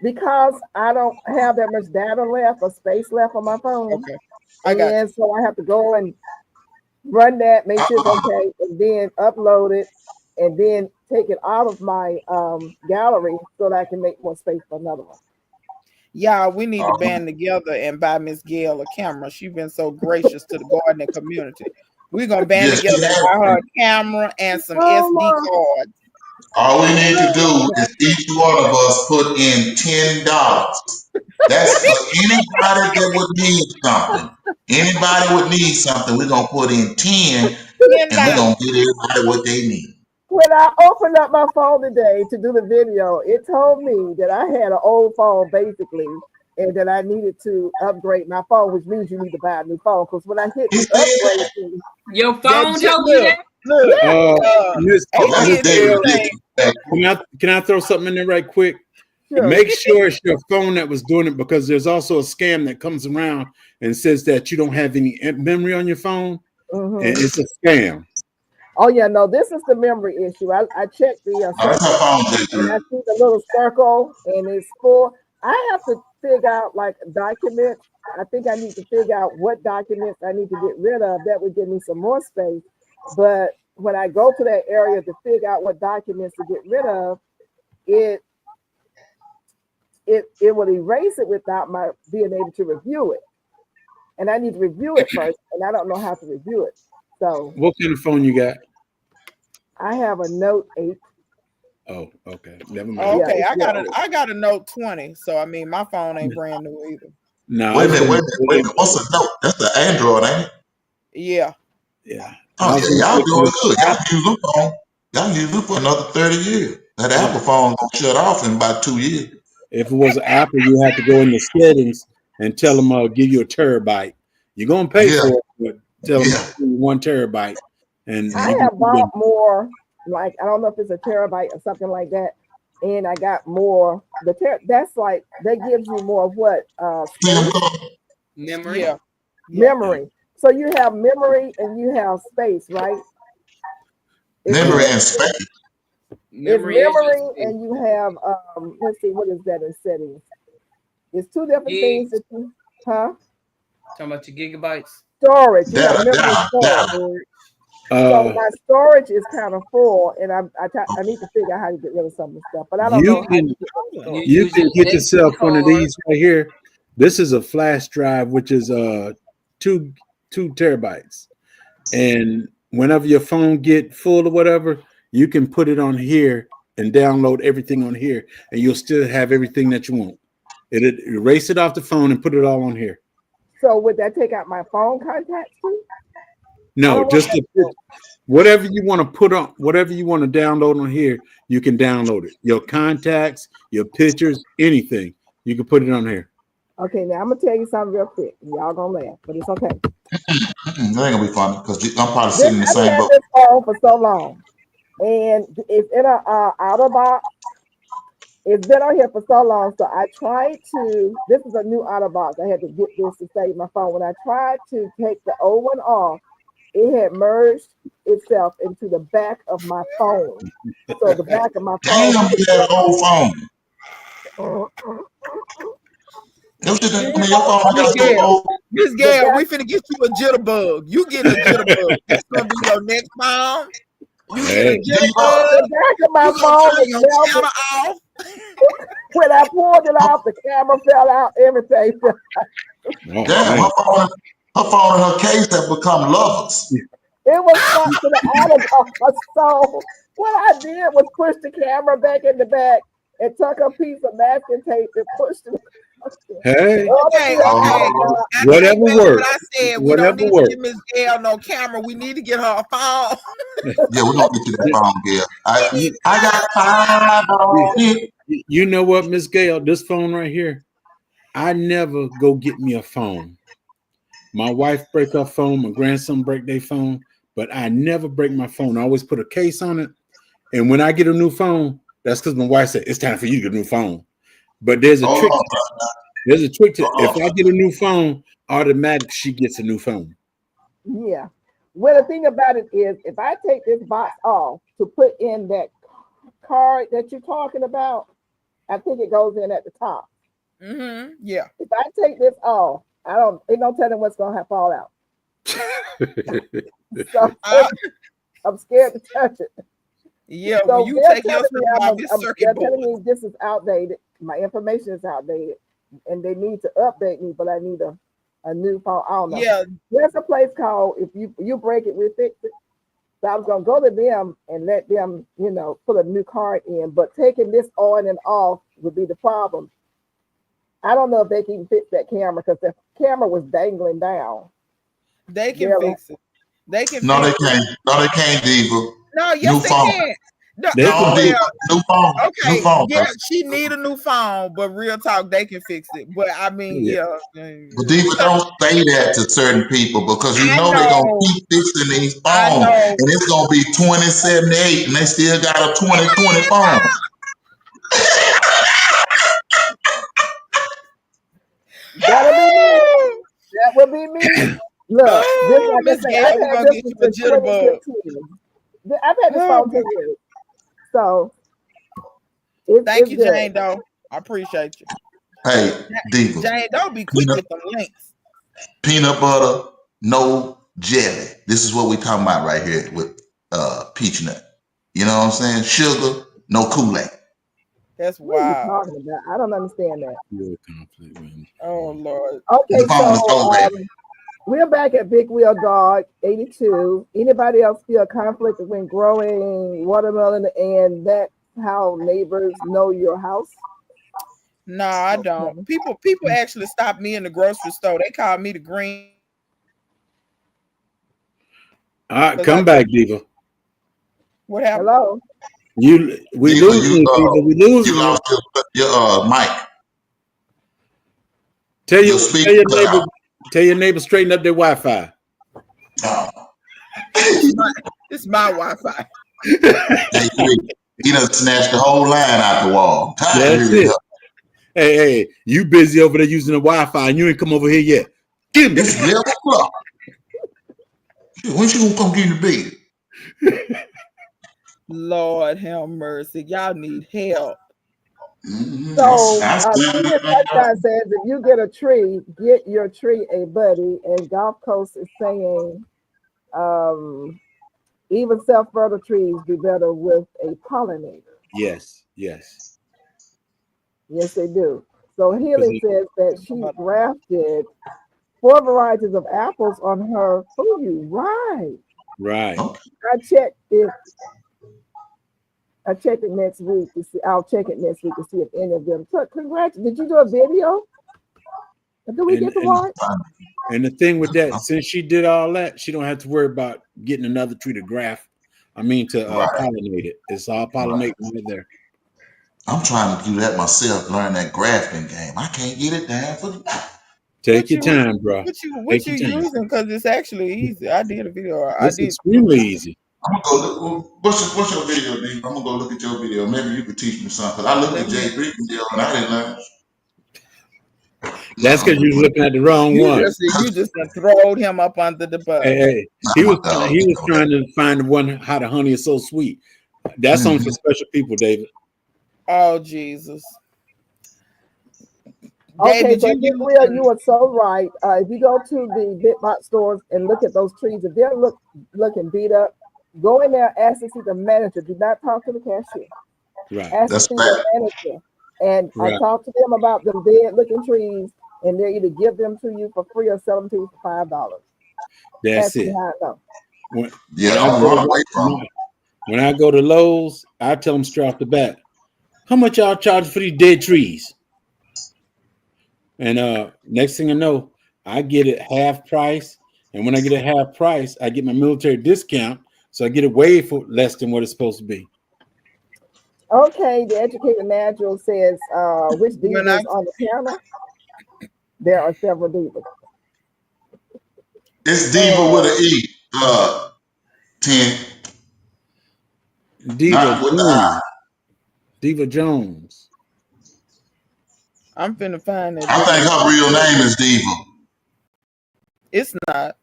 Because I don't have that much data left or space left on my phone. Okay. I got you. So I have to go and run that, make sure it's okay, and then upload it, and then take it out of my gallery so that I can make more space for another one. Yeah, we need to band together and buy Miss Gail a camera. She's been so gracious to the gardening community. We're gonna band together and buy her a camera and some SD cards. All we need to do is each one of us put in $10. That's for anybody that would need something. Anybody would need something, we're gonna put in 10 and we're gonna get everybody what they need. When I opened up my phone today to do the video, it told me that I had an old phone basically, and that I needed to upgrade my phone, which means you need to buy a new phone. Because when I hit the upgrade thing, your phone told you that? Can I throw something in there right quick? Sure. Make sure it's your phone that was doing it, because there's also a scam that comes around and says that you don't have any memory on your phone, and it's a scam. Oh yeah, no, this is the memory issue. I checked the and I see the little circle and it's full. I have to figure out like documents. I think I need to figure out what documents I need to get rid of. That would give me some more space. But when I go to that area to figure out what documents to get rid of, it will erase it without my being able to review it. And I need to review it first, and I don't know how to review it. So what kind of phone you got? I have a Note 8. Oh, okay. Never mind. Oh, okay, yeah, I got a Note 20. So I mean, my phone ain't brand new either. No. Wait a minute. What's a Note? That's the Android, ain't it? Yeah. Yeah. Oh yeah, y'all doing good. Y'all use it for another 30 years. That Apple phone gonna shut off in about 2 years. If it was Apple, you have to go in the settings and tell them I'll give you a terabyte. You're gonna pay for it, but tell them 1 terabyte. And I have bought more, like I don't know if it's a terabyte or something like that, and I got more. That's like that gives you more of what memory. Yeah. Memory. So you have memory and you have space, right? Memory and space. Memory and you have let's see, what is that in settings? It's 2 different things that you talking about your gigabytes. Storage. You have memory storage. So my storage is kind of full, and I need to figure out how to get rid of some of the stuff. But I don't know. You can get yourself one of these right here. This is a flash drive, which is 2 terabytes, and whenever your phone get full or whatever, you can put it on here and download everything on here, and you'll still have everything that you want. It'll erase it off the phone and put it all on here. So would that take out my phone contacts too? No, just whatever you want to put on, whatever you want to download on here, you can download it. Your contacts, your pictures, anything, you can put it on here. Okay, now I'm gonna tell you something real quick. Y'all gonna laugh, but it's okay. That ain't gonna be funny because I'm probably sitting in the same boat. I've had this phone for so long, and it's in a outer box. It's been on here for so long, so I tried to. This is a new outer box. I had to get this to save my phone. When I tried to take the old one off, it had merged itself into the back of my phone. So the back of my phone. Damn, you had an old phone. Miss Gail, we finna get you a jitterbug. You get a jitterbug. That's gonna be your next phone. You get a jitterbug. The back of my phone is When I pulled it off, the camera fell out, everything. Oh, Damn, man. her phone and her case have become lovers. It was stuck to the auto. So what I did was push the camera back in the back and took a piece of masking tape and pushed it. Hey, Okay, okay. I whatever take back what works. I said. We Whatever don't need works. to give Miss Gail no camera. We need to get her a phone. Yeah, we're gonna get you that phone, Gail. I got 5 on it. You know what, Miss Gail? This phone right here, I never go get me a phone. My wife break her phone, my grandson break their phone, but I never break my phone. I always put a case on it. And when I get a new phone, that's because my wife said it's time for you to get a new phone. But there's a Hold trick. on, There's a trick to hold if on. I get a new phone, automatic she gets a new phone. Yeah. Well, the thing about it is, if I take this box off to put in that card that you're talking about, I think it goes in at the top. Mm-hmm. Yeah. If I take this off, ain't no telling what's gonna have fall out. So I'm scared to touch it. Yeah. So When you they're take your telling me stuff off this circuit they're board. telling me this is outdated. My information is outdated, and they need to update me. But I need a new phone. I don't know. Yeah. There's a place called if you break it, we fix it. So I was gonna go to them and let them, put a new card in. But taking this on and off would be the problem. I don't know if they can fix that camera because the camera was dangling down. They can They're fix it. They can No, fix they it. can't. No, they can't, Diva. No, yes, New they phone. can. No, They No, can Diva. well, New phone. New okay, phone. yeah, she need a new phone, but real talk, they can fix it. But I mean, yeah. But Diva, because don't say that to certain people because you I know they're gonna know, keep fixing these I phones, know. and it's gonna be 2078, and they still got a 2020 phone. That'll be me. That will be me. Look, this Oh, like I Miss say, Gail, I've we had gonna this get you a since jitterbug. 2015. I've had this Oh, phone 10 years, so thank it's you, good. Jane Doe. I appreciate you. Hey, Diva, Jane Doe be quick peanut, with them links. peanut butter, no jelly. This is what we talking about right here with peach nut. You know what I'm saying? Sugar, no Kool-Aid. That's What are you wild. talking about? I don't understand that. You're a conflict, man. Oh Lord. The Okay, phone is so ready. we're back at Big Wheel Dog 82. Anybody else feel conflict when growing watermelon and that's how neighbors know your house? No, I don't. People actually stop me in the grocery store. They call me the green. All right, 'Cause come back, Diva. What happened? Hello? We Diva, losing you, Diva. We losing you you. lost your mic. Tell Your your speaker cut out. neighbor straighten up their Wi-Fi. No. It's my Wi-Fi. He done snatched the whole line out the wall. That's it. Hey, you busy over there using the Wi-Fi and you ain't come over here yet. Give me. It's 11 o'clock. When she gonna come get in the bed? Lord have mercy. Y'all need help. Mm-hmm. So, Senior Sunshine says if you get a tree, get your tree a buddy. And Gulf Coast is saying even self-fertile trees do better with a pollinator. Yes. Yes, they do. So Healing says that she grafted 4 varieties of apples on her food. Right. I checked it next week to see. I'll check it next week to see if any of them took. Congrats! Did you do a video? Do we get to watch? And the thing with that, since she did all that, she don't have to worry about getting another tree to graft. I mean, to pollinate it. It's all pollinating right there. I'm trying to do that myself. Learn that grafting game. I can't get it down for the. Take your time, bro. What you using? Because it's actually easy. I did a video. It's extremely easy. I'm gonna go look. What's your video, D? I'm gonna go look at your video. Maybe you could teach me something. Cause I looked at J3 video and I didn't learn. That's because you're looking at the wrong one. You just throwed him up under the bus. Hey, he was trying to find the one how the honey is so sweet. That's only for special people, David. Oh Jesus. Okay, David, so you are so right. If you go to the big box stores and look at those trees, if they're looking beat up, go in there, ask to see the manager. Do not talk to the cashier. Right. Ask to That's see fact. the manager. And I Right. talked to them about them dead looking trees, and they either give them to you for free or sell them to you for $5. That's Ask me it. how I know. When, Yeah, when I don't go run to away from them. when I go to Lowe's, I tell them straight off the bat, how much y'all charge for these dead trees? And next thing I know, I get it half price. And when I get it half price, I get my military discount. So I get it way for less than what it's supposed to be. Okay, the educated natural says which When diva is on the panel. There are several divas. It's Diva with an E. 10. Diva Not with the I. Jones. Diva Jones. I'm finna find that I think video. her real name is Diva. It's not.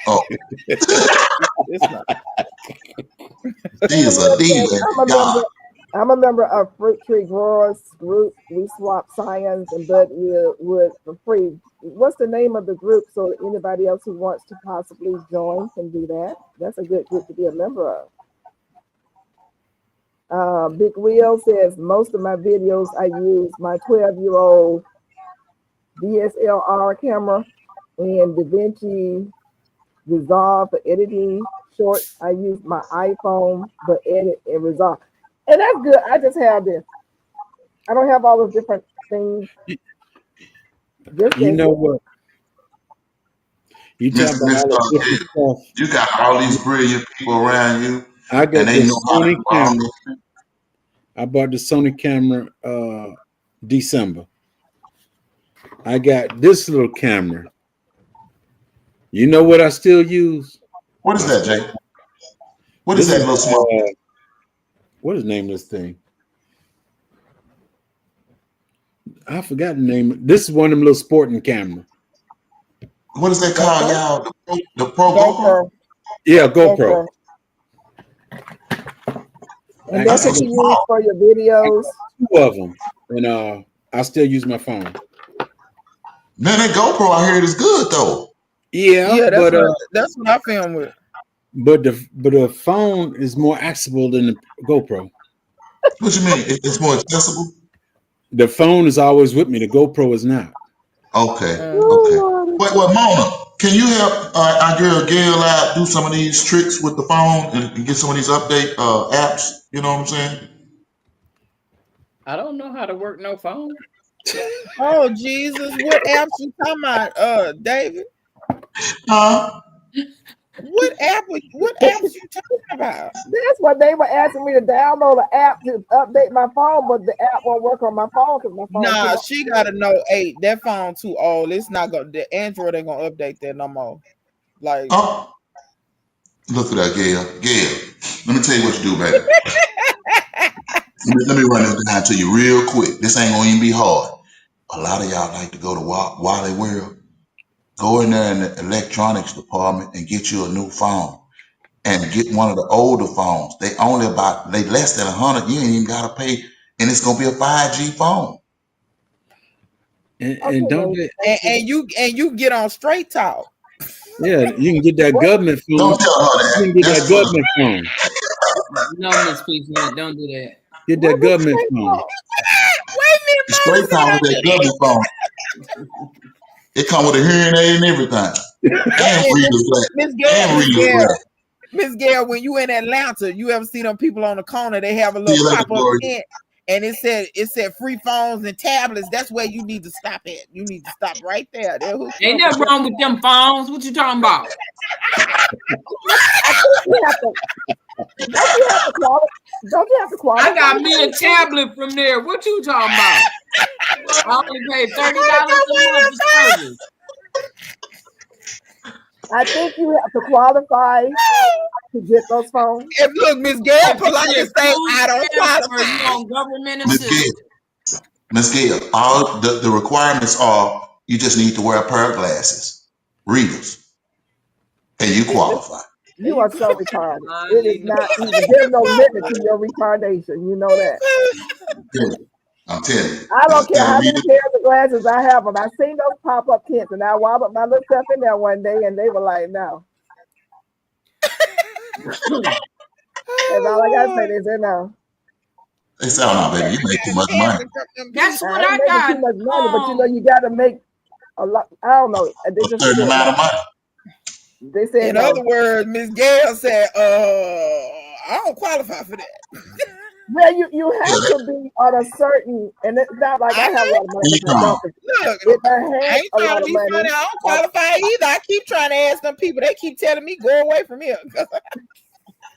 Oh, It's not. she is a diva. God. I'm a member of Fruit Tree Growers Group. We swap science and bud wood for free. What's the name of the group so anybody else who wants to possibly join can do that? That's a good group to be a member of. Big Wheel says most of my videos I use my 12-year-old DSLR camera and DaVinci Resolve for editing shorts. I use my iPhone but edit and Resolve. And that's good. I just have this. I don't have all those different things. Just You know what? You talk about Miss all the different stuff. you got all these brilliant people around you, I and got they the know how to Sony do all camera. this. I bought the Sony camera December. I got this little camera. You know what I still use? What is My that, Jay? What is this that is little small? what is the name of this thing? I forgot the name. This is one of them little sporting camera. What is that called, GoPro. y'all? The Pro GoPro? GoPro. Yeah, GoPro. GoPro. and I that's got what you use for your videos. two of them, and I still use my phone. Man, that GoPro I heard is good though. Yeah, Yeah, but that's what I film with. the phone is more accessible than the GoPro. What you mean? It's more accessible? The phone is always with me. The GoPro is not. Okay, okay. Oh, Lord. Wait, Mona, can you help our girl Gail out do some of these tricks with the phone and get some of these update apps? You know what I'm saying? I don't know how to work no phone. Oh Jesus, what apps you talking about, David? Huh? What apps you talking about? That's what they were asking me to download an app to update my phone, but the app won't work on my phone because my phone too Nah, old. she got a Note 8. That phone too old. It's not gonna the Android ain't gonna update that no more. Like Oh, look at that, Gail. Gail, let me tell you what you do, baby. Let me run this down to you real quick. This ain't gonna even be hard. A lot of y'all like to go to Wally World. Go in there in the electronics department and get you a new phone. And get one of the older phones. They less than 100. You ain't even gotta pay, and it's gonna be a 5G phone. And Okay, don't baby. get and you get on Straight Talk. you can get that What? government phone. Don't tell her You that. can get That's that for the government phone. No, Miss Peanut, don't do that. Get that What is government straight phone. talk? Wait a minute, Mona straight time with said that government phone. It come with a hearing aid and everything, wait a and minute, reader's black, Miss Gail, and Miss reader's Gail, black. Miss Gail, when you in Atlanta, you ever see them people on the corner? They have a See little you later, pop-up Glory. tent, and it said free phones and tablets. That's where you need to stop at. You need to stop right there. They'll hook you Ain't up with nothing wrong with them phones. What you talking about? I think you have to. Don't you have to qualify? Don't you have to qualify? I got me a tablet from there. What you talking about? I only paid $30 a month for service. I think you have to qualify to get those phones. If look, Miss Gail If you politely get say, food I don't stamps or you qualify. on government Miss assistance. Gail, Miss Gail, all the requirements are you just need to wear a pair of glasses, readers, and you qualify. You are so retarded. It is not even. There's no limit to your retardation. You know that. I'm telling you, I just don't care got to how read many it. pairs of glasses I have them. I seen those pop up tents, and I wound up my little stuff in there one day, and they were like, "No." That's all I gotta say. They said no. They say, "Oh no, baby, you make too much money." That's what I I ain't making got. too much money, but you know, you got to make a lot. I don't know. They A just certain said amount no. of money. They said In no. other words, Miss Gail said, I don't qualify for that. Well, you Yeah, have to be on a certain, and it's not like I I have a know. lot of money, but I income. don't. Look, If I I had ain't a trying lot to of be funny. money, I don't qualify either. I keep trying to ask them people. They keep telling me, go away from here.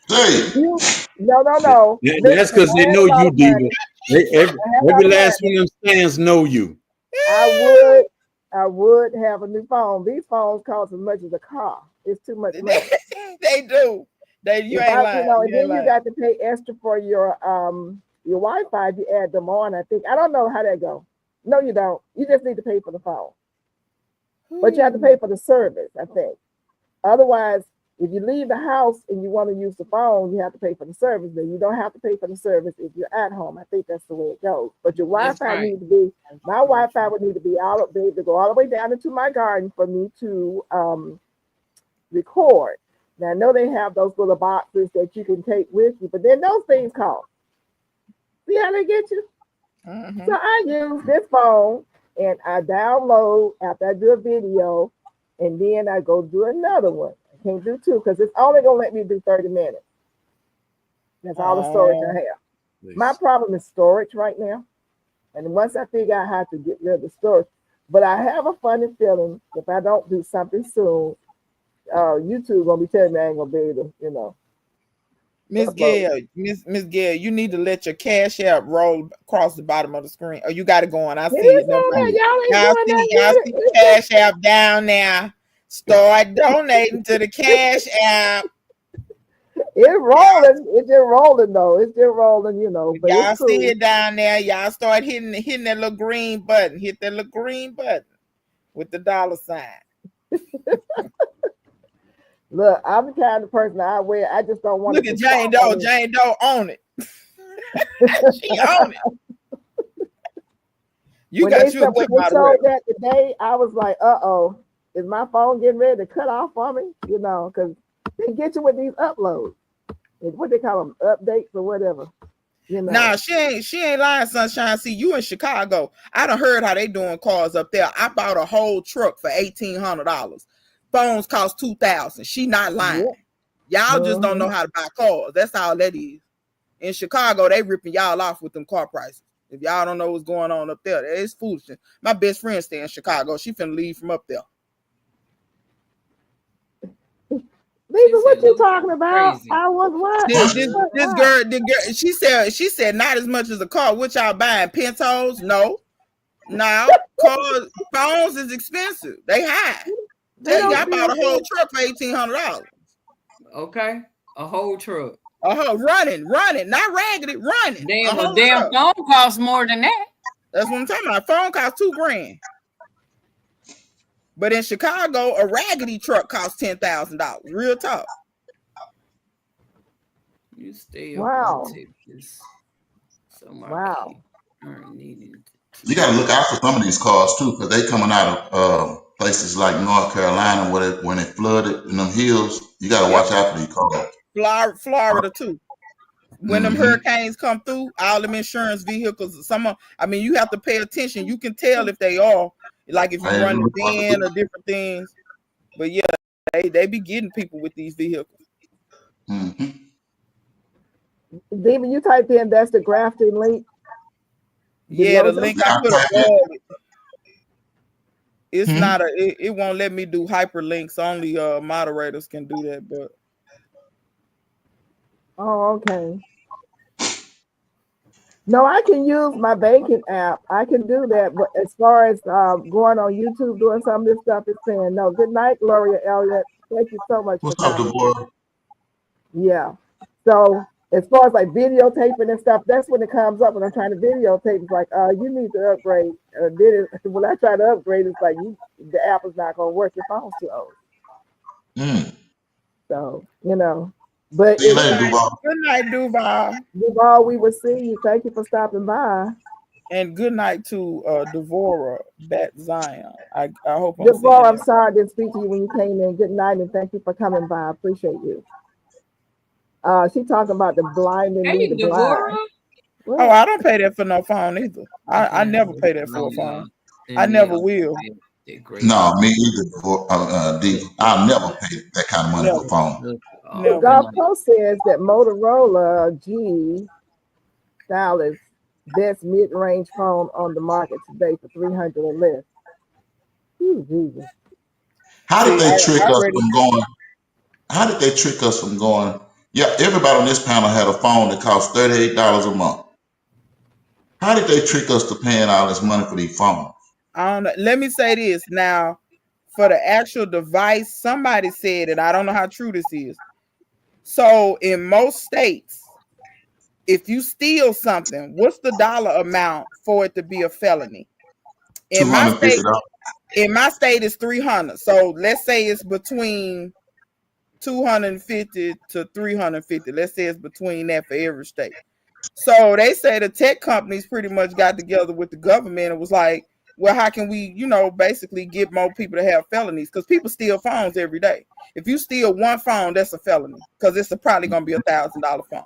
Say, you no. That's Listen, if because I they had know a lot you, of Diva. money, if I had a lot Every of last one money, of them stands know you. I would have a new phone. These phones cost as much as a car. It's too much money. They do. You If ain't I, lying. and You ain't then you lying. got to pay extra for your Wi-Fi if you add them on. I think I don't know how that go. No, you don't. You just need to pay for the phone, but you have to pay for the service. I think. Otherwise, if you leave the house and you want to use the phone, you have to pay for the service. Then you don't have to pay for the service if you're at home. I think that's the way it goes. But your That's Wi-Fi right. needs to be. My Wi-Fi would need to be out. They to go all the way down into my garden for me to record. Now I know they have those little boxes that you can take with you, but then those things cost. See how they get you? So I use this phone and I download after I do a video, and then I go do another one. I can't do two because it's only gonna let me do 30 minutes. That's all the storage I have. My problem is storage right now. And once I figure out how to get rid of the storage, but I have a funny feeling if I don't do something soon, YouTube gonna be telling me I ain't gonna be able to, Miss upload. Gail, Miss Gail, you need to let your cash app roll across the bottom of the screen. Oh, you got it going. I It see is it. Never on there. mind. Y'all ain't Y'all doing see, nothing y'all with see it. the cash app down there. Start donating to the cash app. It's rolling. It's just rolling though. It's just rolling, but it's Y'all see cool. it down there. Y'all start hitting that little green button. Hit that little green button with the dollar sign. Look, I'm the kind of person I just don't want Look it at to Jane stop Doe. on me. Jane Doe own it. She own it. You got you a When good they showed moderator. that today, I was like, is my phone getting ready to cut off on me? Because they get you with these uploads. What they call them, updates or whatever. Nah, she ain't lying, Sunshine. See, you in Chicago. I done heard how they doing cars up there. I bought a whole truck for $1,800. Phones cost $2,000. She not lying. Y'all just don't know how to buy cars. That's all that is. In Chicago, they ripping y'all off with them car prices. If y'all don't know what's going on up there, it's foolishness. My best friend stay in Chicago. She finna leave from up there. Lisa, what you talking about? Crazy. I was what? This girl, she said not as much as a car. What y'all buying? Pintos? No. Cars, phones is expensive. They high. They Tell you, don't I bought a whole still truck for $1,800. Okay. A whole truck. Running, not raggedy, running. A Damn, a whole damn truck. phone costs more than that. That's what I'm talking about. Phone costs $2,000. But in Chicago, a raggedy truck costs $10,000. Real talk. You stay up on Wow. Texas. So my Wow. kids aren't needing to. You got to look out for some of these cars too, because they coming out of places like North Carolina when it flooded in them hills. You got to watch out for these cars. Florida too. When them Mm-hmm. hurricanes come through, all them insurance vehicles, you have to pay attention. You can tell if they are, like if you run the bin or different things. But yeah, they be getting people with these vehicles. Mm-hmm. David, you type in that's the grafting link. Yeah, the link I put above it. It's not it won't let me do hyperlinks. Only moderators can do that, but okay. No, I can use my banking app. I can do that. But as far as going on YouTube doing some of this stuff, it's saying no. Good night, Gloria Elliott. Thank you so much for coming. Yeah. So as far as like videotaping and stuff, that's when it comes up when I'm trying to videotape. It's like, you need to upgrade. When I try to upgrade, it's like the app is not gonna work. Your phone's too old. So But see you later, Duval. Good night, Duval. Duval, we will see you. Thank you for stopping by. And good night to Devora Bat Zion. I hope I'm Devora, I'm saying sorry I didn't speak to you when you came in. Good night and thank you for coming by. I appreciate you. She talking about the blind and me, Hey, the Devorah. blind. Oh, I don't pay that for no phone either. I never pay that for a phone. I never will. No, me either. Diva. I'll never pay that kind of money for a phone. The Gulf Coast says that Motorola G style is best mid-range phone on the market today for $300 or less. Ooh, Jesus. How did they trick us from going? How did they trick us from going? Yeah, everybody on this panel had a phone that cost $38 a month. How did they trick us to paying all this money for these phones? I don't know. Let me say this now. For the actual device, somebody said, and I don't know how true this is. So in most states, if you steal something, what's the dollar amount for it to be a felony? In my state, it's 300. So let's say it's between 250 to 350. Let's say it's between that for every state. So they say the tech companies pretty much got together with the government and was like, well, how can we, basically get more people to have felonies? Because people steal phones every day. If you steal one phone, that's a felony because it's probably going to be $1,000 phone.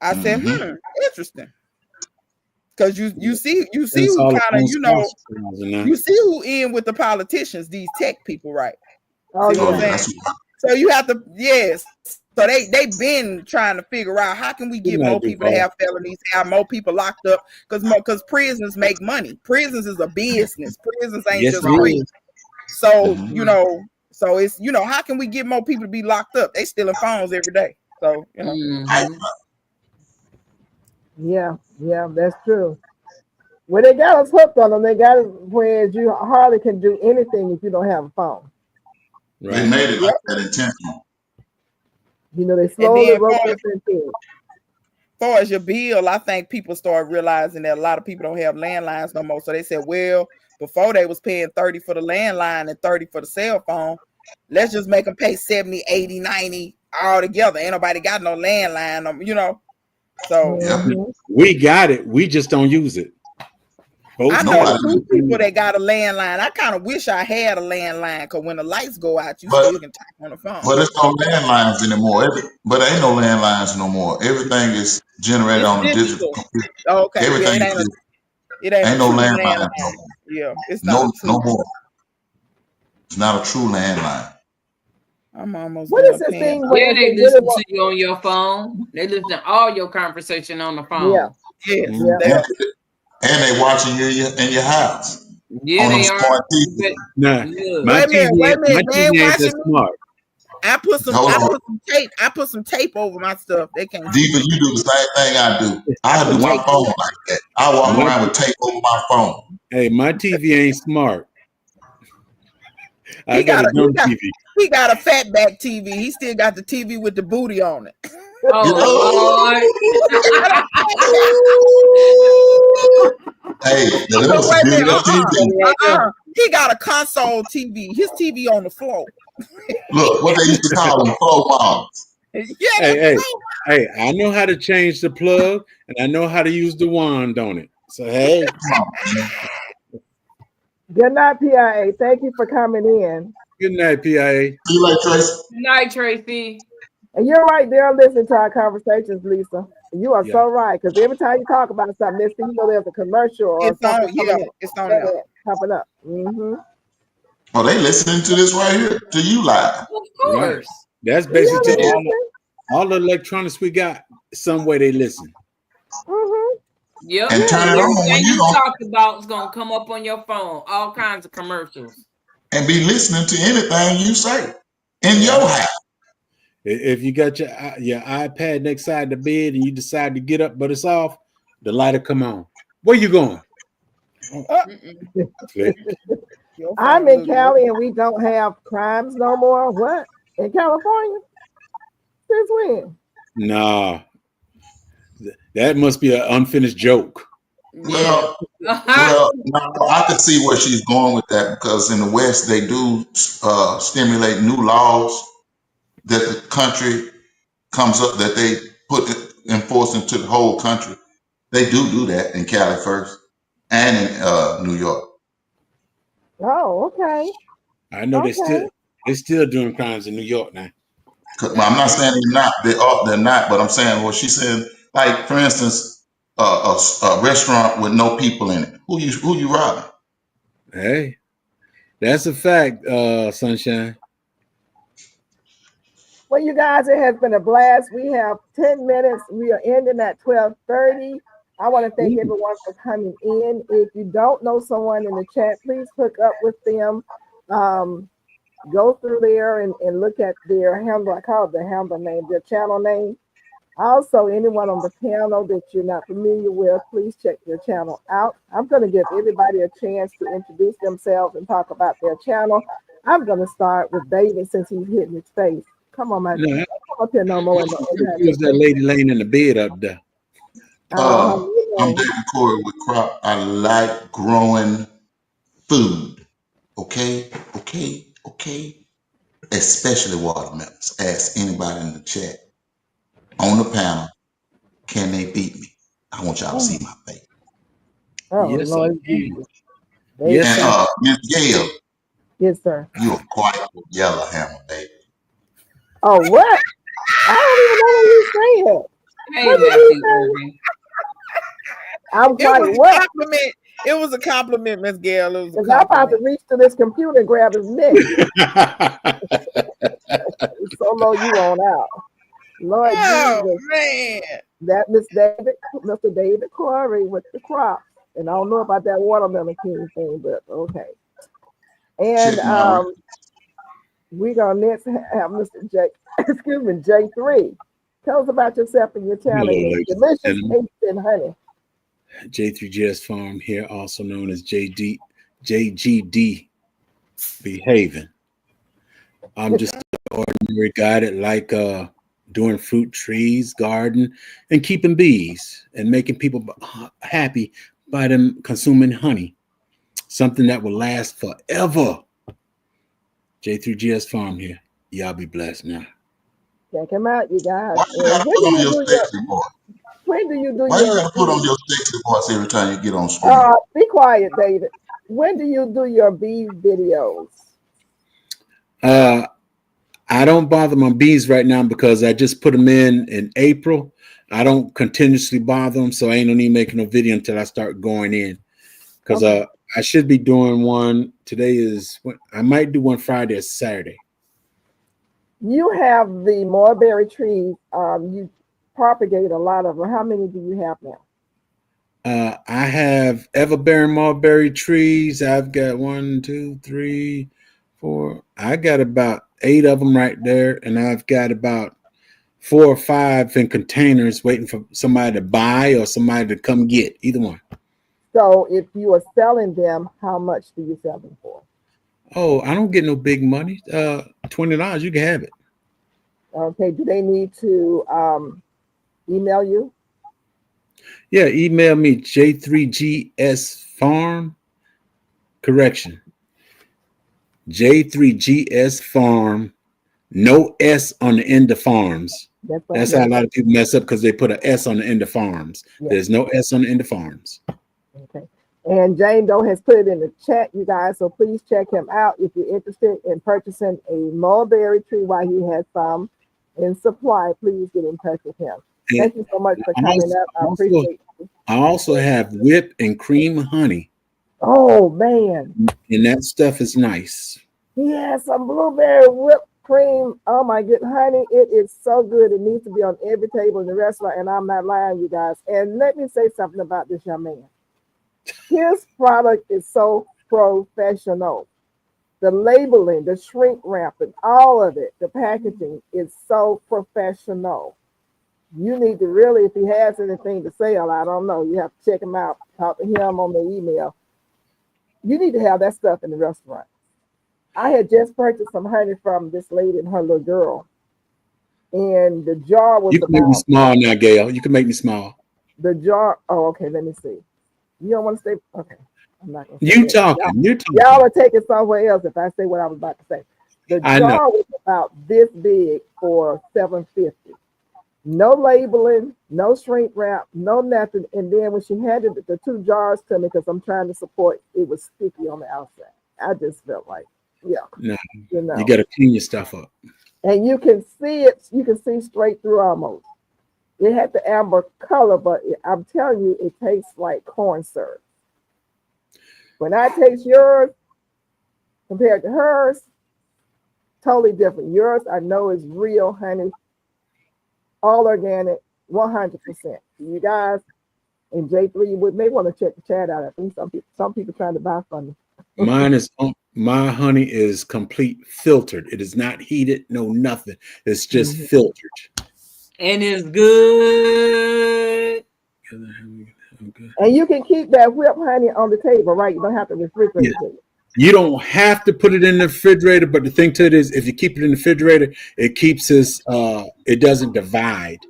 I said, interesting. Because you see who kind of, you see who in with the politicians, these tech people, right? Oh, see what I'm saying? So you have to, yes. So they've been trying to figure out how can we get more people to have felonies, have more people locked up, because prisons make money. Prisons is a business. Prisons ain't just free. So so it's how can we get more people to be locked up? They stealing phones every day. So Yeah, that's true. Well, they got us hooked on them. They got us where you hardly can do anything if you don't have a phone. Right. They made it like that intentional. They slowly wrote us into it. As far as your bill, I think people start realizing that a lot of people don't have landlines no more. So they said, well, before they was paying $30 for the landline and $30 for the cell phone. Let's just make them pay $70, $80, $90 all together. Ain't nobody got no landline, So we got it. We just don't use it. I know 2 people that got a landline. I kind of wish I had a landline because when the lights go out, still can talk on the phone. But it's no landlines anymore. But ain't no landlines no more. Everything is generated on a digital computer. Okay, everything it ain't no landline. No more. Yeah, it's not no more. It's not a true landline. I'm almost. What is the thing where they listen to you on your phone? They listen to all your conversation on the phone. Yeah. And they watching you in your house. Yeah, they are. Nah, my TV ain't that smart. I put some tape. I put some tape over my stuff. They can't. Diva, you do the same thing I do. I do my phone like that. I walk around with tape over my phone. Hey, my TV ain't smart. He got a fatback TV. He still got the TV with the booty on it. Oh, hey, he got a console TV. His TV on the floor. Look, what they used to call them floor models. Hey, I know how to change the plug and I know how to use the wand on it. So hey. Good night, PIA. Thank you for coming in. Good night, PIA. See you later, Tracy. Good night, Tracy. And you're right there listening to our conversations, Lisa. You are so right, because every time you talk about something, next thing you know, there's a commercial or something popping up. Oh, they listening to this right here, to you live. Of course. Right. That's basically all the electronics we got. Some way they listen. Yep. And turn it on when you talked about is gonna come up on your phone. All kinds of commercials. And be listening to anything you say in your house. If you got your iPad next side the bed and you decide to get up, but it's off, the light will come on. Where you going? I'm in Cali and we don't have crimes no more. What? In California? Since when? Nah. That must be an unfinished joke. Well, I can see where she's going with that, because in the West they do stimulate new laws that the country comes up, that they enforce into the whole country. They do that in Cali first and in New York. Oh, okay. I know they're still doing crimes in New York now. I'm not saying they're not. They're not. But I'm saying what she's saying. Like for instance, a restaurant with no people in it. Who you robbing? Hey, that's a fact, Sunshine. Well, you guys, it has been a blast. We have 10 minutes. We are ending at 12:30. I want to thank everyone for coming in. If you don't know someone in the chat, please hook up with them. Go through there and look at their handle. I call it the handle name, their channel name. Also, anyone on the panel that you're not familiar with, please check their channel out. I'm going to give everybody a chance to introduce themselves and talk about their channel. I'm going to start with David since he's hitting his face. Come on, man. No, Come up here no more. who's that lady laying in the bed up there? I'm David Corey with Crop. I like growing food. Okay. Especially watermelons. Ask anybody in the chat on the panel, can they beat me? I want y'all to see my face. Oh, Yes, Lord I can. Jesus. Yes, And Miss Gail, Yes, sir. you are quite a yellow hammer, baby. Oh, what? I don't even know what you saying. Hey, What did Matthew you say? Irving. I'm It quite was a what? compliment. It was a compliment, Miss Gail. It was a Because I'm about to compliment. reach to this computer and grab his neck. So low you on out. Lord Oh Jesus. man. That Mr. David Corey with the crops. And I don't know about that watermelon king thing, but okay. And Check my we're gonna next have Mr. J, excuse me, J3. Tell us about yourself and your channel and Hello, your ladies and delicious gentlemen. taste and honey. J3GS Farm here, also known as JGD Behaving. I'm just an ordinary guy that like doing fruit trees, garden, and keeping bees and making people happy by them consuming honey. Something that will last forever. J3GS Farm here. Y'all be blessed now. Check him out, you guys. Why you gotta put on your sexy voice? When do you do Why you your gotta put on your sexy voice every time you get on screen? be quiet, David. When do you do your bee videos? I don't bother my bees right now because I just put them in April. I don't continuously bother them, so I ain't gonna need making no video until I start going in. Because I should be doing one. Today is I might do one Friday or Saturday. You have the mulberry trees. You propagate a lot of them. How many do you have now? I have ever-bearing mulberry trees. I've got 1, 2, 3, 4. I got about 8 of them right there, and I've got about 4 or 5 in containers waiting for somebody to buy or somebody to come get. Either one. So if you are selling them, how much do you sell them for? Oh, I don't get no big money. $20, you can have it. Okay. Do they need to email you? Yeah, email me J3GS Farm. Correction. J3GS Farm. No S on the end of farms. That's how a lot of people mess up because they put an S on the end of farms. Yeah. There's no S on the end of farms. Okay. And Jane Doe has put it in the chat, you guys. So please check him out if you're interested in purchasing a mulberry tree while he has some in supply. Please get in touch with him. And thank you so much for coming up. I appreciate it. I also have whip and cream honey. Oh man. And that stuff is nice. He has some blueberry whipped cream. Oh my good honey. It is so good. It needs to be on every table in the restaurant. And I'm not lying, you guys. And let me say something about this young man. His product is so professional. The labeling, the shrink wrapping, all of it, the packaging is so professional. You need to really, if he has anything to sell, I don't know, you have to check him out, talk to him on the email. You need to have that stuff in the restaurant. I had just purchased some honey from this lady and her little girl. And the jar was You can make me small now, Gail. You can make me small. The jar, oh, okay, let me see. You don't want to stay? Okay. I'm not going to say talking. You're talking. Y'all are taking somewhere else if I say what I was about to say. The jar was about this big for $7.50. No labeling, no shrink wrap, no nothing. And then when she handed the 2 jars to me, because I'm trying to support, it was sticky on the outside. I just felt like, yeah. No, you know. You got to clean your stuff up. And you can see it. You can see straight through almost. It had the amber color, but I'm telling you, it tastes like corn syrup. When I taste yours compared to hers, totally different. Yours, I know, is real honey, all organic, 100%. You guys and J3, you would may want to check the chat out. I think some people trying to buy from me. My honey is complete filtered. It is not heated, no nothing. It's just Mhm. filtered. And it's good. And you can keep that whipped honey on the table, right? You don't have to refrigerate Yeah. it. You don't have to put it in the refrigerator, but the thing to it is, if you keep it in the refrigerator, it keeps us. It doesn't divide.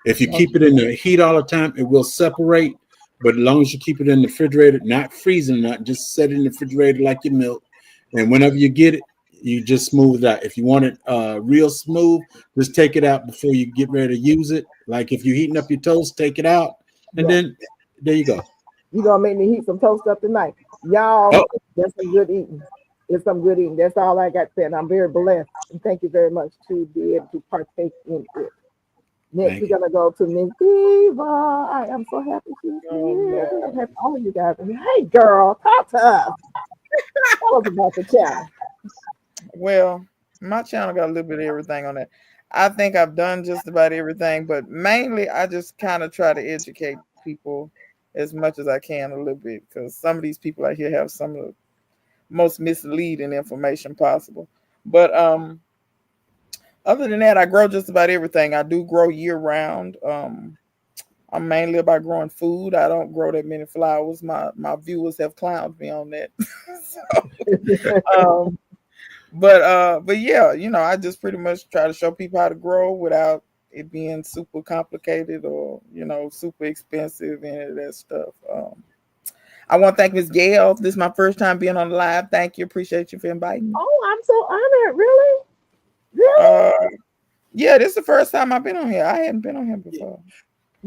If you keep it in the heat all the time, it will separate. But as long as you keep it in the refrigerator, not freezing, not just set it in the refrigerator like your milk, and whenever you get it, you just smooth it out. If you want it real smooth, just take it out before you get ready to use it. Like if you're heating up your toast, take it out, and Yeah. then there you go. You're gonna make me heat some toast up tonight. Y'all, Oh, that's some good eating. It's some good eating. That's all I got to say. And I'm very blessed. And thank you very much to be able to partake in it. Next, thank we're you. gonna go to Miss Diva. I am so happy she's Oh, here. Lord. I'm happy all of you guys are here. Hey girl, talk to us. Tell us about the channel. Well, my channel got a little bit of everything on it. I think I've done just about everything, but mainly I just kind of try to educate people as much as I can a little bit because some of these people out here have some of the most misleading information possible. But other than that, I grow just about everything. I do grow year round. I'm mainly about growing food. I don't grow that many flowers. My viewers have clowned me on that. um, but yeah, I just pretty much try to show people how to grow without it being super complicated or super expensive and any of that stuff. I want to thank Miss Gail. This is my first time being on the live. Thank you. Appreciate you for inviting me. Oh, I'm so honored. Really? Really? Uh, yeah, this is the first time I've been on here. I hadn't been on here before.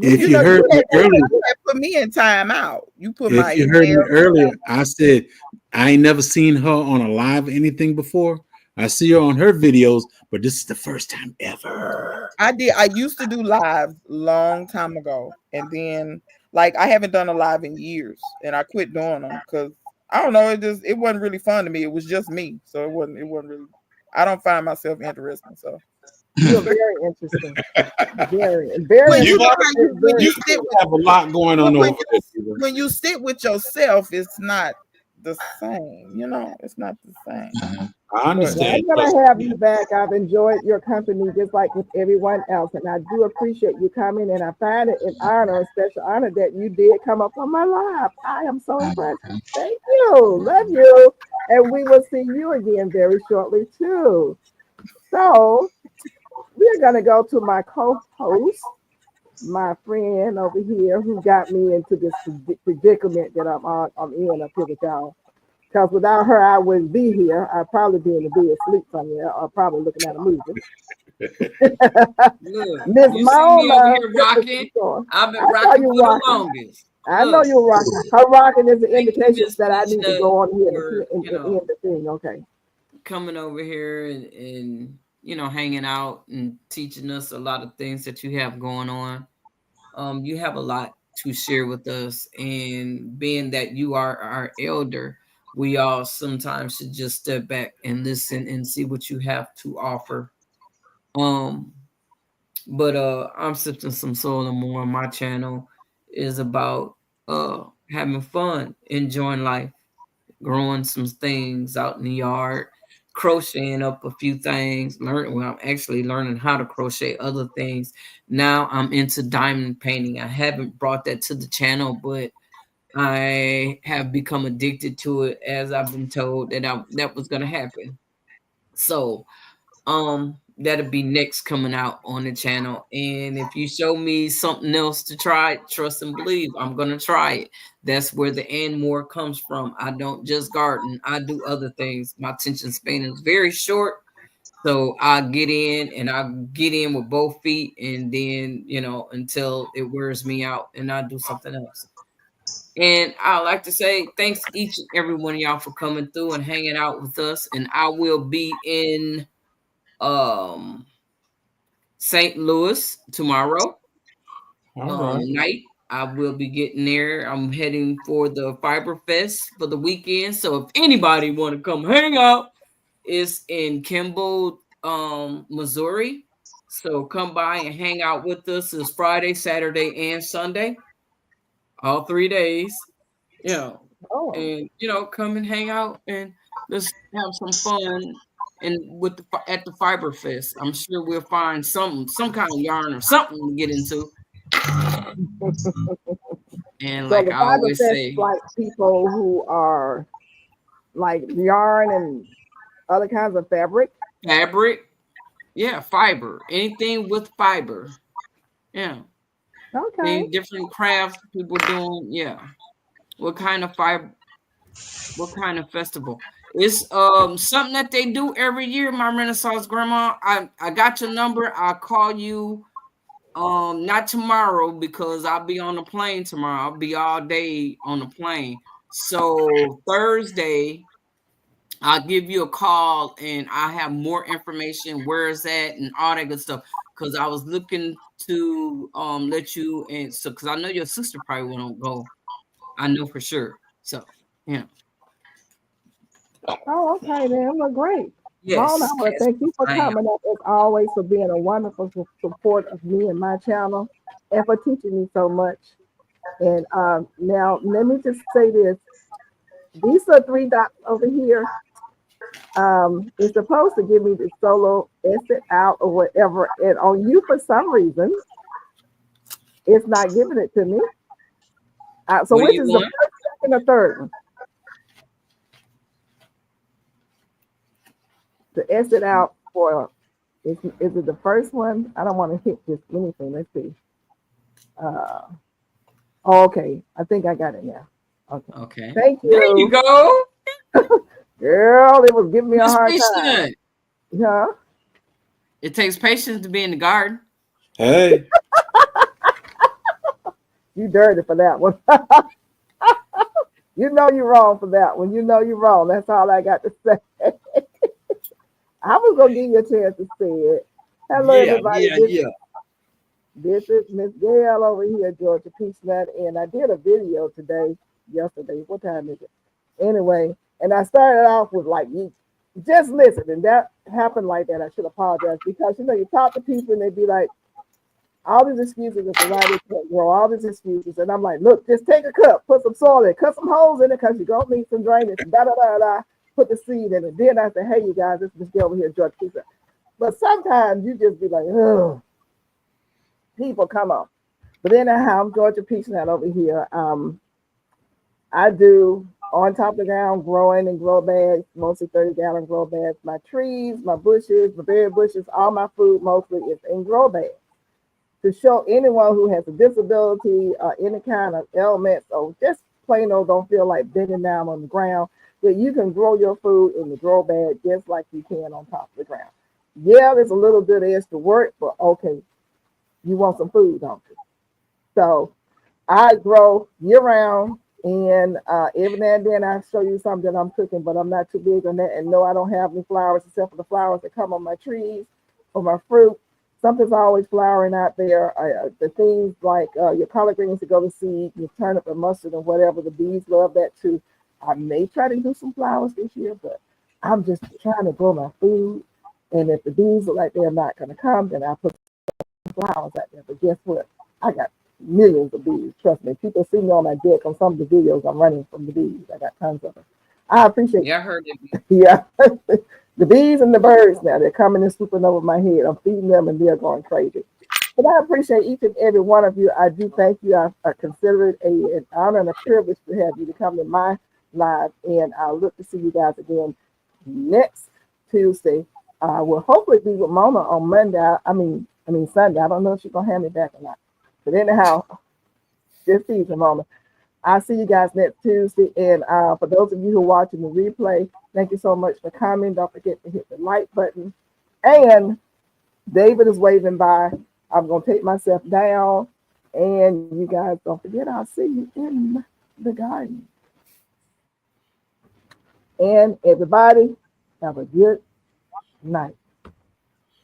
If You you know, heard me earlier, you had put me in time out. You put my if you heard me email. earlier, I said I ain't never seen her on a live anything before. I see her on her videos, but this is the first time ever. I used to do live long time ago, and then like I haven't done a live in years, and I quit doing them because I don't know. It wasn't really fun to me. It was just me, so it wasn't really. I don't find myself interesting. So You're very interesting. Very, very when you know You how interesting. Very you you sit interesting. with have a lot going on over there. when you sit with yourself, it's not the same. It's not the same. I But Well, understand. I'm gonna have you back. I've enjoyed your company just like with everyone else, and I do appreciate you coming. And I find it an honor, a special honor that you did come up on my live. I am so impressed. Thank you, love you, and we will see you again very shortly too. So we're gonna go to my co-host, my friend over here, who got me into this predicament that I'm in up here with y'all. Because without her, I wouldn't be here. I'd probably be in the bed asleep somewhere or probably looking at a movie. Look, Miss you see me over Mama, here rocking. I've I been saw rocking you for the rocking. longest. I know Look, you're rocking. Her rocking is an thank you, indication Miss that I need to Felicia, go on here for and end the thing. Okay. coming over here and hanging out and teaching us a lot of things that you have going on. You have a lot to share with us, and being that you are our elder, we all sometimes should just step back and listen and see what you have to offer. Um, but I'm sipping some soul and more. My channel is about having fun, enjoying life, growing some things out in the yard, crocheting up a few things. I'm actually learning how to crochet other things. Now I'm into diamond painting. I haven't brought that to the channel, but I have become addicted to it, as I've been told that was gonna happen. So that'll be next coming out on the channel. And if you show me something else to try, trust and believe, I'm gonna try it. That's where the and more comes from. I don't just garden, I do other things. My attention span is very short, so I get in with both feet, and then until it wears me out and I do something else. And I like to say thanks each and every one of y'all for coming through and hanging out with us. And I will be in um St. Louis tomorrow. night. I will be getting there. I'm heading for the Fiber Fest for the weekend. So if anybody want to come hang out, it's in Kimball, Missouri. So come by and hang out with us. It's Friday, Saturday, and Sunday, all 3 days. And come and hang out and let's have some fun. And at the Fiber Fest, I'm sure we'll find some kind of yarn or something to get into. And so like the I Fiber always Fest say, is like people who are like yarn and other kinds of fabric. Yeah, fiber. Anything with fiber. Yeah. Okay. Any different crafts people doing. Yeah. What kind of fiber? What kind of festival? It's something that they do every year, my Renaissance grandma. I got your number. I'll call you not tomorrow because I'll be on the plane tomorrow. I'll be all day on the plane. So Thursday, I'll give you a call and I have more information, where it's at and all that good stuff. Cause I was looking to let you, and so because I know your sister probably won't go. I know for sure. So yeah. Oh, okay then. Well, great. Mona, I Yes, want to thank you for I am. coming up as always, for being a wonderful support of me and my channel, and for teaching me so much. And now let me just say this: these are 3 dots over here. It's supposed to give me the solo exit out or whatever, and on you for some reason, it's not giving it to me. So What do which you is the want? first, second, or third one? The exit out for is it the first one? I don't want to hit just anything. Let's see. Okay, I think I got it now. Okay, Okay. thank There you you, go. girl. It was giving me a Miss hard time. Patient. Yeah. It takes patience to be in the garden. Hey, You dirty for that one. You know you're wrong for that one. You know you're wrong. That's all I got to say. I was gonna give you a chance to say it. Hello, Yeah, everybody. yeah, This yeah. this is Miss Gail over here, Georgia Peachnet, and I did a video yesterday. What time is it? Anyway, and I started off with like, you just listen, and that happened like that. I should apologize because you talk to people and they be like, all these excuses as to why they can't grow, all these excuses, and I'm like, look, just take a cup, put some soil in it, cut some holes in it because you're gonna need some drainage, da da da da. Put the seed in it. Then I say, hey, you guys, this is Miss Gail over here, Georgia Peachnet. But sometimes you just be like, ugh, people, come on. But anyhow, I'm Georgia Peachnet over here. I do on top of the ground growing in grow bags, mostly 30-gallon grow bags. My trees, my bushes, my berry bushes, all my food mostly is in grow bags. To show anyone who has a disability, any kind of ailments, or just plain old don't feel like digging down on the ground, that you can grow your food in the grow bag just like you can on top of the ground. Yeah, there's a little bit of extra work, but okay, you want some food, don't you? So I grow year round, and every now and then I show you something that I'm cooking, but I'm not too big on that. And no, I don't have any flowers except for the flowers that come on my trees or my fruit. Something's always flowering out there. The things like your collard greens to go to seed, your turnip and mustard and whatever, the bees love that too. I may try to do some flowers this year, but I'm just trying to grow my food. And if the bees look like they're not going to come, then I put flowers out there. But guess what? I got millions of bees. Trust me. People see me on my deck on some of the videos. I'm running from the bees. I got tons of them. I appreciate Yeah, I heard it. yeah. The bees and the birds now, they're coming and swooping over my head. I'm feeding them and they're going crazy. But I appreciate each and every one of you. I do thank you. I consider it an honor and a privilege to have you to come to my live. And I look to see you guys again next Tuesday. I will hopefully be with Mona on Monday. I mean Sunday. I don't know if she's gonna have me back or not. But anyhow, just season, Mona. I'll see you guys next Tuesday. And for those of you who are watching the replay, thank you so much for coming. Don't forget to hit the like button. And David is waving by. I'm going to take myself down. And you guys don't forget, I'll see you in the garden. And everybody, have a good night.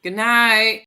Good night.